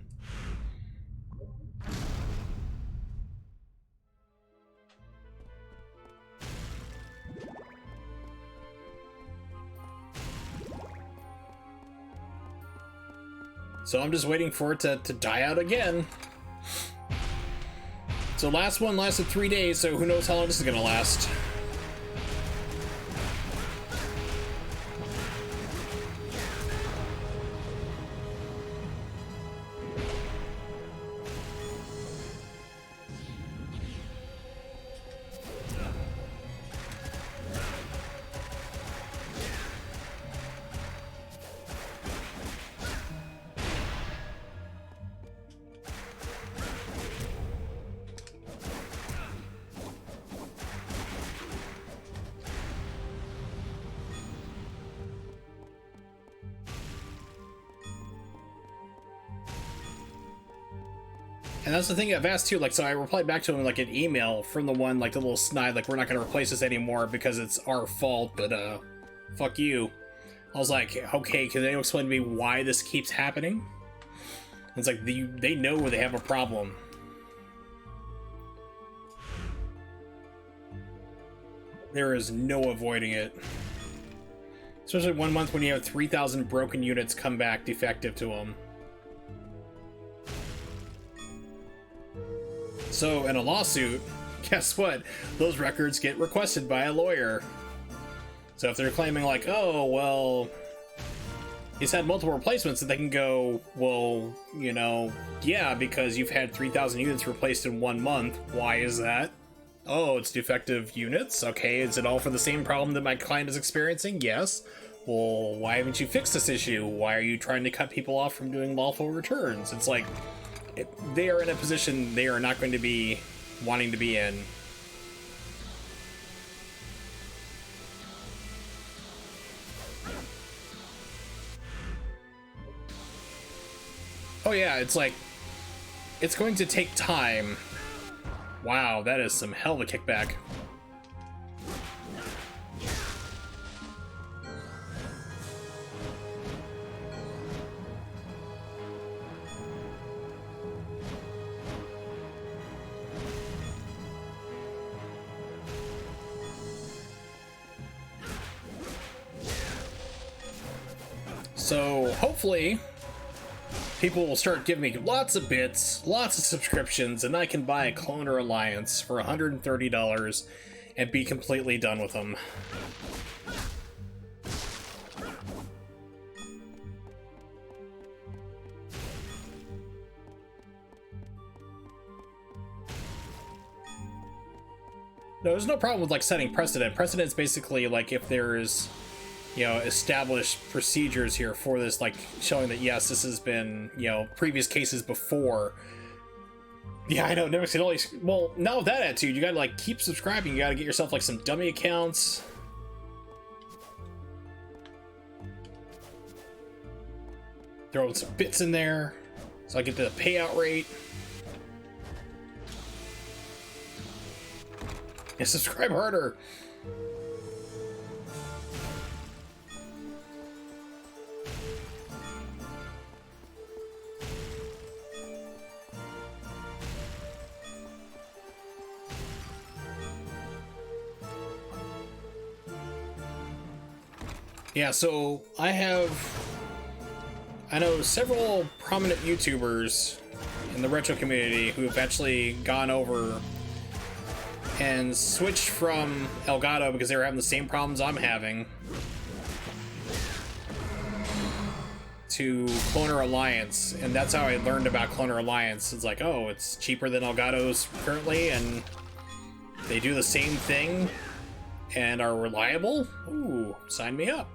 So I'm just waiting for it to die out again. So last one lasted 3 days, so who knows how long this is gonna last. And that's the thing I've asked too, like, so I replied back to him like an email from the one, like the little snide, like, we're not gonna replace this anymore because it's our fault, but fuck you. I was like, okay, can they explain to me why this keeps happening? It's like, they know where they have a problem. There is no avoiding it. Especially 1 month when you have 3,000 broken units come back defective to them. So, in a lawsuit, guess what? Those records get requested by a lawyer. So if they're claiming like, oh, well, he's had multiple replacements, and they can go, well, you know, yeah, because you've had 3,000 units replaced in 1 month. Why is that? Oh, it's defective units? Okay, is it all for the same problem that my client is experiencing? Yes. Well, why haven't you fixed this issue? Why are you trying to cut people off from doing lawful returns? It's like, they are in a position they are not going to be wanting to be in. Oh yeah, it's like, it's going to take time. Wow, that is some hell of a kickback. So hopefully people will start giving me lots of bits, lots of subscriptions, and I can buy a Cloner Alliance for $130 and be completely done with them. No, there's no problem with like setting precedent. Precedent's basically like if there's, you know, established procedures here for this, like showing that yes, this has been, you know, previous cases before. Yeah, I know, never seen all these. Well, now with that attitude, you gotta like keep subscribing. You gotta get yourself like some dummy accounts. Throw some bits in there so I get the payout rate. And subscribe harder. Yeah, so I know several prominent YouTubers in the retro community who have actually gone over and switched from Elgato because they were having the same problems I'm having to Cloner Alliance, and that's how I learned about Cloner Alliance. It's like, oh, it's cheaper than Elgato's currently, and they do the same thing and are reliable? Ooh, sign me up.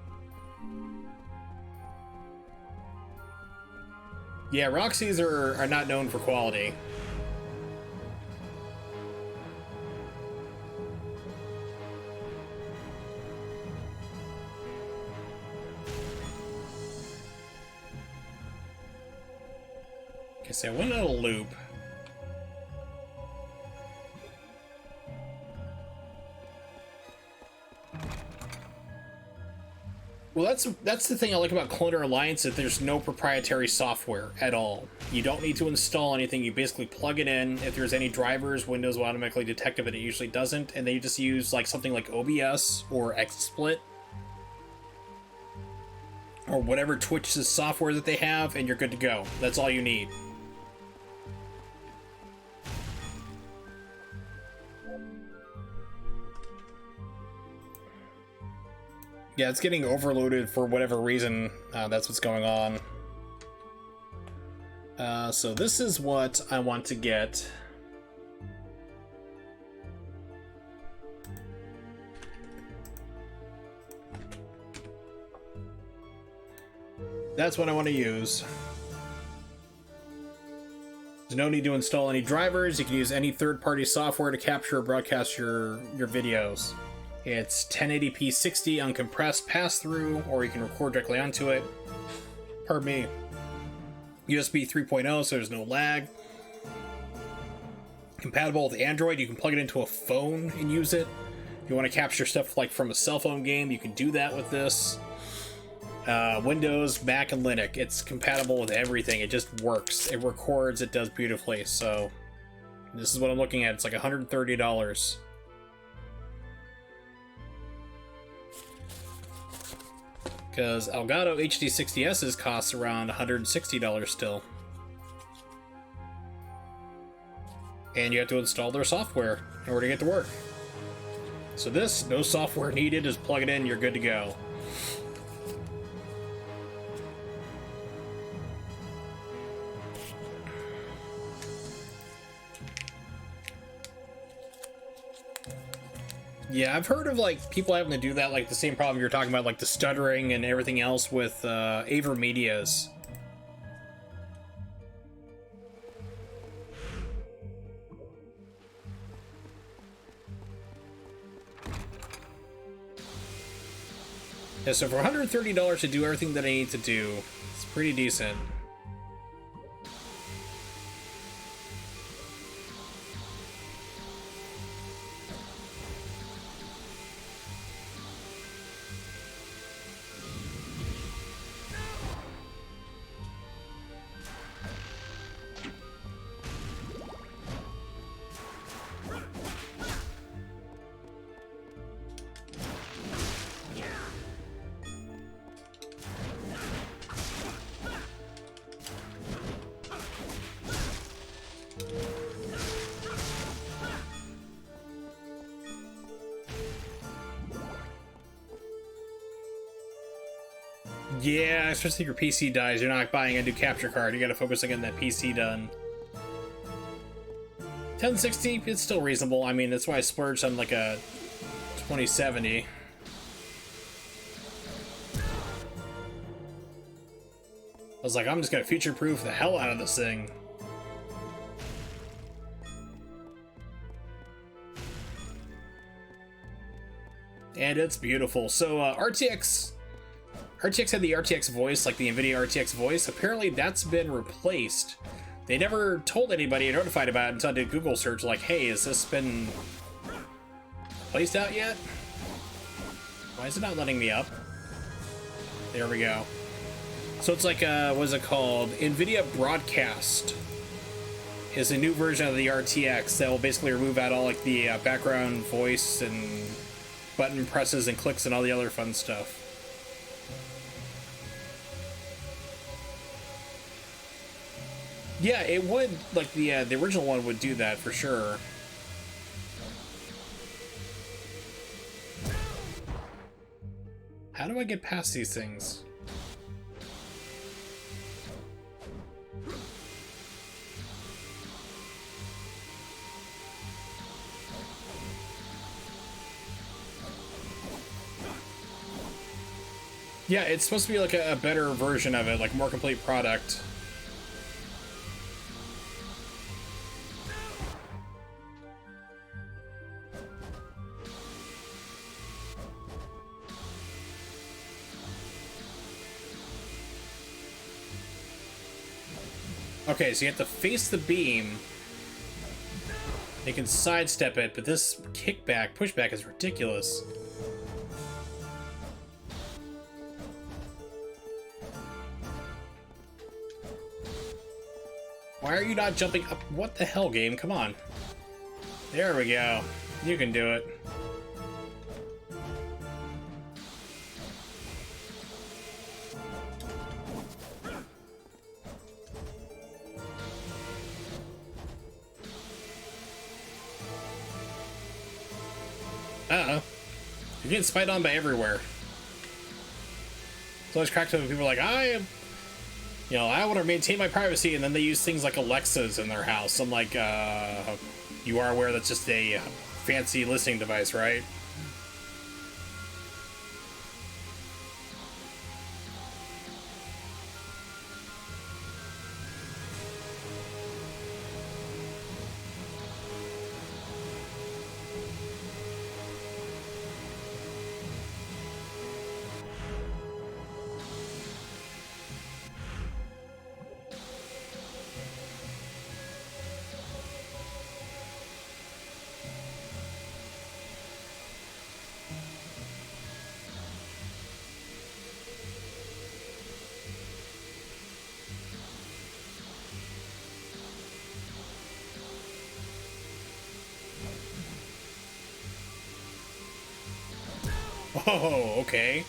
Yeah, Roxy's are not known for quality. Okay, so I went on a loop. Well, that's the thing I like about Cloner Alliance, that there's no proprietary software at all. You don't need to install anything. You basically plug it in. If there's any drivers, Windows will automatically detect it, but it usually doesn't. And then you just use like something like OBS or XSplit or whatever Twitch's software that they have, and you're good to go. That's all you need. Yeah, it's getting overloaded for whatever reason. That's what's going on. So this is what I want to get. That's what I want to use. There's no need to install any drivers. You can use any third-party software to capture or broadcast your videos. It's 1080p 60 uncompressed pass-through, or you can record directly onto it. Pardon me. USB 3.0, so there's no lag. Compatible with Android, you can plug it into a phone and use it. If you want to capture stuff like from a cell phone game, you can do that with this. Windows, Mac, and Linux. It's compatible with everything. It just works. It records, it does beautifully. So this is what I'm looking at. It's like $130. Because Elgato HD60S's costs around $160 still. And you have to install their software in order to get to work. So this, no software needed, just plug it in, you're good to go. Yeah, I've heard of like people having to do that, like the same problem you're talking about, like the stuttering and everything else with AverMedia's. Yeah, so for $130 to do everything that I need to do, it's pretty decent. Yeah, especially if your PC dies, you're not buying a new capture card. You gotta focus on getting that PC done. 1060, it's still reasonable. I mean, that's why I splurged on like a 2070. I was like, I'm just gonna future-proof the hell out of this thing. And it's beautiful. So, RTX had the RTX voice, like the NVIDIA RTX voice. Apparently that's been replaced. They never told anybody or notified about it until I did Google search, like, hey, has this been placed out yet? Why is it not letting me up? There we go. So it's like, what is it called? NVIDIA Broadcast is a new version of the RTX that will basically remove out all like the background voice and button presses and clicks and all the other fun stuff. Yeah, it would, like, the original one would do that for sure. How do I get past these things? Yeah, it's supposed to be like a better version of it, like more complete product. Okay, so you have to face the beam. You can sidestep it, but this kickback, pushback is ridiculous. Why are you not jumping up? What the hell, game? Come on. There we go. You can do it. Uh-oh. You're getting spied on by everywhere. It's always cracked up when people are like, I want to maintain my privacy, and then they use things like Alexas in their house. I'm like, you are aware that's just a fancy listening device, right? Oh, okay.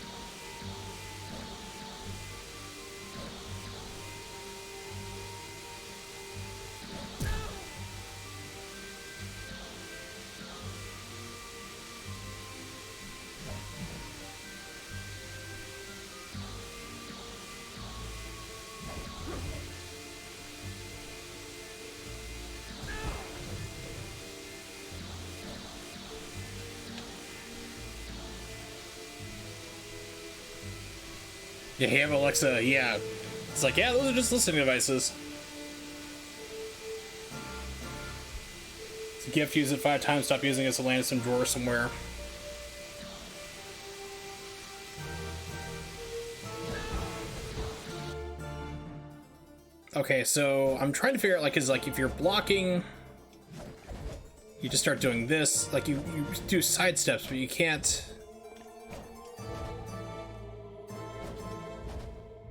Yeah, you have Alexa, yeah. It's like, yeah, those are just listening devices. It's a gift, use it 5 times, stop using it, so land in some drawer somewhere. Okay, so I'm trying to figure out, like, is like if you're blocking, you just start doing this. Like, you do side steps, but you can't.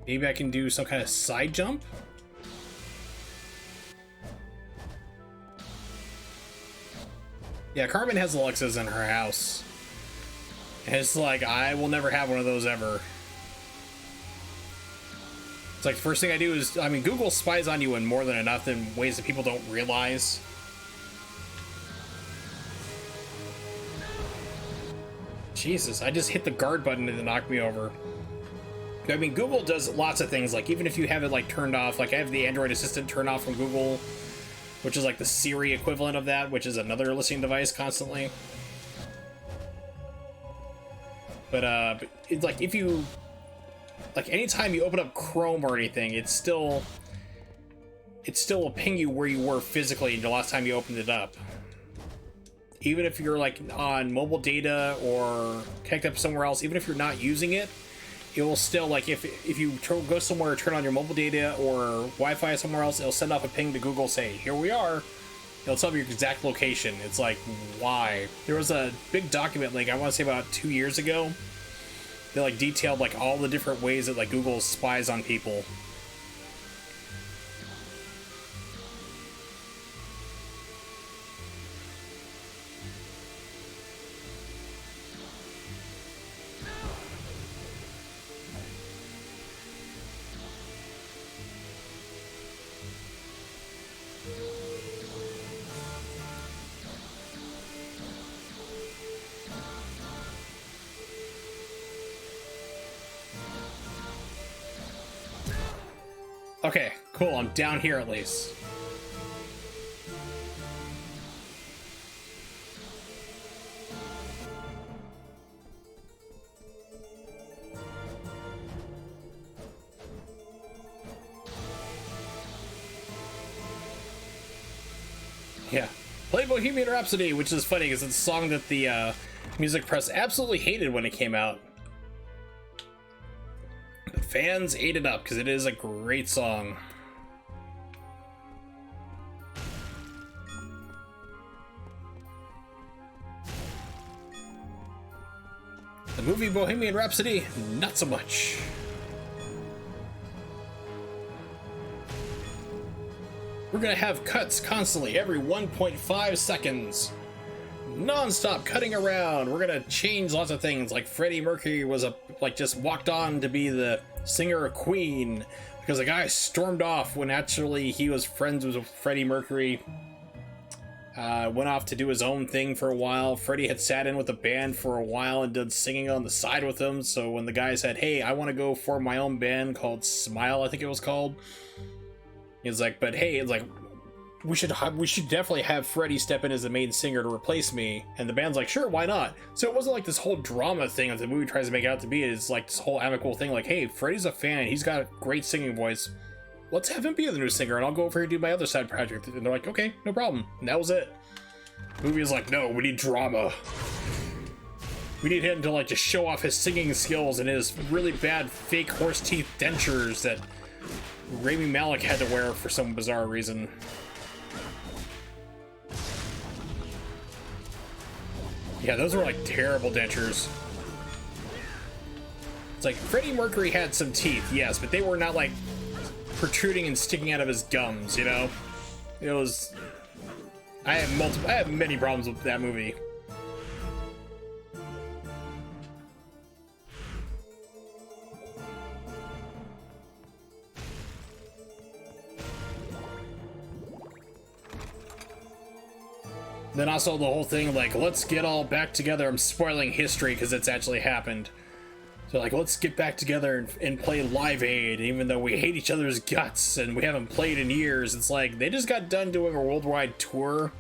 Maybe I can do some kind of side jump? Yeah, Carmen has Alexas in her house. And it's like, I will never have one of those ever. It's like, the first thing I do is, I mean, Google spies on you in more than enough in ways that people don't realize. Jesus, I just hit the guard button and it knocked me over. I mean, Google does lots of things, like, even if you have it, like, turned off, like, I have the Android Assistant turned off from Google, which is, like, the Siri equivalent of that, which is another listening device constantly. But it's like, if you, like, anytime you open up Chrome or anything, it still will ping you where you were physically the last time you opened it up. Even if you're, like, on mobile data or connected up somewhere else, even if you're not using it, it will still, like, if you go somewhere, turn on your mobile data or Wi-Fi somewhere else, it'll send off a ping to Google, say, here we are. It'll tell you your exact location. It's like, why? There was a big document, like, I want to say about 2 years ago, that, like, detailed, like, all the different ways that, like, Google spies on people. Okay, cool. I'm down here at least. Yeah. Play Bohemian Rhapsody, which is funny because it's a song that the music press absolutely hated when it came out. But fans ate it up because it is a great song. The movie Bohemian Rhapsody, not so much. We're gonna have cuts constantly, every 1.5 seconds. Non-stop cutting around. We're gonna change lots of things, like Freddie Mercury was just walked on to be the singer of Queen because a guy stormed off when actually he was friends with Freddie Mercury. Went off to do his own thing for a while. Freddie had sat in with the band for a while and did singing on the side with them. So when the guy said, "Hey, I want to go form my own band called Smile," I think it was called. He's like, "But hey," it's like, we should definitely have Freddie step in as the main singer to replace me." And the band's like, "Sure, why not?" So it wasn't like this whole drama thing that the movie tries to make it out to be. It's like this whole amicable thing, like, "Hey, Freddie's a fan. He's got a great singing voice. Let's have him be the new singer, and I'll go over here and do my other side project." And they're like, "Okay, no problem." And that was it. The movie is like, "No, we need drama. We need him to like just show off his singing skills and his really bad fake horse teeth dentures that Rami Malek had to wear for some bizarre reason." Yeah, those were like terrible dentures. It's like Freddie Mercury had some teeth, yes, but they were not like protruding and sticking out of his gums, you know? It was... I have many problems with that movie. Then also the whole thing, like, let's get all back together. I'm spoiling history because it's actually happened. So, like, let's get back together and play Live Aid, even though we hate each other's guts and we haven't played in years. It's like, they just got done doing a worldwide tour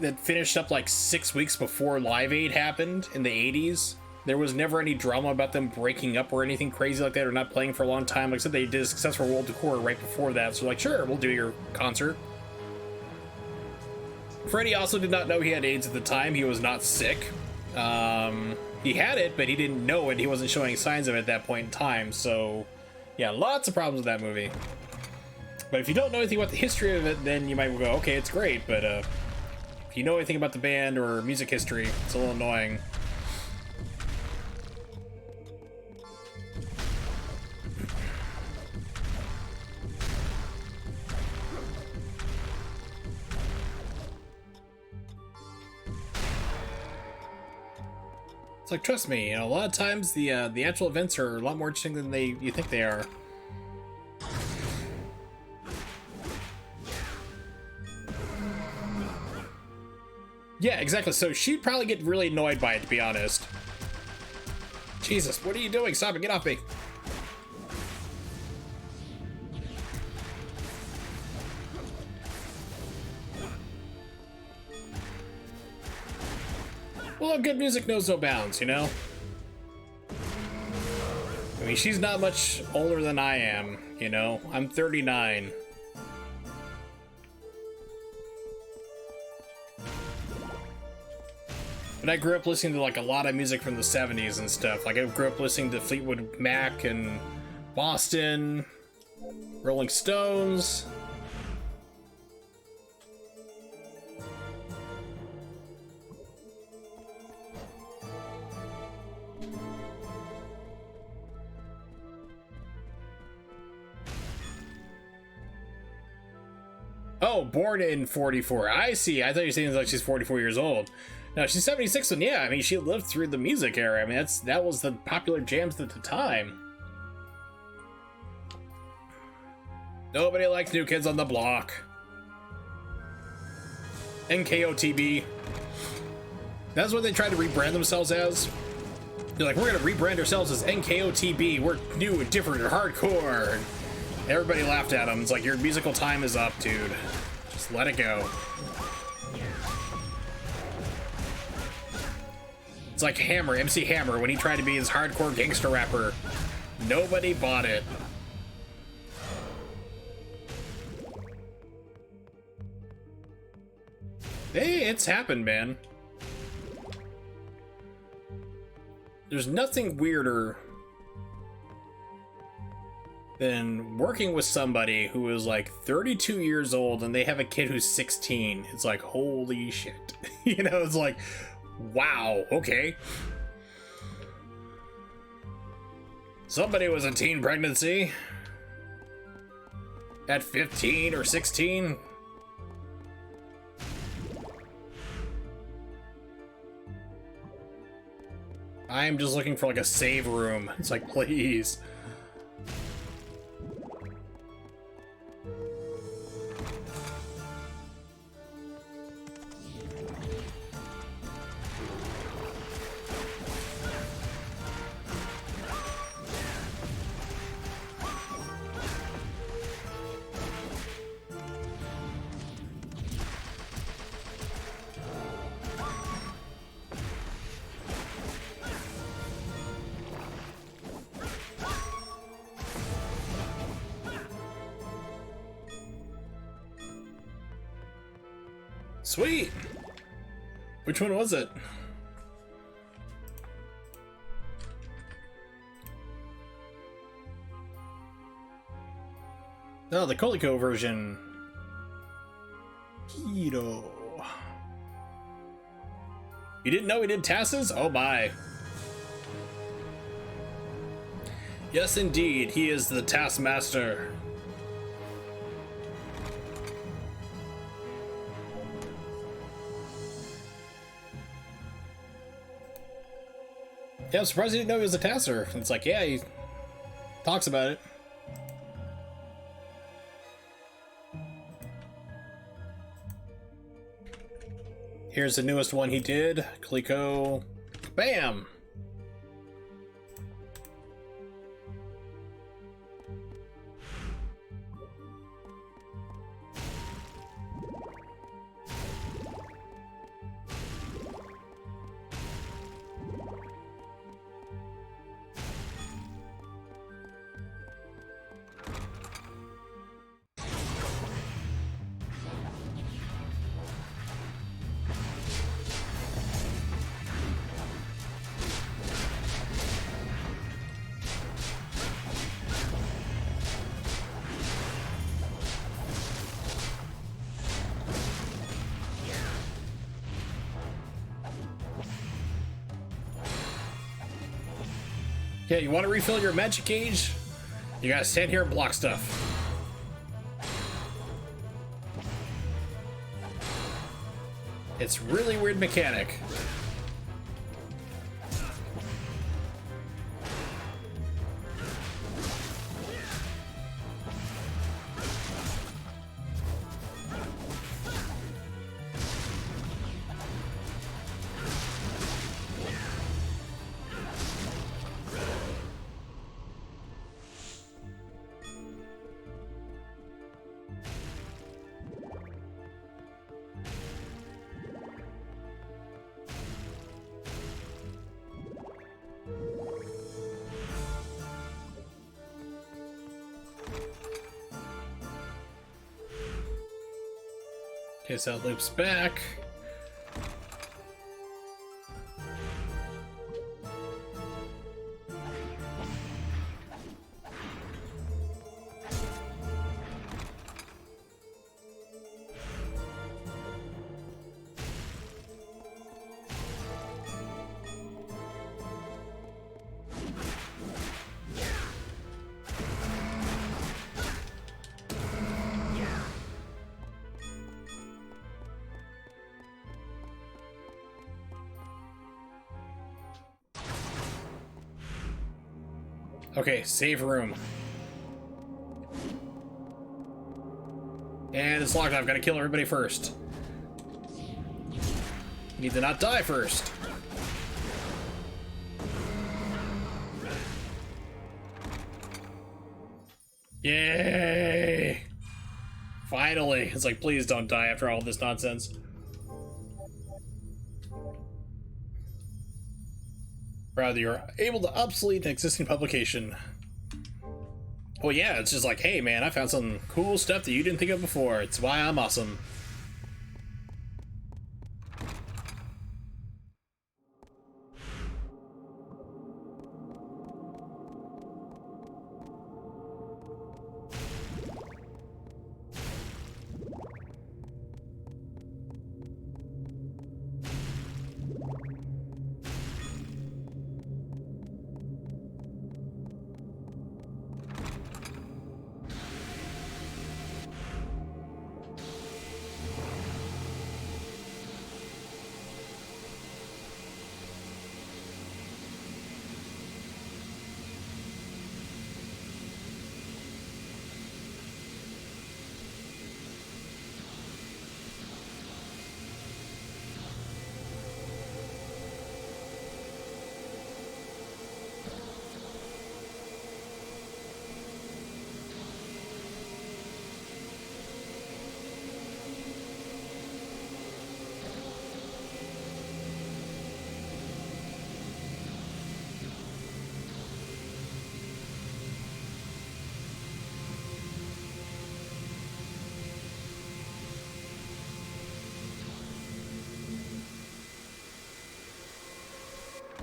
that finished up like 6 weeks before Live Aid happened in the 80s. There was never any drama about them breaking up or anything crazy like that, or not playing for a long time. Like I said, they did a successful world tour right before that. So, like, sure, we'll do your concert. Freddie also did not know he had AIDS at the time. He was not sick. He had it, but he didn't know it. He wasn't showing signs of it at that point in time. So, yeah, lots of problems with that movie. But if you don't know anything about the history of it, then you might go, okay, it's great. But if you know anything about the band or music history, it's a little annoying. It's like, trust me, you know, a lot of times the actual events are a lot more interesting than you think they are. Yeah, exactly. So she'd probably get really annoyed by it, to be honest. Jesus, what are you doing? Stop it, get off me. Well, good music knows no bounds, you know? I mean, she's not much older than I am, you know? I'm 39. But I grew up listening to, like, a lot of music from the 70s and stuff. Like, I grew up listening to Fleetwood Mac and Boston, Rolling Stones. Oh, born in 44. I see. I thought you were saying like she's 44 years old. No, she's 76, and yeah, I mean, she lived through the music era. I mean, that was the popular jams at the time. Nobody likes New Kids on the Block. NKOTB. That's what they tried to rebrand themselves as. They're like, we're gonna rebrand ourselves as NKOTB. We're new and different and hardcore. And everybody laughed at him. It's like, your musical time is up, dude. Just let it go. It's like Hammer, MC Hammer, when he tried to be his hardcore gangster rapper. Nobody bought it. Hey, it's happened, man. There's nothing weirder than working with somebody who is like 32 years old and they have a kid who's 16. It's like, holy shit. You know, it's like, wow, okay. Somebody was in teen pregnancy at 15 or 16. I'm just looking for like a save room. It's like, please. Sweet! Which one was it? Oh, the Coleco version. Keto. You didn't know he did Tasses? Oh my. Yes, indeed, he is the Taskmaster. Yeah, I'm surprised he didn't know he was a Tasser. It's like, yeah, he talks about it. Here's the newest one he did. Coleco. Bam! Yeah, you want to refill your magic gauge? You gotta stand here and block stuff. It's really weird mechanic. Okay, so it loops back. Okay, save room. And it's locked. I've got to kill everybody first. Need to not die first. Yay! Finally! It's like, please don't die after all this nonsense. Rather, you're able to obsolete an existing publication. Well, yeah, it's just like, hey man, I found some cool stuff that you didn't think of before. It's why I'm awesome.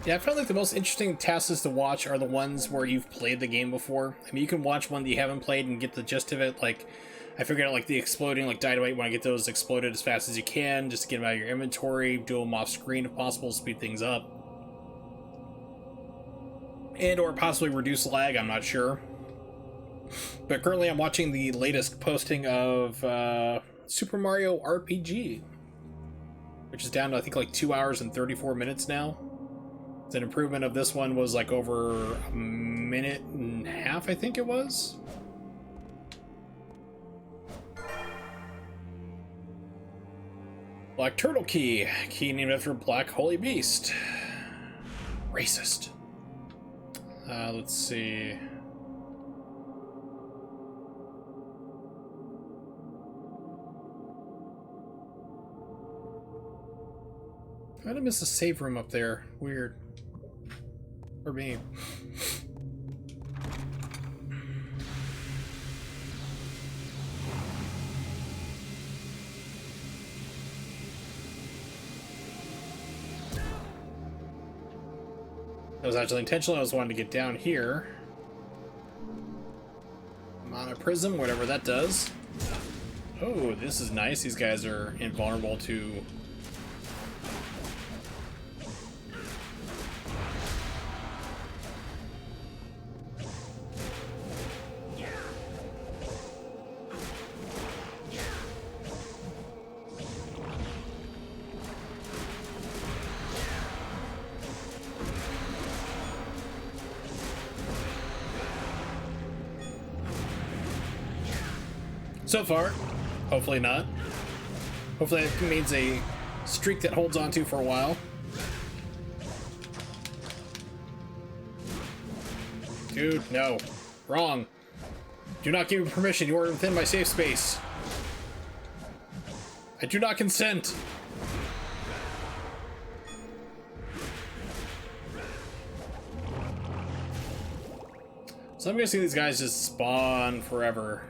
Yeah, I felt like the most interesting tasks to watch are the ones where you've played the game before. I mean, you can watch one that you haven't played and get the gist of it. Like, I figured out, like, the exploding, like, dynamite, when I get those exploded as fast as you can, just to get them out of your inventory, do them off screen if possible, speed things up. And or possibly reduce lag, I'm not sure. But currently I'm watching the latest posting of Super Mario RPG, which is down to, I think, like 2 hours and 34 minutes now. It's an improvement of this one was like over a minute and a half, I think it was. Black Turtle Key. Key named after Black Holy Beast. Racist. Let's see. I might have missed a save room up there. Weird. For me. That was actually intentional. I was wanting to get down here. Mana Prism, whatever that does. Oh, this is nice. These guys are invulnerable to... So far. Hopefully not. Hopefully that means a streak that holds on to for a while. Dude, no. Wrong. Do not give me permission. You are within my safe space. I do not consent. So I'm guessing these guys just spawn forever.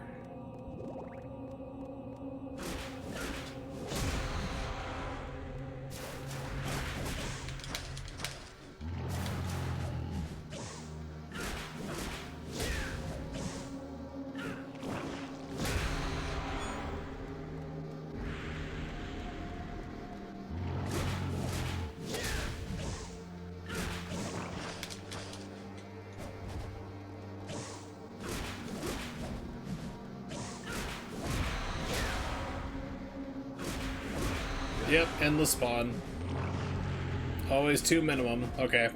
Yep, endless spawn. Always 2 minimum. Okay.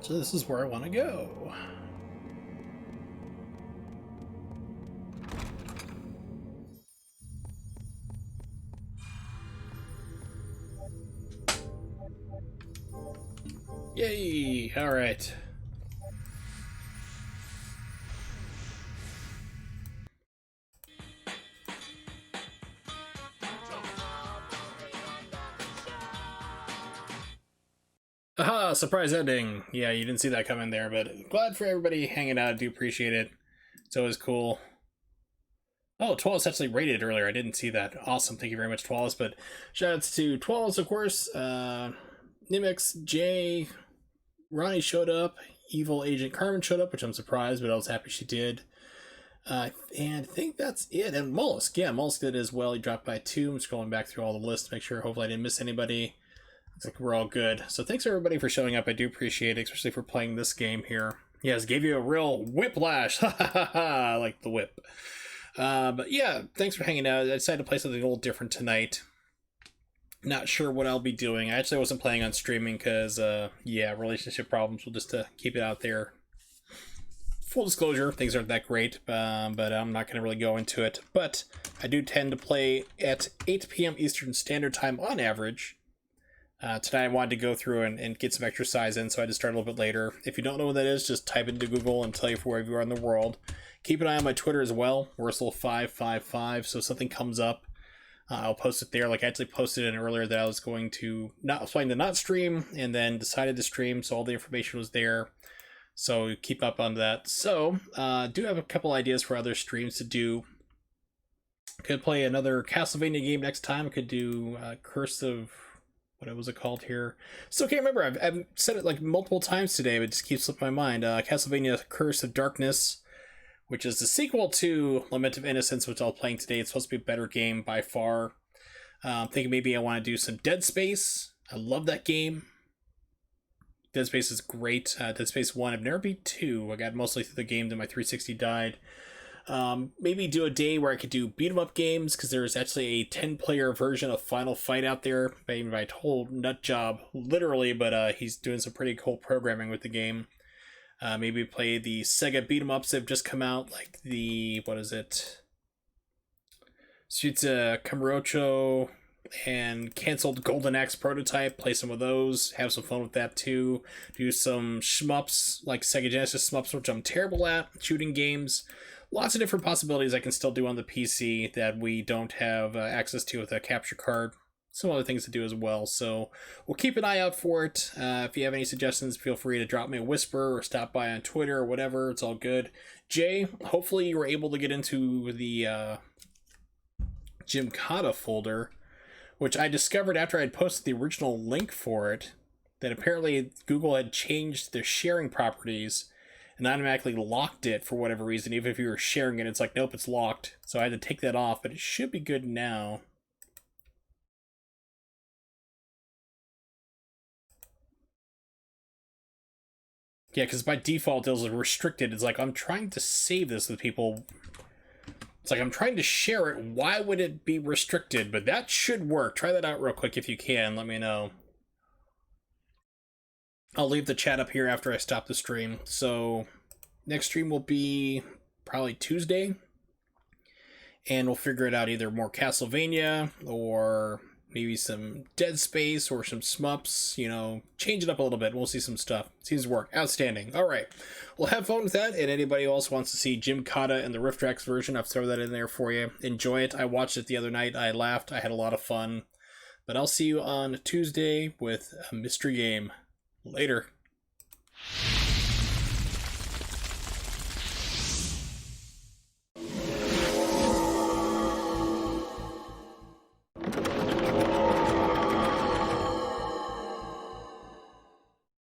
So this is where I want to go. Yay! Alright. Aha! Surprise ending! Yeah, you didn't see that coming there, but glad for everybody hanging out. I do appreciate it. It's always cool. Oh, Twallus actually rated earlier. I didn't see that. Awesome. Thank you very much, Twallus. But shoutouts to Twallus, of course. Nimix, Jay, Ronnie showed up. Evil Agent Carmen showed up, which I'm surprised, but I was happy she did. And I think that's it. And Mollusk. Yeah, Mollusk did as well. He dropped by 2. I'm scrolling back through all the lists to make sure. Hopefully I didn't miss anybody. Looks like we're all good. So thanks everybody for showing up. I do appreciate it, especially for playing this game here. Yes, gave you a real whiplash. Ha ha ha ha! Like the whip. But yeah, thanks for hanging out. I decided to play something a little different tonight. Not sure what I'll be doing. I actually wasn't planning on streaming because, yeah, relationship problems. We'll just keep it out there. Full disclosure, things aren't that great, but I'm not going to really go into it. But I do tend to play at 8 p.m. Eastern Standard Time on average. Tonight I wanted to go through and get some exercise in, so I had to start a little bit later. If you don't know what that is, just type into Google and tell you for wherever you are in the world. Keep an eye on my Twitter as well, Wursel555, so if something comes up, I'll post it there. Like I actually posted in earlier that I was going to planning to not stream, and then decided to stream, so all the information was there. So keep up on that. So, do have a couple ideas for other streams to do. Could play another Castlevania game next time. I could do Curse of... what was it called here? Still can't remember. I've said it like multiple times today, but it just keeps slipping my mind. Castlevania Curse of Darkness, which is the sequel to Lament of Innocence, which I'll be playing today. It's supposed to be a better game by far. I'm thinking maybe I want to do some Dead Space. I love that game. Dead Space is great. Dead Space 1. I've never beat 2. I got mostly through the game, then my 360 died. Maybe do a day where I could do beat 'em up games, because there's actually a 10-player version of Final Fight out there made by a whole nut job, literally, but he's doing some pretty cool programming with the game. Maybe play the Sega beat 'em ups that have just come out, like the, what is it? Suitsa Kamurocho and canceled Golden Axe prototype. Play some of those, have some fun with that too. Do some shmups, like Sega Genesis shmups, which I'm terrible at, shooting games. Lots of different possibilities I can still do on the PC that we don't have access to with a capture card. Some other things to do as well, so we'll keep an eye out for it. If you have any suggestions, feel free to drop me a whisper or stop by on Twitter or whatever. It's all good. Jay, hopefully you were able to get into the Gymkata folder, which I discovered after I had posted the original link for it, that apparently Google had changed their sharing properties and automatically locked it for whatever reason. Even if you were sharing it, it's like, nope, it's locked. So I had to take that off, but it should be good now. Yeah, because by default it was restricted. It's like, I'm trying to save this with people. It's like, I'm trying to share it. Why would it be restricted? But that should work. Try that out real quick if you can. Let me know. I'll leave the chat up here after I stop the stream. So, next stream will be probably Tuesday. And we'll figure it out, either more Castlevania or maybe some Dead Space or some shmups, you know, change it up a little bit. We'll see some stuff. Seems to work. Outstanding. All right. Well, have fun with that. And anybody else wants to see Gymkata and the Rift version, I've thrown that in there for you. Enjoy it. I watched it the other night. I laughed. I had a lot of fun. But I'll see you on Tuesday with a mystery game. Later.